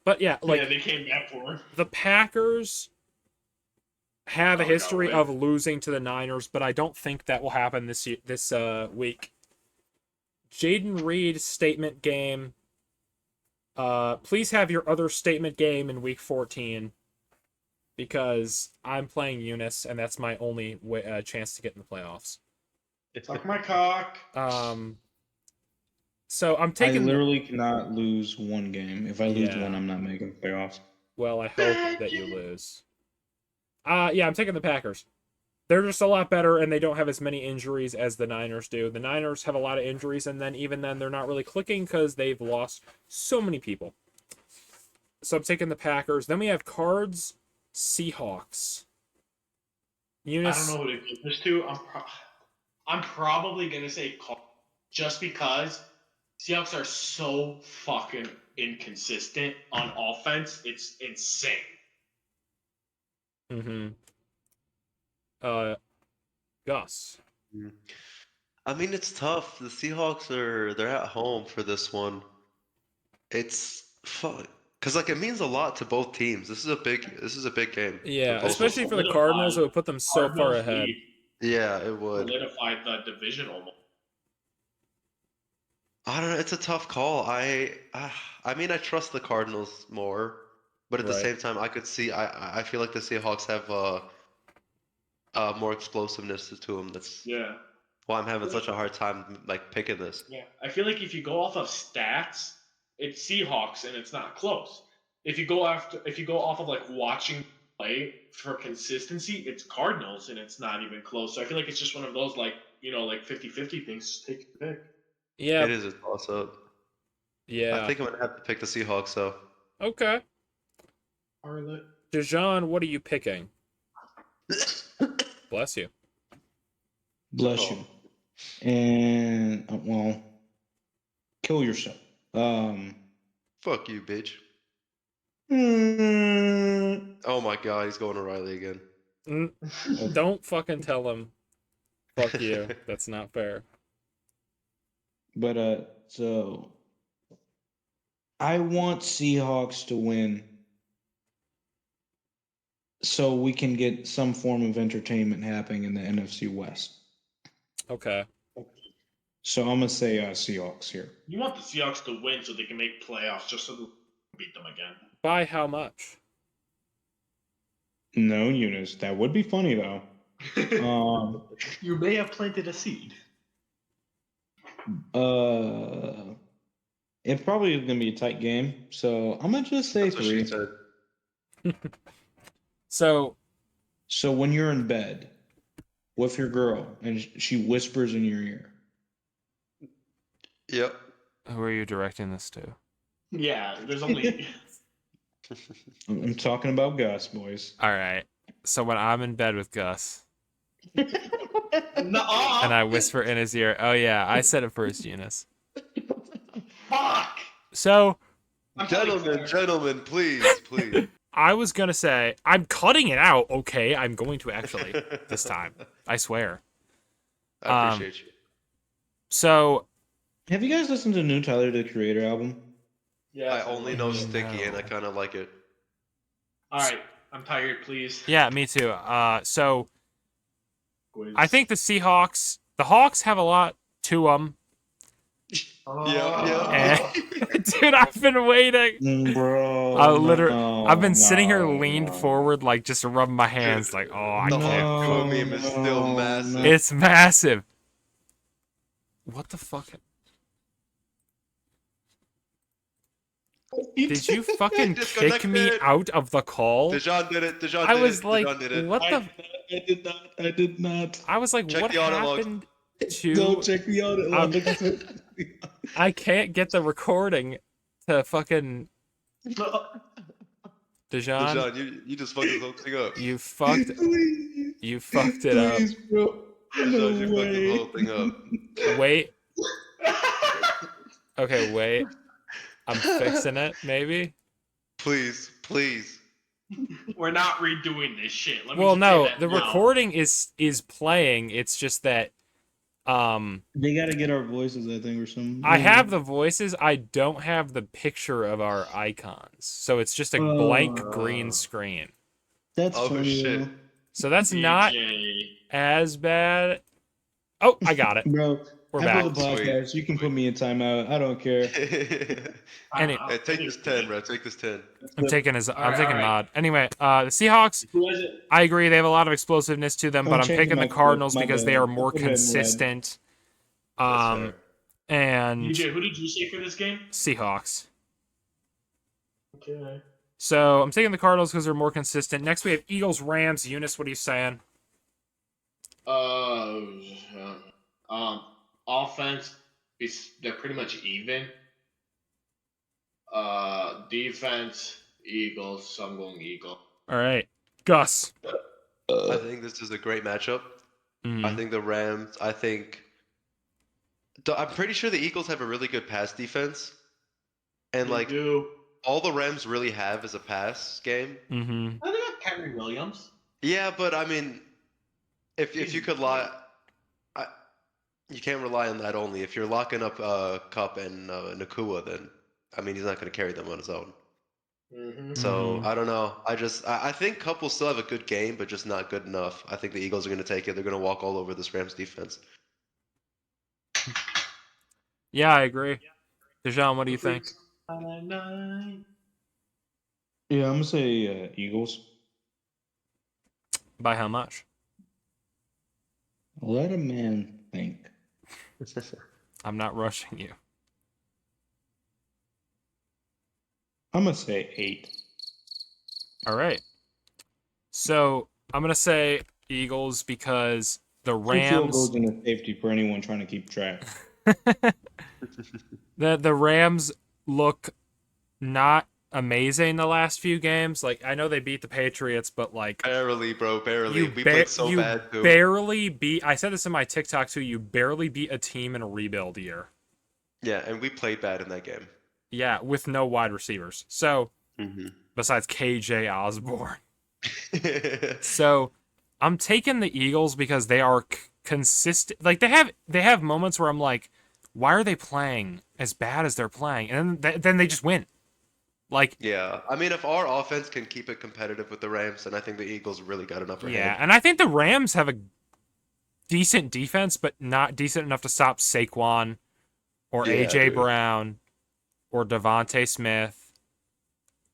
But yeah, like yeah, they came back for him. the Packers have a Oh, no history way. of losing to the Niners, but I don't think that will happen this week. Jaden Reed statement game. Please have your other statement game in week 14 because I'm playing Eunice and that's my only chance to get in the playoffs. Suck my cock. So I'm I taking. literally cannot lose one game. If I lose Yeah. one, I'm not making playoffs. Well, I hope that you lose. Yeah, I'm taking the Packers. They're just a lot better, and they don't have as many injuries as the Niners do. The Niners have a lot of injuries, and then even then, they're not really clicking because they've lost so many people. So I'm taking the Packers. Then we have Cards, Seahawks. I Eunice. don't know who to give this to. I'm probably gonna say Cardinals just because Seahawks are so fucking inconsistent on offense. It's insane. Mm-hmm. Gus. I mean, it's tough. The Seahawks they're at home for this one. It's fun because like it means a lot to both teams. This is a big game for Yeah, both of especially them. for the Cardinals, it would put them so far Cardinals ahead. lead Yeah, it would. solidified the division almost. I don't know. It's a tough call. I mean, I trust the Cardinals more, but at the Right. same time, I could see. I feel like the Seahawks have more explosiveness to them. That's Yeah. why I'm having such a hard time like picking this. Yeah, I feel like if you go off of stats, it's Seahawks and it's not close. If you go off of like watching play for consistency, it's Cardinals and it's not even close. So I feel like it's just one of those like 50-50 things. Just take your pick. Yeah. It is a toss-up. Yeah. I think I'm gonna have to pick the Seahawks, though. Okay. Harlot. Dejan, what are you picking? Bless you. Bless you. And well, kill yourself. Fuck you, bitch. Mm, Oh my God, he's going to Riley again. Don't fucking tell him. Fuck you. That's not fair. But so I want Seahawks to win so we can get some form of entertainment happening in the NFC West. Okay. So I'm gonna say Seahawks here. You want the Seahawks to win so they can make playoffs, just so they can beat them again. By how much? No, Eunice, that would be funny though. You may have planted a seed. It probably is gonna be a tight game, so I'm gonna just say That's what she 3. said. So So when you're in bed with your girl and she whispers in your ear, Yep. who are you directing this to? Yeah, there's only. I'm talking about Gus, boys. All right. So when I'm in bed with Gus and Nuh-uh. I whisper in his ear, "Oh yeah, I said it first, Eunice." Fuck. So Gentlemen, please, please. I was gonna say I'm cutting it out. Okay, I'm going to actually this time. I swear. I appreciate you. So Have you guys listened to the new Tyler the Creator album? Yeah. I only know Sticky, and I No. kind of like it. All right, I'm tired. Please. yeah, me too. So Quiz. I think the Hawks have a lot to them. Yeah. Dude, I've been waiting. Bro, I've been sitting here leaned forward, like just rubbing my hands, like, oh, I The can't. Hawk meme is still massive. It's massive. What the fuck? Did you fucking kick me Disconnected. out of the call? Dejan did it. Dejan I did was it. like, Dejan did it. what the? I did not. I was like, Check what the auto log. happened to? Don't check me out. I can't get the recording to fucking Dejan. Dejan, you just fucked this whole thing up. You fucked it up. Please, bro. Dejan, you No fucked this way. whole thing up. Wait. Okay, wait. I'm fixing it, maybe. Please, please. We're not redoing this shit. Let me Well, just say no, that the now. recording is playing. It's just that They gotta get our voices, I think, or something. I have the voices. I don't have the picture of our icons. So it's just a blank green screen. That's Oh, funny. shit. Though. So that's not DJ. as bad. Oh, I got it. Bro, We're after back. the podcast, you can put me in timeout. I don't care. Any- Hey, take this 10, bro. Take this 10. I'm taking Alright. Nod. Anyway, the Seahawks, Who is it? I agree, they have a lot of explosiveness to them, but I'm changing picking the my Cardinals my because bad. they are I'll more put it in red. consistent. That's fair. And DJ, who did you say for this game? Seahawks. Okay. So I'm taking the Cardinals because they're more consistent. Next we have Eagles, Rams. Eunice, what are you saying? Offense they're pretty much even. Defense, Eagles. So I'm going Eagle. All right, Gus. I think this is a great matchup. I Mhm. think the Rams. I'm pretty sure the Eagles have a really good pass defense, and They like do. all the Rams really have is a pass game. Mhm. Oh, they got Henry Williams. Yeah, but I mean, if He's you could lie, I, you can't rely on that only. If you're locking up Cup and Nakua, then I mean he's not going to carry them on his own. Mm-hmm. So Mhm. I don't know. I think Cup will still have a good game, but just not good enough. I think the Eagles are going to take it. They're going to walk all over this Rams defense. Yeah, I agree. Dejan, what do you think? Yeah, I'm gonna say Eagles. By how much? Let a man think. I'm not rushing you. I'm gonna say 8. All right. So I'm gonna say Eagles because the 2 field Rams. goals and a safety for anyone trying to keep track. The Rams look not amazing the last few games. Like I know they beat the Patriots, but like Barely, bro, barely. We played so you bad too. barely beat. I said this in my TikTok too. You barely beat a team in a rebuild year. Yeah, and we played bad in that game. Yeah, with no wide receivers. So Mm-hmm. besides KJ Osborne. So I'm taking the Eagles because they are consistent. Like they have moments where I'm like, why are they playing as bad as they're playing? And then they just win. Like Yeah, I mean, if our offense can keep it competitive with the Rams, then I think the Eagles really got an upper yeah, hand. and I think the Rams have a decent defense, but not decent enough to stop Saquon or Yeah, AJ dude. Brown or Devontae Smith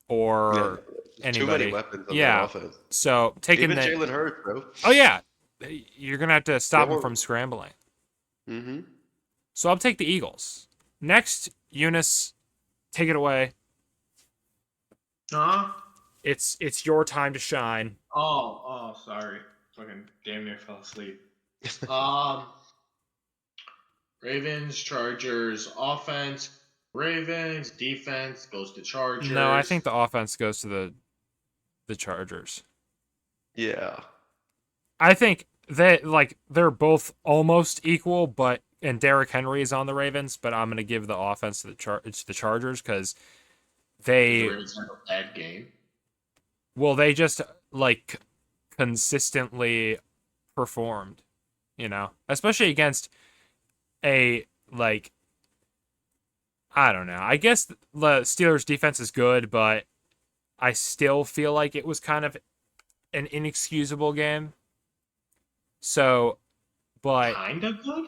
Yeah, or too many anybody. weapons on that Yeah. offense. So taking Even the Jalen Hurts, bro. oh yeah, you're gonna have to stop him won't- from scrambling. Mm-hmm. So I'll take the Eagles. Next, Eunice, take it away. Huh? It's your time to shine. Oh, sorry. Fucking damn near fell asleep. Um, Ravens, Chargers, offense. Ravens, defense goes to Chargers. No, I think the offense goes to the Chargers. Yeah. I think they're both almost equal, but and Derrick Henry is on the Ravens, but I'm gonna give the offense to the Chargers because the they Ravens have a bad game. they just like consistently performed, especially against a like I don't know. I guess the Steelers defense is good, but I still feel like it was kind of an inexcusable game. So, but Kinda good.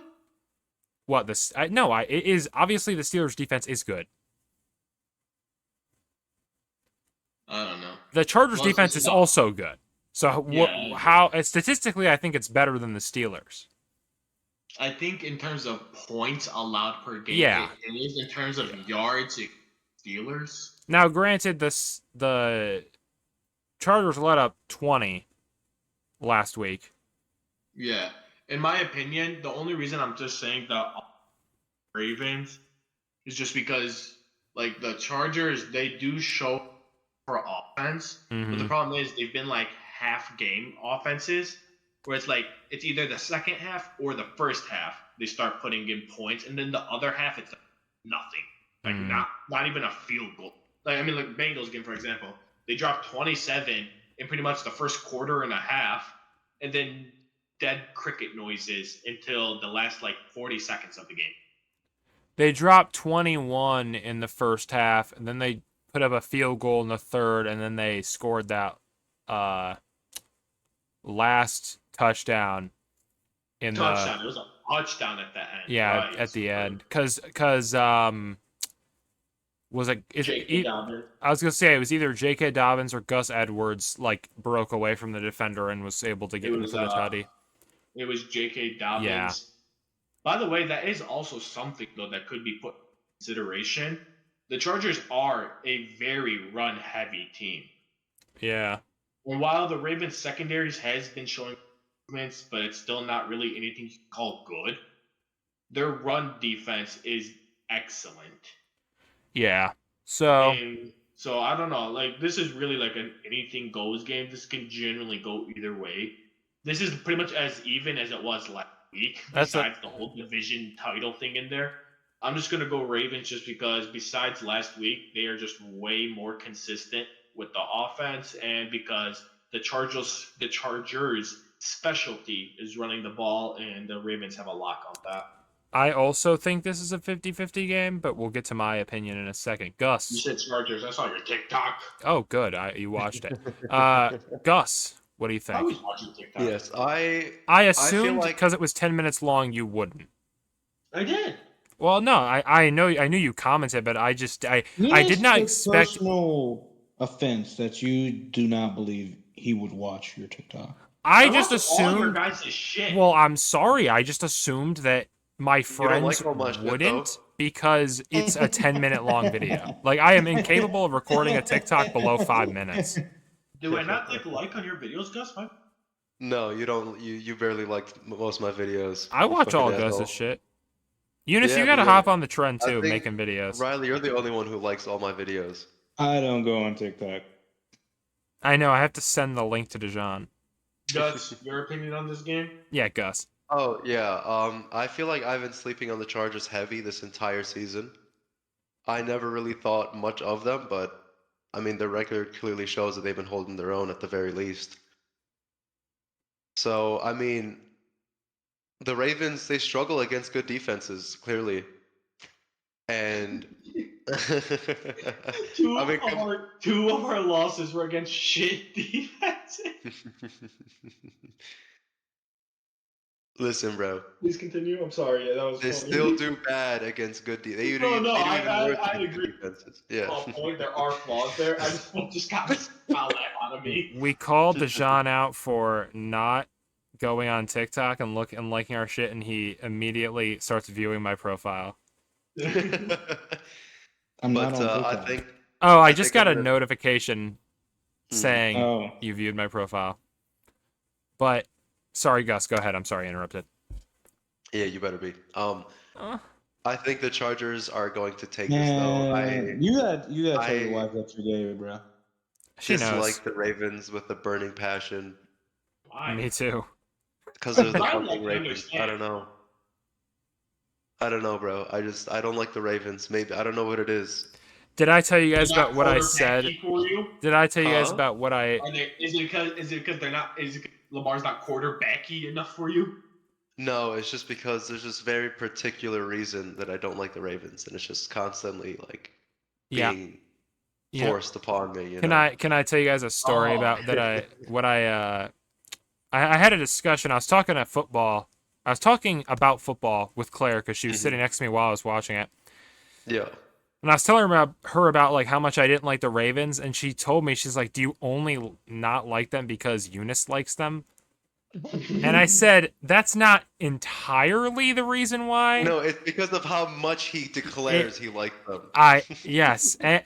what this? No, it is obviously the Steelers defense is good. I don't know. The Chargers Well, defense it's is not- also good. So Yeah. how statistically, I think it's better than the Steelers. I think in terms of points allowed per game, Yeah. it is in terms of yards. Steelers. Now, granted, the Chargers let up 20 last week. Yeah. In my opinion, the only reason I'm just saying the Ravens is just because like the Chargers, they do show for offense, but the Mhm. problem is they've been like half game offenses where it's like it's either the second half or the first half they start putting in points, and then the other half it's nothing, like not even a field goal. Like I mean, like Bengals game for example, they dropped 27 in pretty much the first quarter and a half, and then dead cricket noises until the last like 40 seconds of the game. They dropped 21 in the first half, and then they put up a field goal in the third, and then they scored that last touchdown in Touchdown. It was a touchdown at the end. yeah, right. at the end. Cuz was it J.K. Dobbins. I was going to say it was either J.K. Dobbins or Gus Edwards like broke away from the defender and was able to get It in was, for the tutty. It was J.K. Dobbins. Yeah. By the way, that is also something though that could be put in consideration. The Chargers are a very run-heavy team. Yeah. And while the Ravens secondaries has been showing improvements, but it's still not really anything you can call good, their run defense is excellent. Yeah. So And So I don't know. Like this is really like an anything goes game. This can generally go either way. This is pretty much as even as it was last week. Besides the whole division title thing in there, I'm just gonna go Ravens just because besides last week, they are just way more consistent with the offense, and because the Chargers specialty is running the ball, and the Ravens have a lock on that. I also think this is a 50-50 game, but we'll get to my opinion in a second. You Gus. said Chargers. I saw your TikTok. Oh, good. You watched it. Gus, what do you I think? was watching TikTok. Yes, I feel assumed like because it was 10 minutes long, you wouldn't. I did. Well, no, I knew you commented, but I This did not is expect. personal offense that you do not believe he would watch your TikTok. I just watch all your assumed. guys' shit. Well, I'm sorry. I just assumed that my don't friends like all my shit, wouldn't though? because it's a 10-minute long video. Like I am incapable of recording a TikTok below 5 minutes. Do I not like on your videos, Gus? What? no, you don't. You barely liked most of my videos. I you watch all fucking Gus's asshole. shit. Eunice, Yeah, you gotta but yeah, hop on the trend I too, think, making videos. Riley, you're the only one who likes all my videos. I don't go on TikTok. I know. I have to send the link to Dijon. Gus, your opinion on this game? Yeah, Gus. Oh yeah. I feel like I've been sleeping on the Chargers heavy this entire season. I never really thought much of them, but I mean their record clearly shows that they've been holding their own at the very least. So I mean, the Ravens, they struggle against good defenses, clearly. And Two I of mean, come- our losses were against shit defenses. Listen, bro. Please continue. I'm sorry. Yeah, that was They funny. still do bad against good defenses. No, no, they do I- even I- worse I against good agree. defenses. Yeah. Point. There are flaws there. I just got this foul out of me. We called Dijon out for not going on TikTok and liking our shit, and he immediately starts viewing my profile. I'm not But on I TikTok. think Oh, I I just think got I'm a gonna- notification saying Oh, you viewed my profile. But sorry, Gus. Go ahead. I'm sorry, I interrupted. yeah, you better be. Uh, I think the Chargers are going to take this though. man, you got tell your I- wife that you gave, bro. she knows. dislike the Ravens with a burning passion Why? Me too. because they're the I fucking like to Ravens. understand. I don't know. I don't know, bro. I don't like the Ravens. Maybe I don't know what it is. Did I tell you guys Is that about what I quarterback said? for you? Did I tell you guys Huh? about what I? Is it because they're not? Is it 'cause Lamar's not quarterbacky enough for you? No, it's just because there's this very particular reason that I don't like the Ravens, and it's just constantly like Yeah. being Yeah. forced upon me. You Can know? I tell you guys a story Oh. about that I had a discussion. I was talking about football with Claire because she was Mhm. sitting next to me while I was watching it. Yeah. And I was telling her about like how much I didn't like the Ravens, and she told me, she's like, "Do you only not like them because Eunice likes them?" And I said, "That's not entirely the reason why." No, it's because of how much he declares he likes them. Yes, and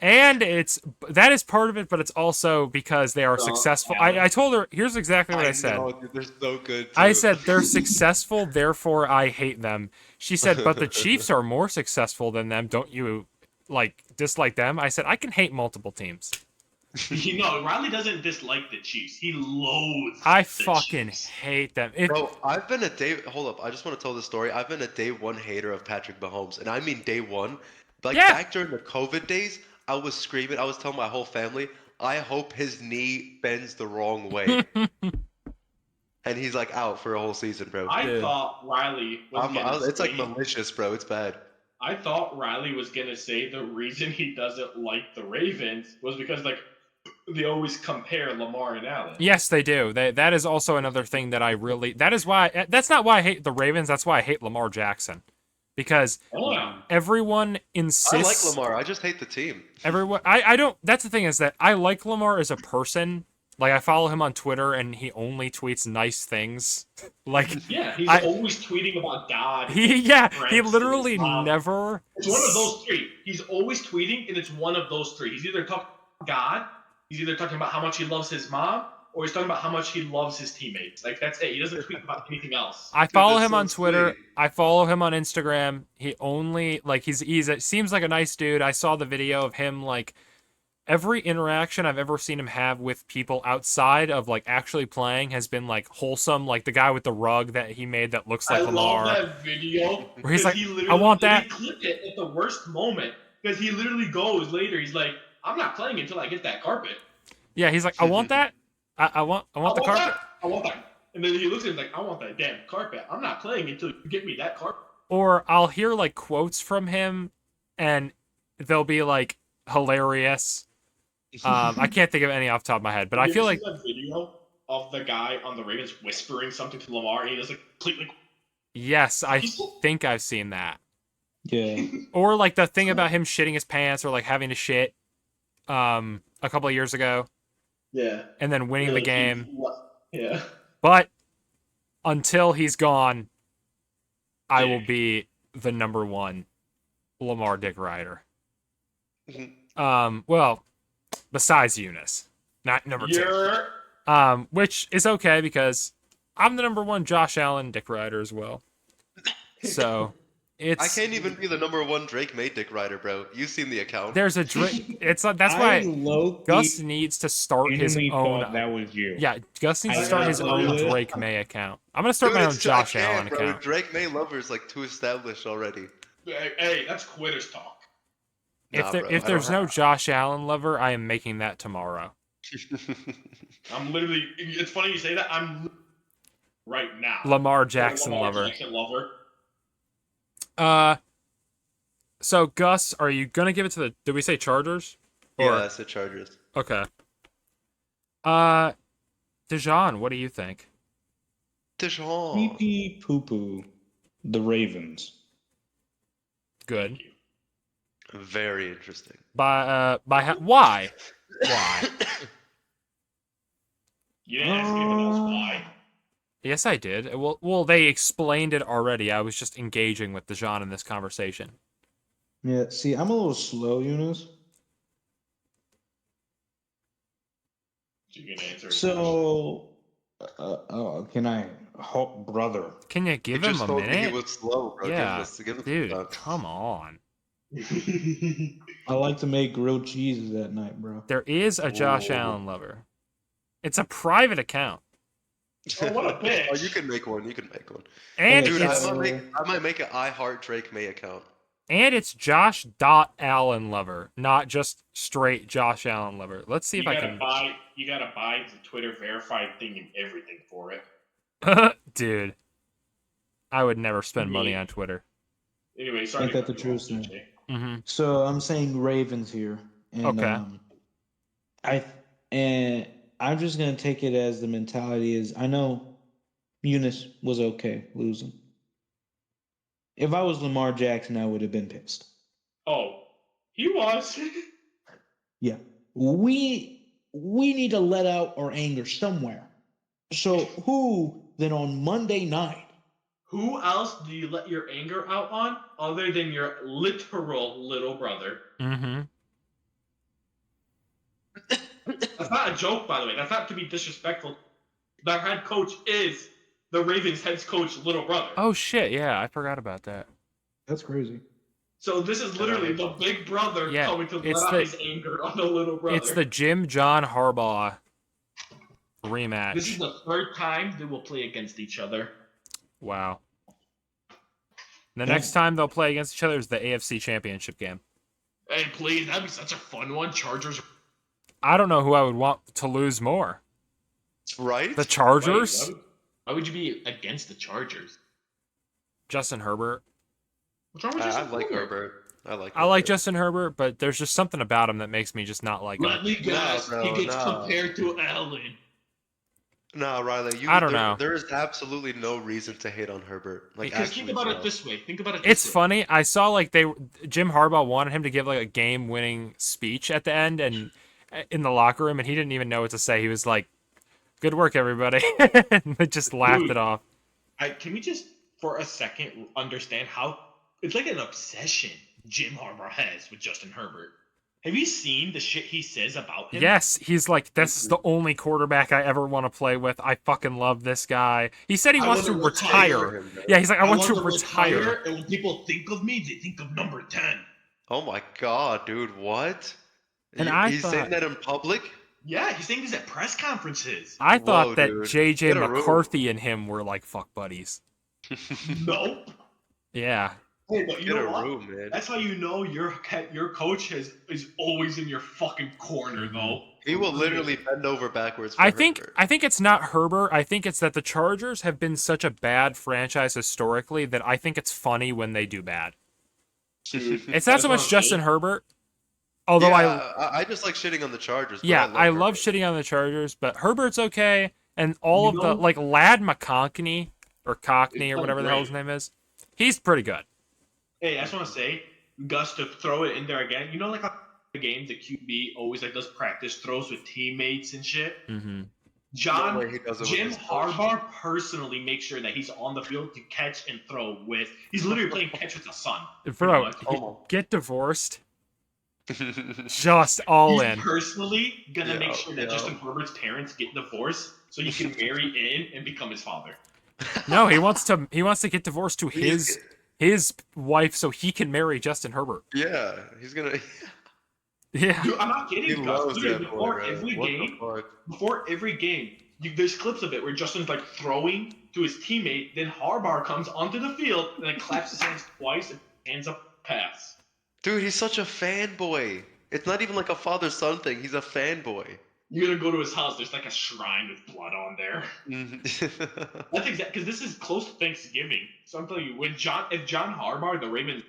that is part of it, but it's also because they are successful. I told her, here's exactly what I said. know, dude, they're so good. I too. said they're successful, therefore I hate them. She said, but the Chiefs are more successful than them. Don't you like dislike them? I said I can hate multiple teams. Riley doesn't dislike the Chiefs. He loathes. I the fucking Chiefs. hate them. Bro, I've been hold up, I just want to tell the story. I've been a day one hater of Patrick Mahomes, and I mean day one. Like Yeah. back during the COVID days, I was screaming, I was telling my whole family, I hope his knee bends the wrong way. And he's like out for a whole season, bro. I Dude. thought Riley was gonna It's like say- malicious, bro. It's bad. I thought Riley was gonna say the reason he doesn't like the Ravens was because like they always compare Lamar and Allen. Yes, they do. That is also another thing that I really. That is why. That's not why I hate the Ravens. That's why I hate Lamar Jackson, because Oh yeah. everyone I insists. like Lamar. I just hate the team. Everyone, I don't. That's the thing, is that I like Lamar as a person. Like, I follow him on Twitter, and he only tweets nice things. Like, Yeah, he's I- always tweeting about God. he Friends, literally Islam. never. It's one of those three. He's always tweeting, and it's one of those three. He's either talking about God, he's either talking about how much he loves his mom, or he's talking about how much he loves his teammates. Like, that's it. He doesn't tweet about anything else. I follow that's him so on Twitter. sweet. I follow him on Instagram. He only, like, he's seems like a nice dude. I saw the video of him, like, every interaction I've ever seen him have with people outside of like actually playing has been like wholesome. Like the guy with the rug that he made that looks like I Lamar. love that video Where he's because like, he literally I want they that. clipped it at the worst moment because he literally goes later. He's like, I'm not playing until I get that carpet. Yeah, he's like, I want that. I want the carpet. That. I want that. And then he looks at him like, I want that damn carpet. I'm not playing until you get me that carpet. Or I'll hear like quotes from him, and they'll be like hilarious. I can't think of any off the top of my head, but I feel like that video of the guy on the Ravens whispering something to Lamar, and he does like completely. yes, I think I've seen that. Yeah. Or like the thing about him shitting his pants or like having to shit, a couple of years ago. Yeah. And then winning the game. Yeah. But until he's gone, I will be the number one Lamar Dick Rider. Well, besides Eunice, not number two. Which is okay because I'm the number one Josh Allen Dick Rider as well. So it's. I can't even be the number one Drake May Dick Rider, bro. You've seen the account. There's a Drake. It's that's why Gus needs to start his own. That was you. Yeah, Gus needs to start his own Drake May account. I'm gonna start my own Josh Allen account. Drake May lover's like too established already. Hey, that's quitters talk. If there's no Josh Allen lover, I am making that tomorrow. I'm literally. It's funny you say that. I'm right now. Lamar Jackson lover. So Gus, are you gonna give it to the? Did we say Chargers? Yeah, I said Chargers. Okay. Dejan, what do you think? Dejan. Pee poo poo. The Ravens. Good. Very interesting. Why? Why? You didn't ask anyone else why. Yes, I did. Well, they explained it already. I was just engaging with Dejan in this conversation. Yeah, see, I'm a little slow, Eunice. You can answer. So, can I, brother? Can you give him a minute? He was slow, bro. Yeah, give him dude, come on. I like to make grilled cheeses at night, bro. There is a Josh Allen lover. It's a private account. Oh, what a bitch! Oh, you can make one. You can make one. And dude, it's, I might make an I Heart Drake May account. And it's Josh Allen lover, not just straight Josh Allen lover. Let's see if I can. You gotta buy the Twitter verified thing and everything for it. Dude, I would never spend money on Twitter. Anyway, sorry. Ain't that the truth, man? Mm-hmm. So I'm saying Ravens here, and okay. I'm just gonna take it as the mentality is. I know Eunice was okay losing. If I was Lamar Jackson, I would have been pissed. Oh, he was. Yeah, we need to let out our anger somewhere. So who then on Monday night? Who else do you let your anger out on other than your literal little brother? Mm-hmm. That's not a joke, by the way. That's not to be disrespectful. The head coach is the Ravens' head coach little brother. Oh shit! Yeah, I forgot about that. That's crazy. So this is literally the big brother coming to let out his anger on the little brother. It's the John Harbaugh rematch. This is the third time they will play against each other. Wow. The next time they'll play against each other is the AFC Championship game. Hey, please, that'd be such a fun one. Chargers. I don't know who I would want to lose more. Right? The Chargers? Wait, why would you be against the Chargers? Justin Herbert. What's wrong with Justin I like Herbert? I like Justin Herbert, but there's just something about him that makes me just not like him. Let me guess. He gets compared to Allen. No, Riley, I don't know. There is absolutely no reason to hate on Herbert. Like, because think about it this way. It's funny. I saw like Jim Harbaugh wanted him to give like a game-winning speech at the end, and in the locker room, and he didn't even know what to say. He was like, "Good work, everybody," and they just laughed it off. Can we just for a second understand how it's like an obsession Jim Harbaugh has with Justin Herbert? Have you seen the shit he says about him? Yes, he's like, this is the only quarterback I ever want to play with. I fucking love this guy. He said he wants to retire. Yeah, he's like, I want to retire. And when people think of me, they think of number 10. Oh my god, dude, what? And I He's thought saying that in public? Yeah, he's saying this at press conferences. I thought Whoa, that dude. JJ Get a room. McCarthy and him were like fuck buddies. Nope. Yeah. Hey, but you Get know a what? room, man. That's how you know your coach is always in your fucking corner, Mhm. though. He will For literally real. bend over backwards for I think Herbert. it's not Herbert. I think it's that the Chargers have been such a bad franchise historically that I think it's funny when they do bad. Dude, It's not that's so what much I'm Justin saying. Herbert. Although I just like shitting on the Chargers, but I I love Herbert. shitting on the Chargers, but Herbert's okay, and all You of the know- like Lad McConkey or Cockney It's or done whatever the hell his great. name is, he's pretty good. Hey, I just want to say, Gus, to throw it in there again. You know, like how the games, the QB always like does practice throws with teammates and shit. Mm-hmm. John, No way he does it with Jim his coach. Harbaugh personally makes sure that he's on the field to catch and throw with. He's literally playing catch with the son. Bro, much. get divorced, just all He's in. personally gonna Yeah, make sure that yeah. Justin Herbert's parents get divorced so he can marry in and become his father. No, he wants to get divorced to his wife so he can marry Justin Herbert. Yeah, he's gonna. Yeah. Dude, I'm not kidding, He Gus. loves Literally, that boy, man. before every game, there's clips of it where Justin's like throwing to his teammate, then Harbaugh comes onto the field and then claps his hands twice and hands up pass. Dude, he's such a fanboy. It's not even like a father-son thing. He's a fanboy. You're gonna go to his house. There's like a shrine with blood on there. That's exact because this is close to Thanksgiving. So I'm telling you, if John Harbaugh, the Ravens,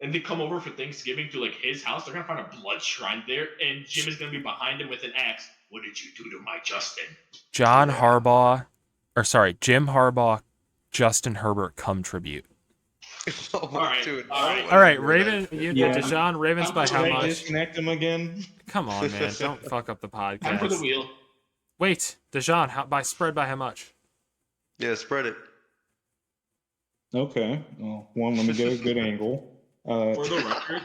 and they come over for Thanksgiving to like his house, they're gonna find a blood shrine there, and Jim is gonna be behind him with an axe. What did you do to my Justin? Jim Harbaugh, Justin Herbert come tribute. Oh, All right, dude, all right. I All right, hear Raven, that. you Yeah. Deshaun, Ravens by how Should I much? disconnect him again? Come on, man, don't fuck up the Time for the podcast. wheel. Wait, Deshaun, by how much? Yeah, spread it. Okay. Well, one, let me get a good angle. For the record,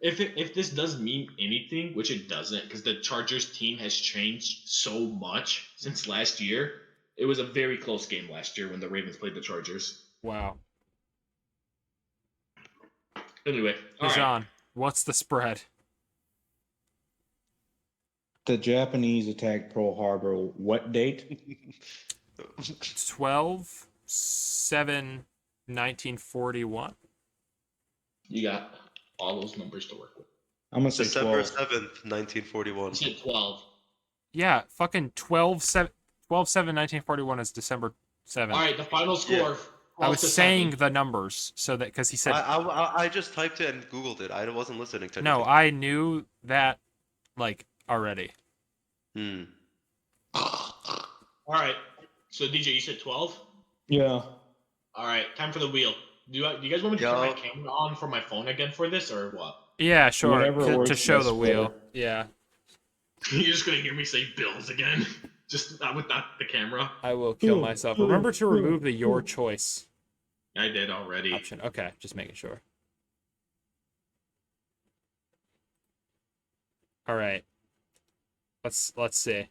if this does mean anything, which it doesn't, because the Chargers team has changed so much since last year. It was a very close game last year when the Ravens played the Chargers. Wow. Anyway, all right. Deshaun, what's the spread? The Japanese attacked Pearl Harbor. What date? 12/7/1941. You got all those numbers to work with. I'm gonna say December 12. 7th, 1941. You said 12. Yeah, fucking 12/7/1941 is December 7th. All right, the final score. I was 12-7. saying the numbers so that because he said I just typed it and Googled it. I wasn't listening to no, anything. I knew that like already. Hmm. All right. So DJ, you said 12. Yeah. All right, time for the wheel. Do you guys want me to turn my camera on from my phone again for this, or what? Yeah, sure. Whatever To works show best the for wheel. her. Yeah, You're just gonna hear me say Bills again, just not with the camera. I will kill myself. Remember to remove the your choice I did already. option. Okay, just making sure. All right. Let's see.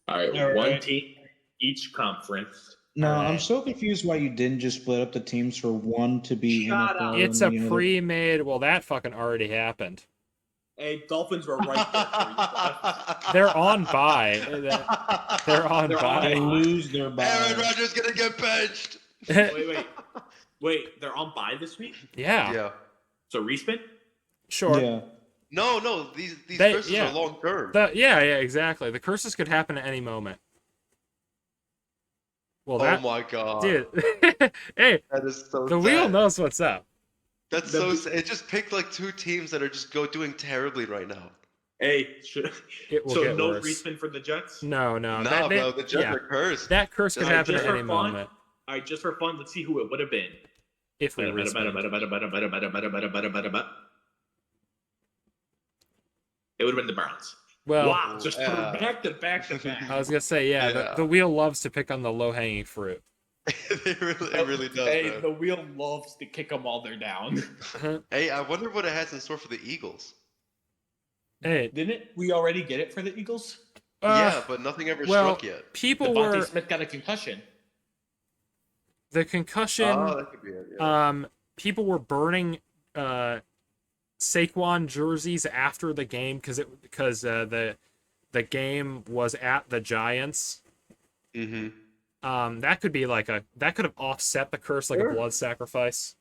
All right, All one right. team each conference. No, All I'm right. so confused why you didn't just split up the teams for one to be Shut NFL. up. It's and a the other- pre-made. Well, that fucking already happened. Hey, Dolphins were right there for you. They're on bye. They're on They're bye. They lose their bye. Aaron Rodgers gonna get benched. Wait, they're on bye this week? Yeah, Yeah. So respin? sure. Yeah. No. These They- curses yeah. are long term. Yeah, exactly. The curses could happen at any moment. Well, Oh that my god, dude. Hey, that is so. the wheel sad. knows what's up. That's so. It just picked like two teams that are just doing terribly right now. Hey, It will so get no worse. respin for the Jets? No. Nah, that- bro, the Jets yeah, are cursed. that curse could Just happen at for any fun, moment All right, just for fun, let's see who it would have been. if we Better. respin. It would have been the Browns. Well, Wow, just yeah. back to back to back. I was gonna say, yeah, Yeah. The wheel loves to pick on the low-hanging fruit. it really does. Hey, man. the wheel loves to kick them while they're down. Hey, I wonder what it has in store for the Eagles. Hey, Didn't we already get it for the Eagles? Yeah, but nothing ever well, struck yet. people Devontae were Smith got a concussion. the concussion. Oh, that could be it. Yeah. People were burning Saquon jerseys after the game because the game was at the Giants. Mm-hmm. That could be that could have offset the curse like a blood sacrifice.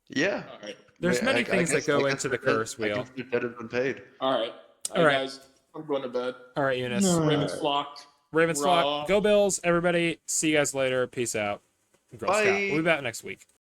Yeah. All right. There's many things that go into the curse I wheel. guess their debt has been paid. All right. All right. Guys, I'm going to bed. All right, Eunice. Ravens flocked. Ravens Raw. flock. Go Bills, everybody. See you guys later. Peace out. Girl Bye. Scout. We'll be back next week.